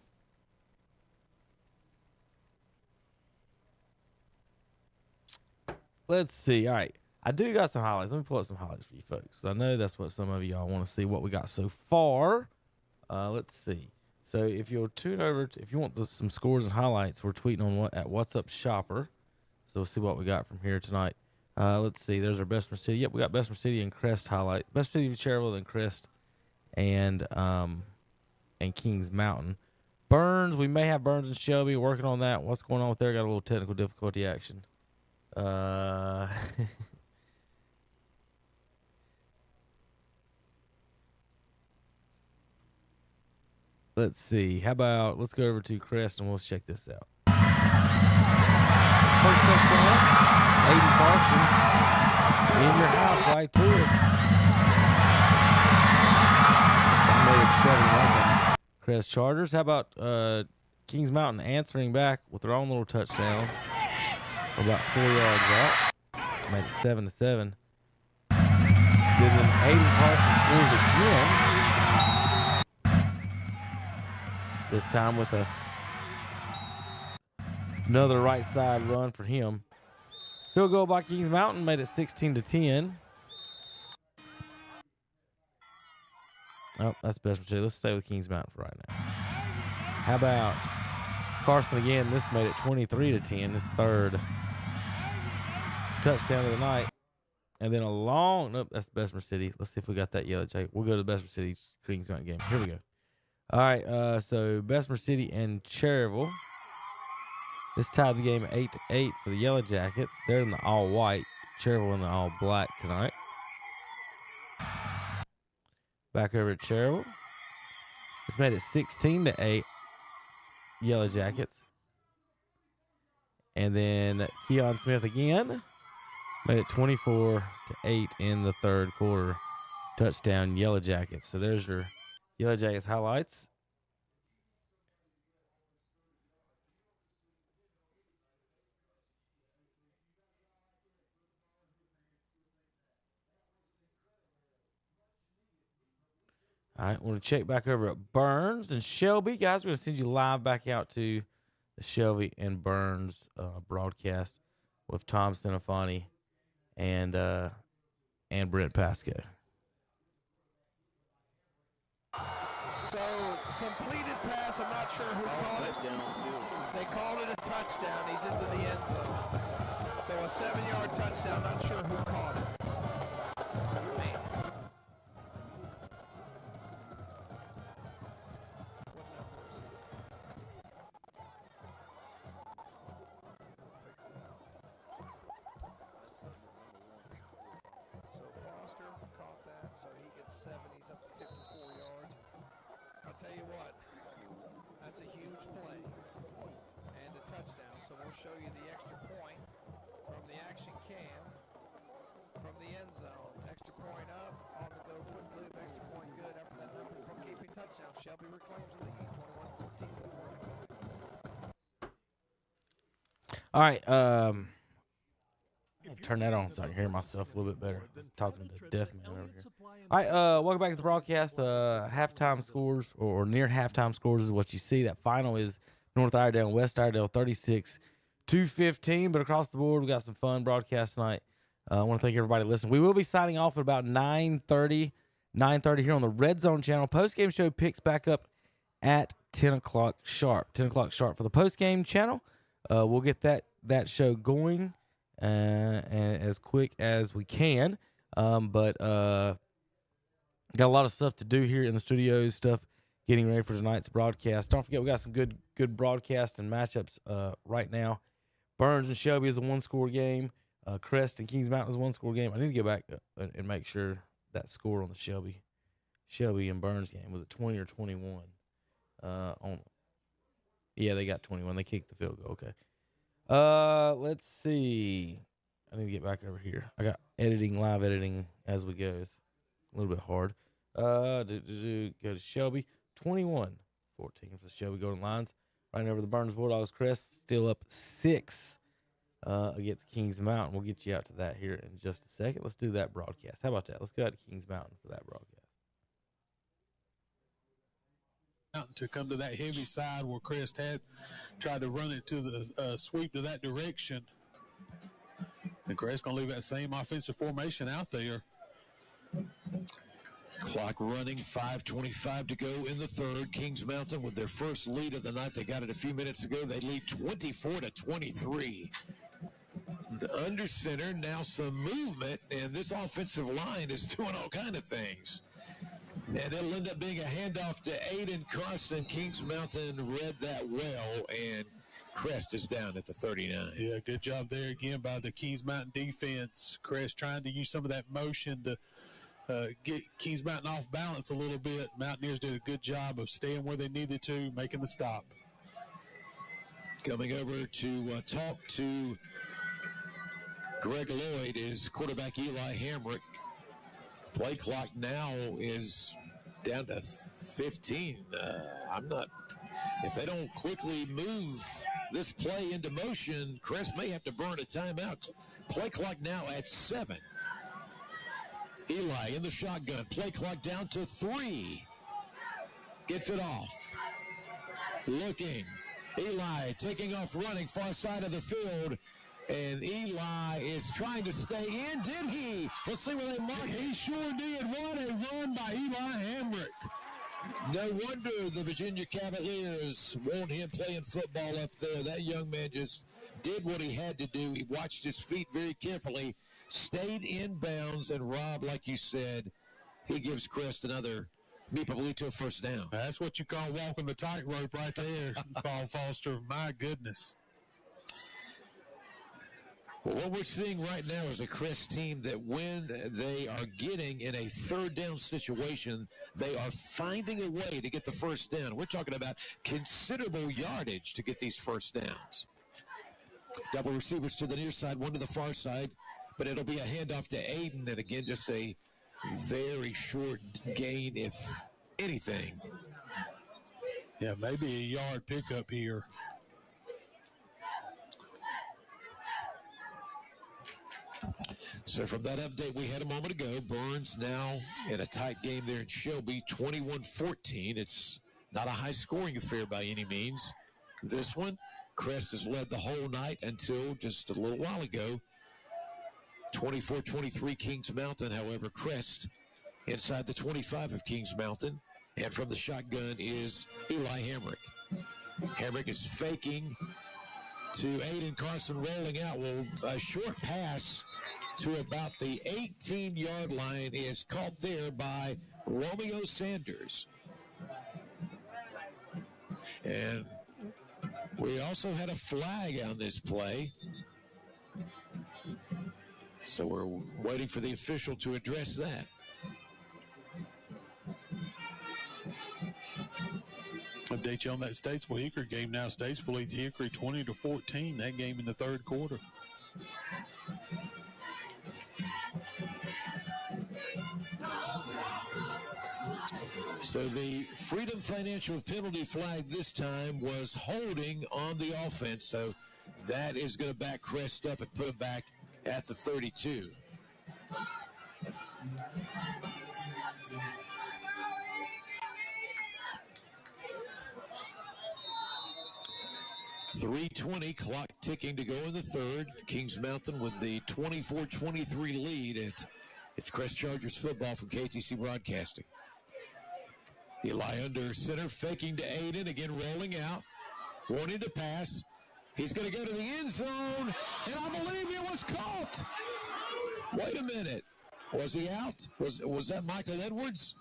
Let's see. All right. I do got some highlights. Let me pull up some highlights for you folks, because I know that's what some of y'all want to see, what we got so far. Let's see. So if you'll tune over, if you want some scores and highlights, we're tweeting on at What's Up Shopper. So we'll see what we got from here tonight. Let's see. There's our Bessemer City. Yep, we got Bessemer City and Crest highlight. Bessemer City, Cherryville, then Crest, and Kings Mountain. Burns, we may have Burns and Shelby working on that. What's going on with there? Got a little technical difficulty action. Let's see. How about let's go over to Crest and we'll check this out. First touchdown, Aiden Carson in your house right to us. Crest Chargers. How about Kings Mountain answering back with their own little touchdown? About 4 yards out. Made it 7-7. Then Aiden Carson scores again. This time with another right side run for him. Field goal by Kings Mountain made it 16-10. Oh, that's best for Let's stay with Kings Mountain for right now. How about Carson again? This made it 23-10. His third touchdown of the night. And then nope, that's Bessemer City. Let's see if we got that yellow jacket. We'll go to the Bessemer City Kings Mountain game. Here we go. All right, so Bessemer City and Cherryville. This tied the game 8-8 for the Yellow Jackets. They're in the all white. Cherryville in the all black tonight. Back over at Cherryville. This made it 16-8. Yellow Jackets. And then Keon Smith again. Made it 24-8 in the third quarter. Touchdown, Yellow Jackets. So there's your Yellow Jackets highlights. All right, we're going to check back over at Burns and Shelby. Guys, we're going to send you live back out to the Shelby and Burns broadcast with Tom Sinafani and Brent Pasco.
So, completed pass, I'm not sure who called it. They called it a touchdown. He's into the end zone. So, a 7-yard touchdown, not sure who caught it. Man. Tell you what, that's a huge play and a touchdown. So we'll show you the extra point from the action cam from the end zone. Extra point up, on the go, put loop, extra point good. After that number from keeping touchdown, Shelby reclaims the lead, 21-14.
All right, turn that on so I can hear myself a little bit better. I'm talking to the deaf man over here. All right, welcome back to the broadcast. Halftime scores, or near halftime scores, is what you see. That final is North Iredale and West Iredale 36-15. But across the board, we got some fun broadcast tonight. I want to thank everybody listening. We will be signing off at about 9:30 here on the Red Zone channel. Post-game show picks back up at 10 o'clock sharp. 10 o'clock sharp for the post-game channel. We'll get that show going and as quick as we can. But got a lot of stuff to do here in the studios, stuff getting ready for tonight's broadcast. Don't forget, we got some good broadcasts and matchups right now. Burns and Shelby is a one-score game. Crest and Kings Mountain is a one-score game. I need to get back and make sure that score on the Shelby and Burns game was it 20 or 21. Yeah, they got 21. They kicked the field goal. Okay. Let's see. I need to get back over here. I got live editing as we go. It's a little bit hard. Go to Shelby. 21-14 for the Shelby Golden Lions. Right over the Burns Bulldogs. Crest still up 6 against Kings Mountain. We'll get you out to that here in just a second. Let's do that broadcast. How about that? Let's go out to Kings Mountain for that broadcast.
To come to that heavy side where Crest had tried to run it to the sweep to that direction. And Crest going to leave that same offensive formation out there.
Clock running, 5:25 to go in the third. Kings Mountain with their first lead of the night. They got it a few minutes ago. They lead 24-23. The under center, now some movement, and this offensive line is doing all kind of things. And it'll end up being a handoff to Aiden Carson. Kings Mountain read that well, and Crest is down at the 39.
Yeah, good job there again by the Kings Mountain defense. Crest trying to use some of that motion to get Kings Mountain off balance a little bit. Mountaineers did a good job of staying where they needed to, making the stop.
Coming over to talk to Greg Lloyd is quarterback Eli Hamrick. Play clock now is down to 15. If they don't quickly move this play into motion, Crest may have to burn a timeout. Play clock now at 7. Eli in the shotgun. Play clock down to 3. Gets it off. Looking. Eli taking off running far side of the field. And Eli is trying to stay in. Did he? Let's see where they mark.
He sure did. What a run by Eli Hamrick.
No wonder the Virginia Cavaliers want him playing football up there. That young man just did what he had to do. He watched his feet very carefully, stayed in bounds, and Rob, like you said, he gives Crest another Pablito first down.
That's what you call walking the tightrope right there, Paul Foster. My goodness.
Well, what we're seeing right now is a Crest team that when they are getting in a third down situation, they are finding a way to get the first down. We're talking about considerable yardage to get these first downs. Double receivers to the near side, one to the far side, but it'll be a handoff to Aiden, and again, just a very short gain, if anything.
Yeah, maybe a yard pickup here.
So from that update we had a moment ago, Burns now in a tight game there in Shelby, 21-14. It's not a high-scoring affair by any means. This one, Crest has led the whole night until just a little while ago. 24-23 Kings Mountain. However, Crest inside the 25 of Kings Mountain. And from the shotgun is Eli Hamrick. Hamrick is faking to Aiden Carson, rolling out. Well, a short pass to about the 18-yard line is caught there by Romeo Sanders. And we also had a flag on this play. So we're waiting for the official to address that.
Update you on that Statesville Hickory game now. Statesville leads Hickory 20-14. That game in the third quarter.
So the Freedom Financial penalty flag this time was holding on the offense. So that is going to back Crest up and put it back at the 32. .320 clock ticking to go in the third. Kings Mountain with the 24-23 lead. It's Crest Chargers football from KTC Broadcasting. Eli under center, faking to Aiden, again rolling out, wanting to pass. He's going to go to the end zone, and I believe it was caught. Wait a minute. Was he out? Was that Michael Edwards?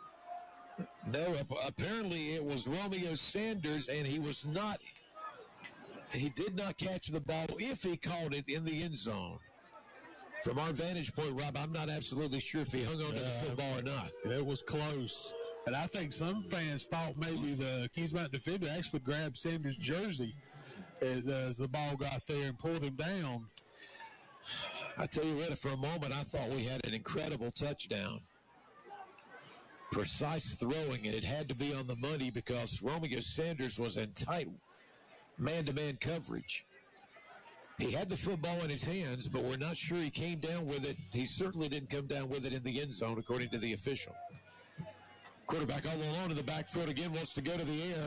No, apparently it was Romeo Sanders, and he was not. He did not catch the ball if he caught it in the end zone. From our vantage point, Rob, I'm not absolutely sure if he hung on to the football or not.
It was close. And I think some fans thought maybe the Kings Mountain defender actually grabbed Sanders' jersey as the ball got there and pulled him down.
I tell you what, for a moment, I thought we had an incredible touchdown. Precise throwing, and it had to be on the money because Romeo Sanders was in tight man-to-man coverage. He had the football in his hands, but we're not sure he came down with it. He certainly didn't come down with it in the end zone, according to the official. Quarterback all alone to the back foot again, wants to go to the air.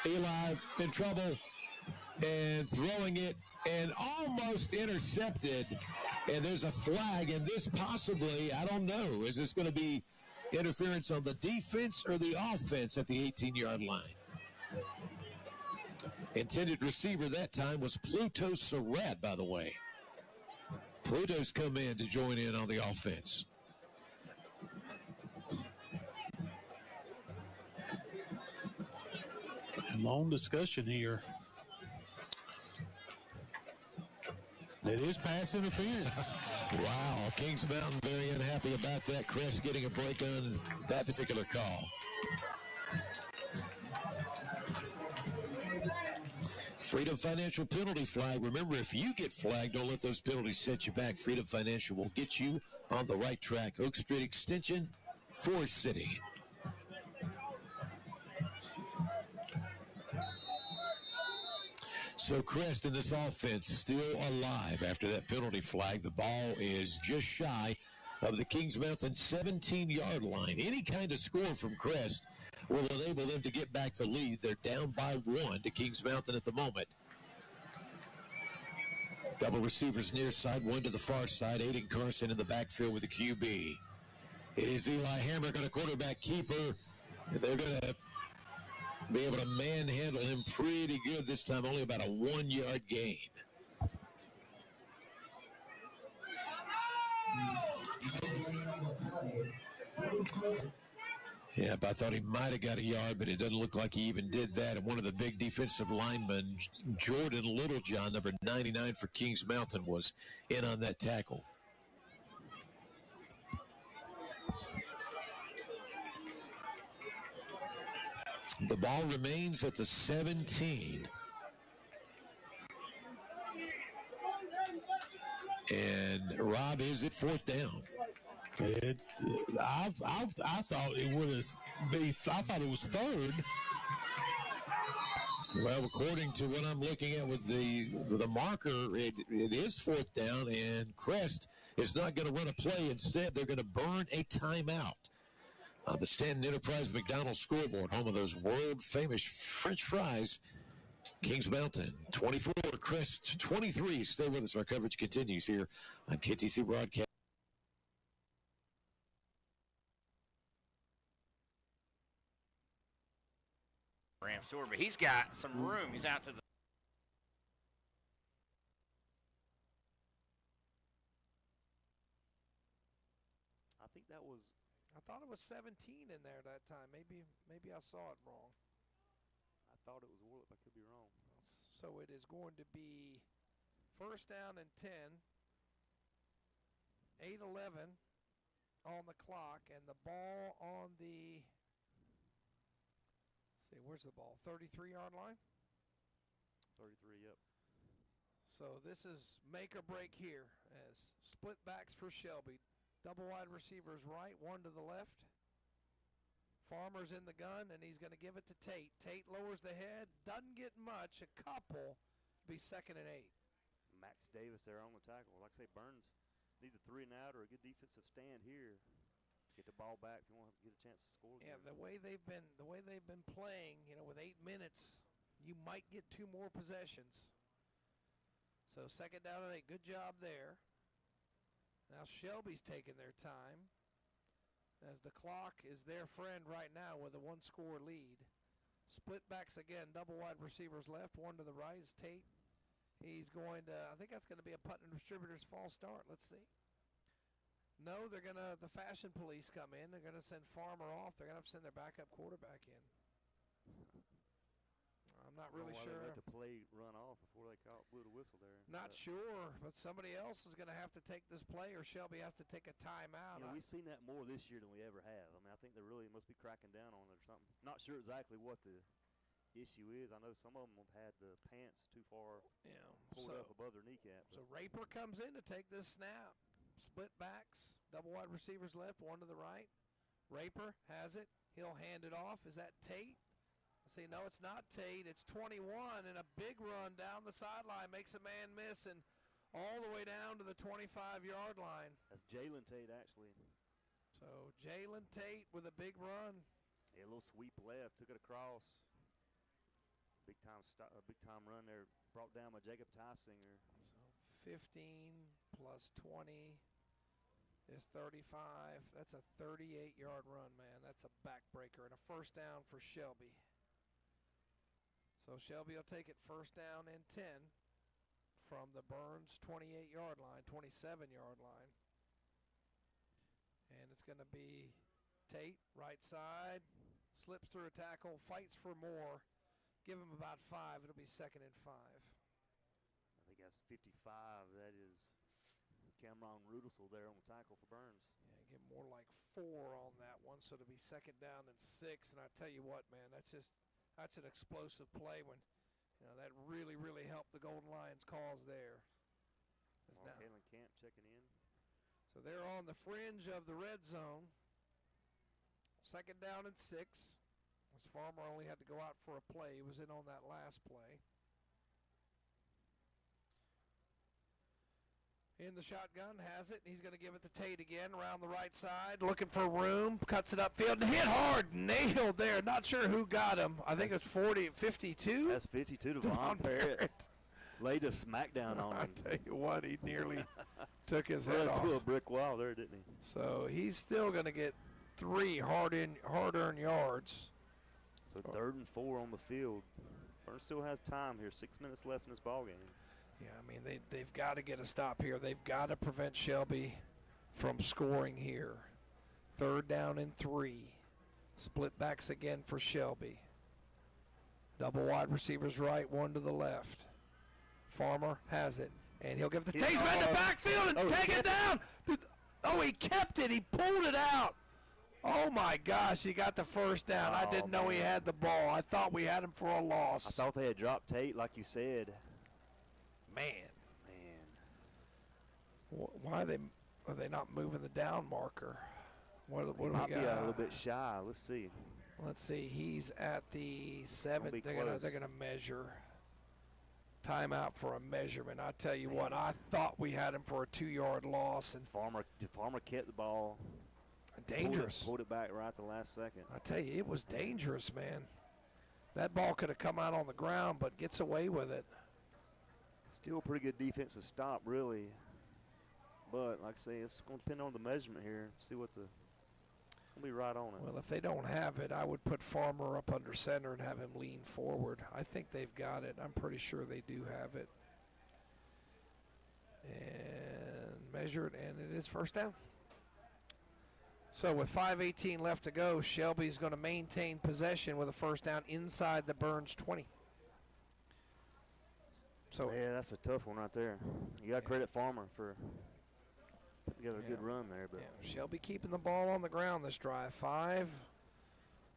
Eli in trouble and throwing it and almost intercepted. And there's a flag, and this possibly, I don't know, is this going to be interference on the defense or the offense at the 18-yard line? Intended receiver that time was Pluto Surratt, by the way. Pluto's come in to join in on the offense.
Long discussion here. It is pass interference.
Wow, Kings Mountain very unhappy about that. Crest getting a break on that particular call. Freedom Financial penalty flag. Remember, if you get flagged, don't let those penalties set you back. Freedom Financial will get you on the right track. Oak Street Extension, Forest City. So Crest in this offense still alive after that penalty flag. The ball is just shy of the Kings Mountain 17-yard line. Any kind of score from Crest will enable them to get back the lead. They're down by 1 to Kings Mountain at the moment. Double receivers near side, one to the far side. Aiden Carson in the backfield with the QB. It is Eli Hammer, got a quarterback keeper. And they're going to be able to manhandle him pretty good this time, only about a 1-yard gain. Yeah, but I thought he might have got a yard, but it doesn't look like he even did that. And one of the big defensive linemen, Jordan Littlejohn, number 99 for Kings Mountain, was in on that tackle. The ball remains at the 17. And Rob, is it 4th down?
I thought it would be. I thought it was 3rd.
Well, according to what I'm looking at with the marker, it is 4th down, and Crest is not going to run a play. Instead, they're going to burn a timeout. The Stanton Enterprise McDonald's scoreboard, home of those world-famous French fries. Kings Mountain 24, Crest 23. Stay with us. Our coverage continues here on KTC Broadcast.
Ramsor, but he's got some room. He's out to the.
I think that was.
I thought it was 17 in there that time. Maybe I saw it wrong.
I thought it was Warlick. I could be wrong.
So it is going to be 1st down and 10. 8:11 on the clock, and the ball on the. Let's see, where's the ball? 33-yard line?
33, yep.
So this is make or break here as split backs for Shelby. Double wide receivers right, one to the left. Farmer's in the gun, and he's going to give it to Tate. Tate lowers the head, doesn't get much, a couple, be 2nd and 8.
Max Davis there on the tackle. Like I say, Burns needs a 3-and-out or a good defensive stand here. Get the ball back if you want to get a chance to score.
Yeah, the way they've been playing, with 8 minutes, you might get 2 more possessions. So 2nd down and 8, good job there. Now Shelby's taking their time as the clock is their friend right now with a 1-score lead. Split backs again, double wide receivers left, one to the right is Tate. He's going to, I think that's going to be a Putnam Distributors false start. Let's see. No, they're going to, the fashion police come in. They're going to send Farmer off. They're going to have to send their backup quarterback in. I'm not really sure.
They let the play run off before they blew the whistle there.
Not sure, but somebody else is going to have to take this play, or Shelby has to take a timeout.
We've seen that more this year than we ever have. I mean, I think they really must be cracking down on it or something. Not sure exactly what the issue is. I know some of them have had the pants too far pulled up above their kneecap.
So Raper comes in to take this snap. Split backs, double wide receivers left, one to the right. Raper has it. He'll hand it off. Is that Tate? See, no, it's not Tate. It's 21, and a big run down the sideline makes a man miss, and all the way down to the 25-yard line.
That's Jalen Tate, actually.
So Jalen Tate with a big run.
Yeah, a little sweep left, took it across. Big time run there, brought down by Jacob Tysinger.
So 15 plus 20 is 35. That's a 38-yard run, man. That's a backbreaker, and a 1st down for Shelby. So Shelby will take it 1st down and 10 from the Burns 28-yard line, 27-yard line. And it's going to be Tate, right side, slips through a tackle, fights for more. Give him about 5. It'll be 2nd and 5.
I think that's 55. That is Cameron Rudelsel there on the tackle for Burns.
Yeah, get more like 4 on that one, so it'll be 2nd down and 6. And I tell you what, man, that's an explosive play when, that really, really help the Golden Lions cause there.
Halen Camp checking in.
So they're on the fringe of the red zone. 2nd down and 6. This Farmer only had to go out for a play. He was in on that last play. In the shotgun, has it. He's going to give it to Tate again around the right side. Looking for room. Cuts it upfield and hit hard. Nailed there. Not sure who got him. I think it's 52.
That's 52 to Von Barrett. Laid a smackdown on him.
I tell you what, he nearly took his head off.
Into a brick wall there, didn't he?
So he's still going to get 3 hard-earned yards.
So 3rd and 4 on the field. Burns still has time here. 6 minutes left in this ball game.
Yeah, I mean, they've got to get a stop here. They've got to prevent Shelby from scoring here. 3rd down and 3. Split backs again for Shelby. Double wide receivers right, 1 to the left. Farmer has it, and he'll give it to Taseman in the backfield and take it down. Oh, he kept it. He pulled it out. Oh, my gosh, he got the 1st down. I didn't know he had the ball. I thought we had him for a loss.
I thought they had dropped Tate, like you said.
Man. Why are they not moving the down marker? What do we got?
Might be a little bit shy. Let's see.
Let's see. He's at the 7. They're gonna measure. Timeout for a measurement. I tell you what, I thought we had him for a 2-yard loss, and
Farmer kept the ball.
Dangerous.
Pulled it back right at the last second.
I tell you, it was dangerous, man. That ball could have come out on the ground, but gets away with it.
Still a pretty good defensive stop, really. But, like I say, it's going to depend on the measurement here. See what the – we'll be right on it.
Well, if they don't have it, I would put Farmer up under center and have him lean forward. I think they've got it. I'm pretty sure they do have it. And measure it, and it is 1st down. So with 5:18 left to go, Shelby's going to maintain possession with a 1st down inside the Burns 20. So
yeah, that's a tough one right there. You got to credit Farmer for putting together a good run there. But
Shelby keeping the ball on the ground this drive. 5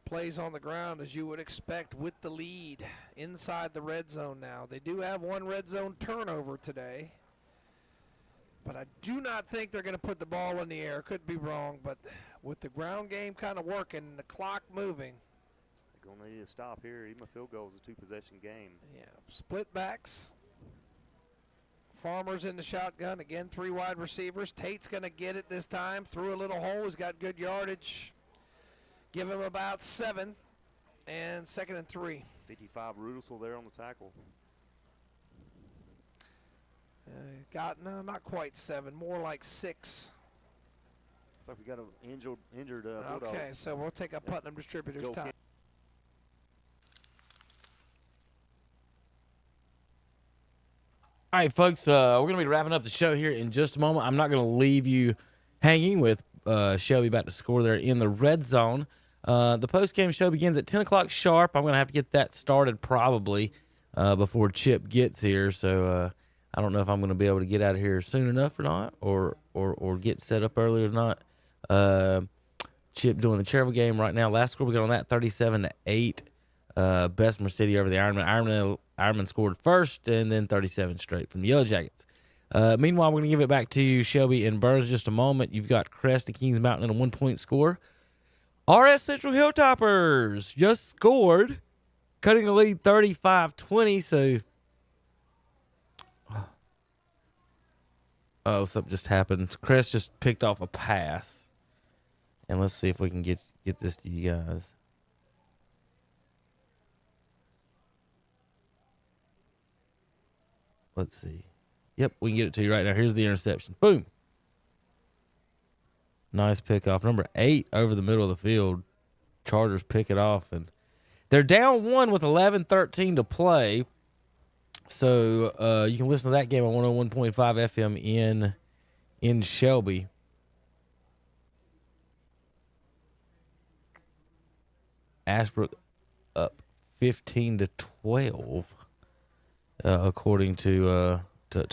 plays on the ground as you would expect with the lead inside the red zone now. They do have 1 red zone turnover today. But I do not think they're going to put the ball in the air. Could be wrong, but with the ground game kind of working, the clock moving.
They're going to need to stop here. Even a field goal is a 2-possession game.
Yeah, split backs. Farmer's in the shotgun. Again, 3 wide receivers. Tate's going to get it this time. Through a little hole. He's got good yardage. Give him about 7. And 2nd and 3.
55 Rudelsel there on the tackle.
Not quite 7, more like 6.
Looks like we got an injured Bulldog.
Okay, so we'll take a Putnam Distributors time.
All right, folks, we're going to be wrapping up the show here in just a moment. I'm not going to leave you hanging with Shelby about to score there in the red zone. The post-game show begins at 10 o'clock sharp. I'm going to have to get that started probably before Chip gets here, so I don't know if I'm going to be able to get out of here soon enough or not, or get set up early or not. Chip doing the Cherville game right now. Last score we got on that 37-8. Bessemer City over the Ironman. Ironman scored first, and then 37 straight from the Yellow Jackets. Meanwhile, we're going to give it back to Shelby and Burns in just a moment. You've got Crest and Kings Mountain in a 1-point score. RS Central Hilltoppers just scored, cutting the lead 35-20. So, something just happened. Crest just picked off a pass, and let's see if we can get this to you guys. Let's see. Yep, we can get it to you right now. Here's the interception. Boom. Nice pickoff. Number 8 over the middle of the field. Chargers pick it off, and they're down 1 with 11:13 to play. So you can listen to that game on 101.5 FM in Shelby. Ashbrook up 15-12. According to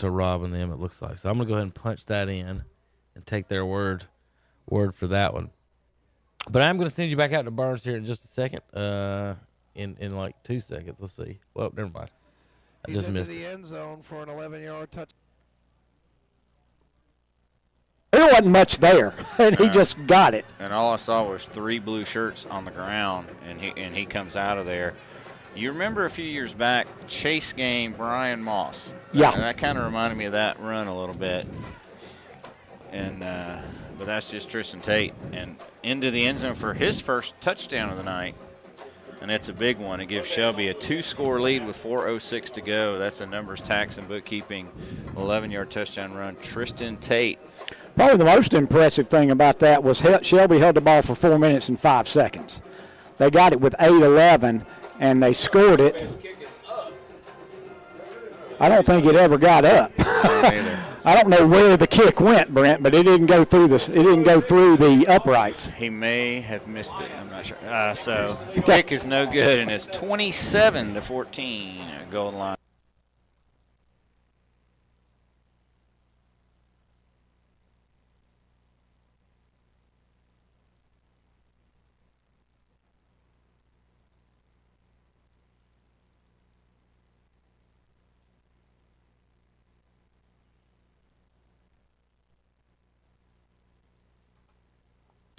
Rob and them, it looks like. So I'm gonna go ahead and punch that in and take their word for that one. But I'm gonna send you back out to Burns here in just a second. In like 2 seconds. Let's see. Well, never mind. I
He's
just
into
missed
the
it.
end zone for an 11-yard touch.
There wasn't much there, and he just got it.
And all I saw was 3 blue shirts on the ground, and he comes out of there. You remember a few years back, Chase game, Brian Moss.
Yeah.
That kind of reminded me of that run a little bit. And but that's just Tristan Tate, and into the end zone for his first touchdown of the night. And it's a big one. It gives Shelby a 2-score lead with 4:06 to go. That's a numbers, tax, and bookkeeping 11-yard touchdown run. Tristan Tate.
Probably the most impressive thing about that was Shelby held the ball for 4 minutes and 5 seconds. They got it with 8:11, and they scored it. I don't think it ever got up. I don't know where the kick went, Brent, but it didn't go through the uprights.
He may have missed it. I'm not sure. So the kick is no good, and it's 27-14 goal line.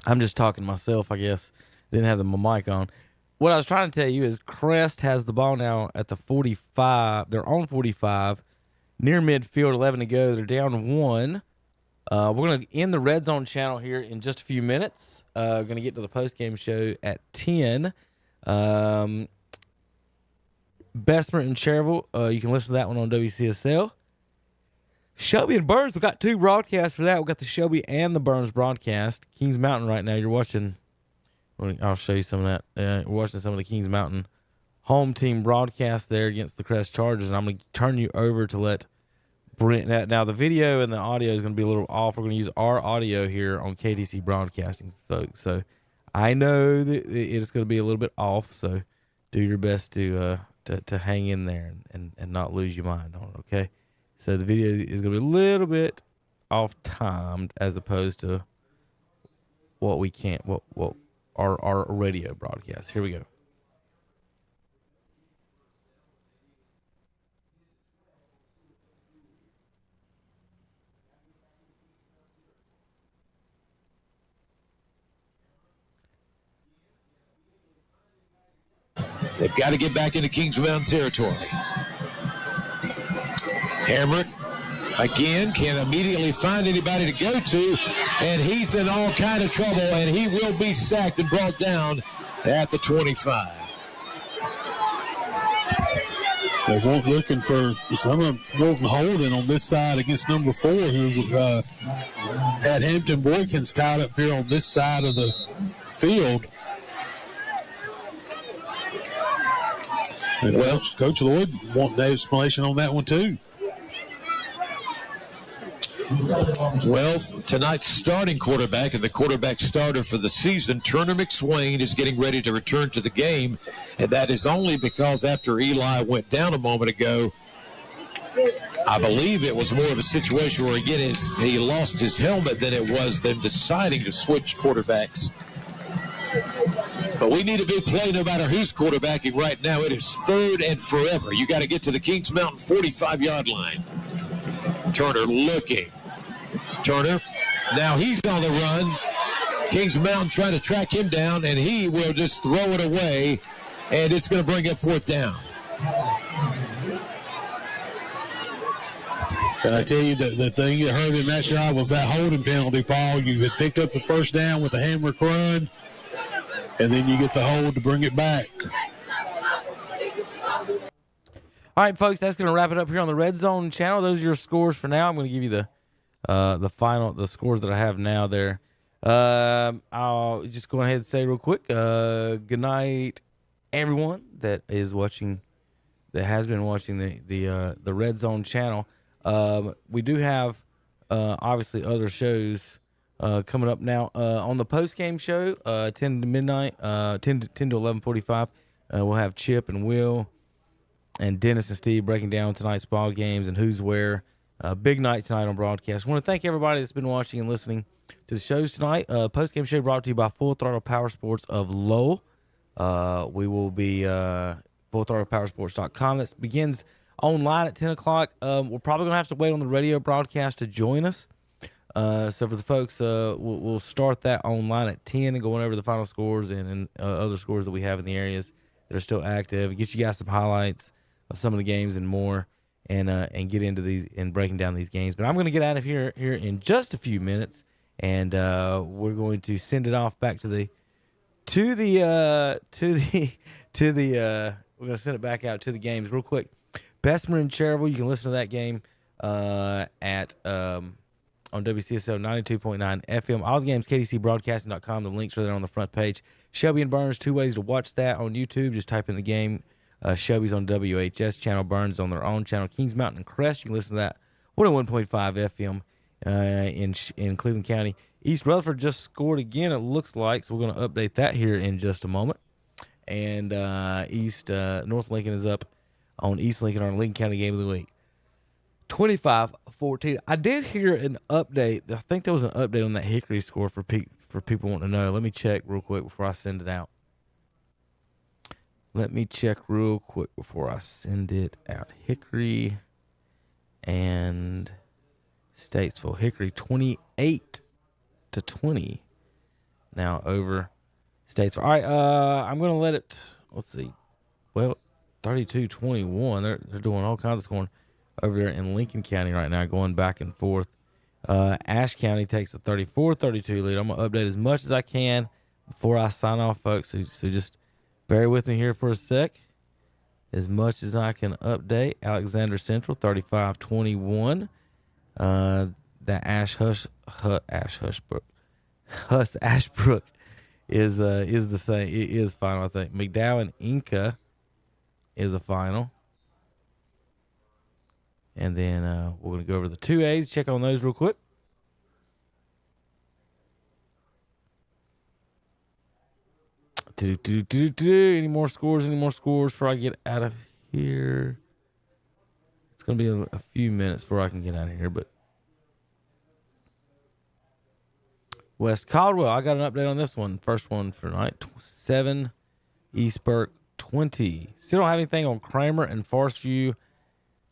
I'm just talking to myself, I guess. Didn't have my mic on. What I was trying to tell you is Crest has the ball now at the 45, their own 45, near midfield, 11 to go. They're down 1. We're going to end the Red Zone channel here in just a few minutes. Going to get to the post-game show at 10. Bessemer and Cherville, you can listen to that one on WCSL. Shelby and Burns, we've got 2 broadcasts for that. We've got the Shelby and the Burns broadcast. Kings Mountain right now, you're watching. I'll show you some of that. We're watching some of the Kings Mountain home team broadcast there against the Crest Chargers, and I'm going to turn you over to let Brent. Now, the video and the audio is going to be a little off. We're going to use our audio here on KTC Broadcasting, folks. So I know that it's going to be a little bit off, so do your best to hang in there and not lose your mind on it, okay? So the video is going to be a little bit off-timed as opposed to what our radio broadcast. Here we go.
They've got to get back into Kings Mountain territory. Hamrick again can't immediately find anybody to go to, and he's in all kind of trouble, and he will be sacked and brought down at the 25.
They weren't looking for some of them wanting holding on this side against number 4, who had Hampton Boykins tied up here on this side of the field. And well, Coach Lloyd want the explanation on that one too.
Well, tonight's starting quarterback and the quarterback starter for the season, Turner McSwain, is getting ready to return to the game, and that is only because after Eli went down a moment ago, I believe it was more of a situation where, again, he lost his helmet than it was them deciding to switch quarterbacks. But we need a big play no matter who's quarterbacking right now. It is 3rd and forever. You got to get to the Kings Mountain 45-yard line. Turner looking. Turner, now he's on the run. Kings Mountain trying to track him down, and he will just throw it away, and it's going to bring up 4th down.
And I tell you, the thing that hurt him that shot was that holding penalty, Paul. You had picked up the first down with a Hamrick run, and then you get the hold to bring it back.
All right, folks, that's going to wrap it up here on the Red Zone channel. Those are your scores for now. I'm going to give you the scores that I have now there. I'll just go ahead and say real quick, good night, everyone that is watching, that has been watching the Red Zone channel. We do have obviously other shows coming up now on the post game show, 10 to midnight, 10 to 11:45. We'll have Chip and Will and Dennis and Steve breaking down tonight's ball games and who's where. Big night tonight on broadcast. I want to thank everybody that's been watching and listening to the shows tonight. Post-game show brought to you by Full Throttle Power Sports of Lowell. We will be fullthrottlepowersports.com. That begins online at 10 o'clock. We're probably going to have to wait on the radio broadcast to join us. So for the folks, we'll start that online at 10 and going over the final scores and other scores that we have in the areas that are still active. Get you guys some highlights of some of the games and more, and get into these and breaking down these games. But I'm going to get out of here in just a few minutes, and we're going to send it off back we're going to send it back out to the games real quick. Bessemer and Cherville, you can listen to that game at on WCSO 92.9 FM. All the games, KTCBroadcasting.com. The links are there on the front page. Shelby and Burns, 2 ways to watch that on YouTube. Just type in the game. Shelby's on WHS channel. Burns on their own channel. Kings Mountain and Crest, you can listen to that 101.5 FM in Cleveland County. East Rutherford just scored again, it looks like, so we're going to update that here in just a moment. And North Lincoln is up on East Lincoln, our Lincoln County Game of the Week. 25-14. I did hear an update. I think there was an update on that Hickory score for people wanting to know. Let me check real quick before I send it out. Hickory and Statesville. Hickory 28-20 now over Statesville. All right, I'm going to let it, let's see. Well, 32-21. They're doing all kinds of scoring over there in Lincoln County right now, going back and forth. Ashe County takes a 34-32 lead. I'm going to update as much as I can before I sign off, folks. So just bear with me here for a sec. As much as I can update. Alexander Central, 35-21. The Ashbrook is the same. It is final, I think. McDowell and Inca is a final. And then we're going to go over the 2As, check on those real quick. Any more scores before I get out of here? It's going to be a few minutes before I can get out of here, but West Caldwell, I got an update on this one. First one for tonight, 7, East Burke 20. Still don't have anything on Kramer and Forest View,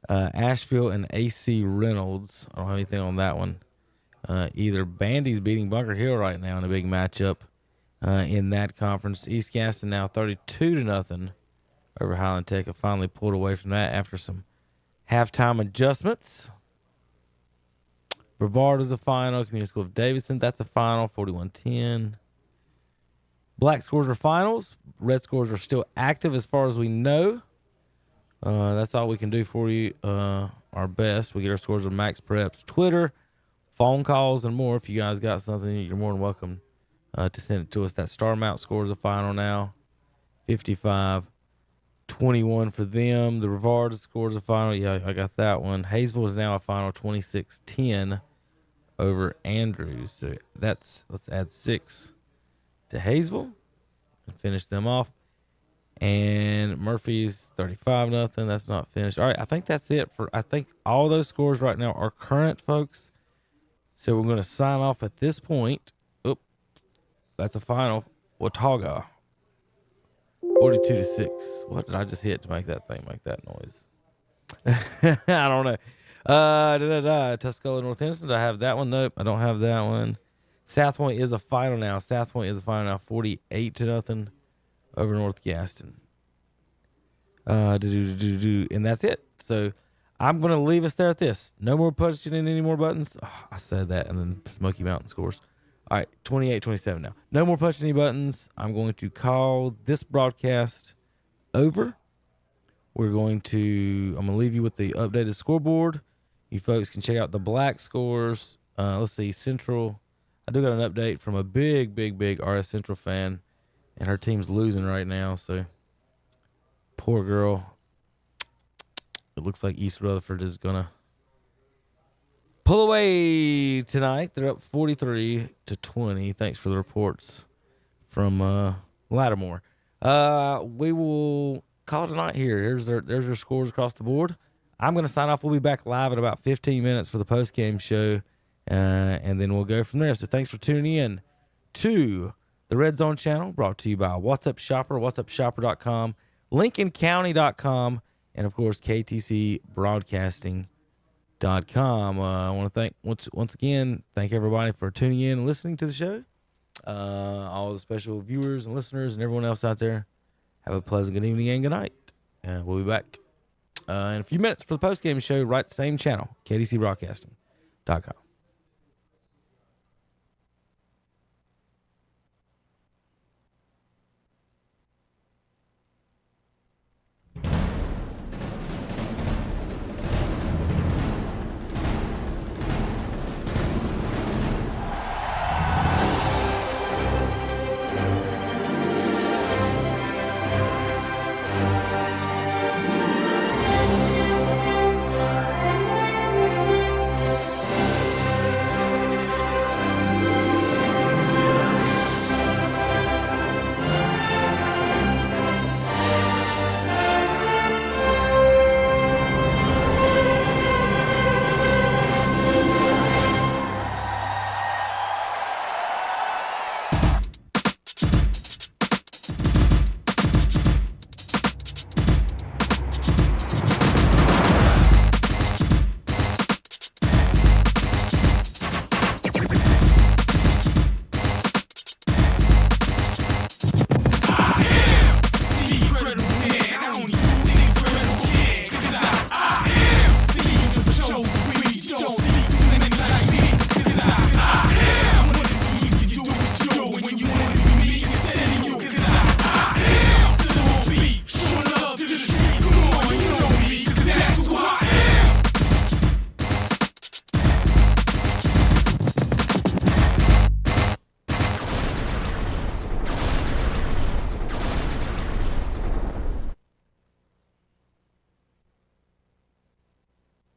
Asheville and AC Reynolds. I don't have anything on that one either. Bandy's beating Bunker Hill right now in a big matchup in that conference. East Gaston now 32-0 over Highland Tech. Have finally pulled away from that after some halftime adjustments. Brevard is a final. Community School of Davidson, that's a final, 41-10. Black scores are finals. Red scores are still active as far as we know. That's all we can do for you. Our best. We get our scores on Max Preps, Twitter, phone calls, and more. If you guys got something, you're more than welcome to send it to us. That Star Mount scores a final now, 55-21 for them. The Brevard scores a final. Yeah, I got that one. Hayesville is now a final, 26-10 over Andrews. So let's add 6 to Hayesville and finish them off. And Murphy's 35-0. That's not finished. All right, I think that's it I think all those scores right now are current, folks. So we're going to sign off at this point. Oop, that's a final. Watauga, 42-6. What did I just hit to make that thing make that noise? I don't know. Tuscola North Henderson. Do I have that one? Nope, I don't have that one. South Point is a final now. 48-0 over North Gaston. And that's it. So I'm going to leave us there at this. No more punching in any more buttons. Oh, I said that, and then Smoky Mountain scores. All right, 28-27 now. No more punching any buttons. I'm going to call this broadcast over. I'm going to leave you with the updated scoreboard. You folks can check out the black scores. Let's see, Central. I do got an update from a big RS Central fan, and her team's losing right now, so poor girl. It looks like East Rutherford is going to pull away tonight. They're up 43-20. Thanks for the reports from Lattimore. We will call tonight here. There's your scores across the board. I'm going to sign off. We'll be back live in about 15 minutes for the post-game show, and then we'll go from there. So thanks for tuning in to the Red Zone channel, brought to you by What's Up Shopper, whatsupshopper.com, LincolnCounty.com, and, of course, KTCBroadcasting.com. I want to thank, once again, thank everybody for tuning in and listening to the show. All the special viewers and listeners and everyone else out there, have a pleasant good evening and good night. And we'll be back in a few minutes for the post-game show, right the same channel, KTCBroadcasting.com.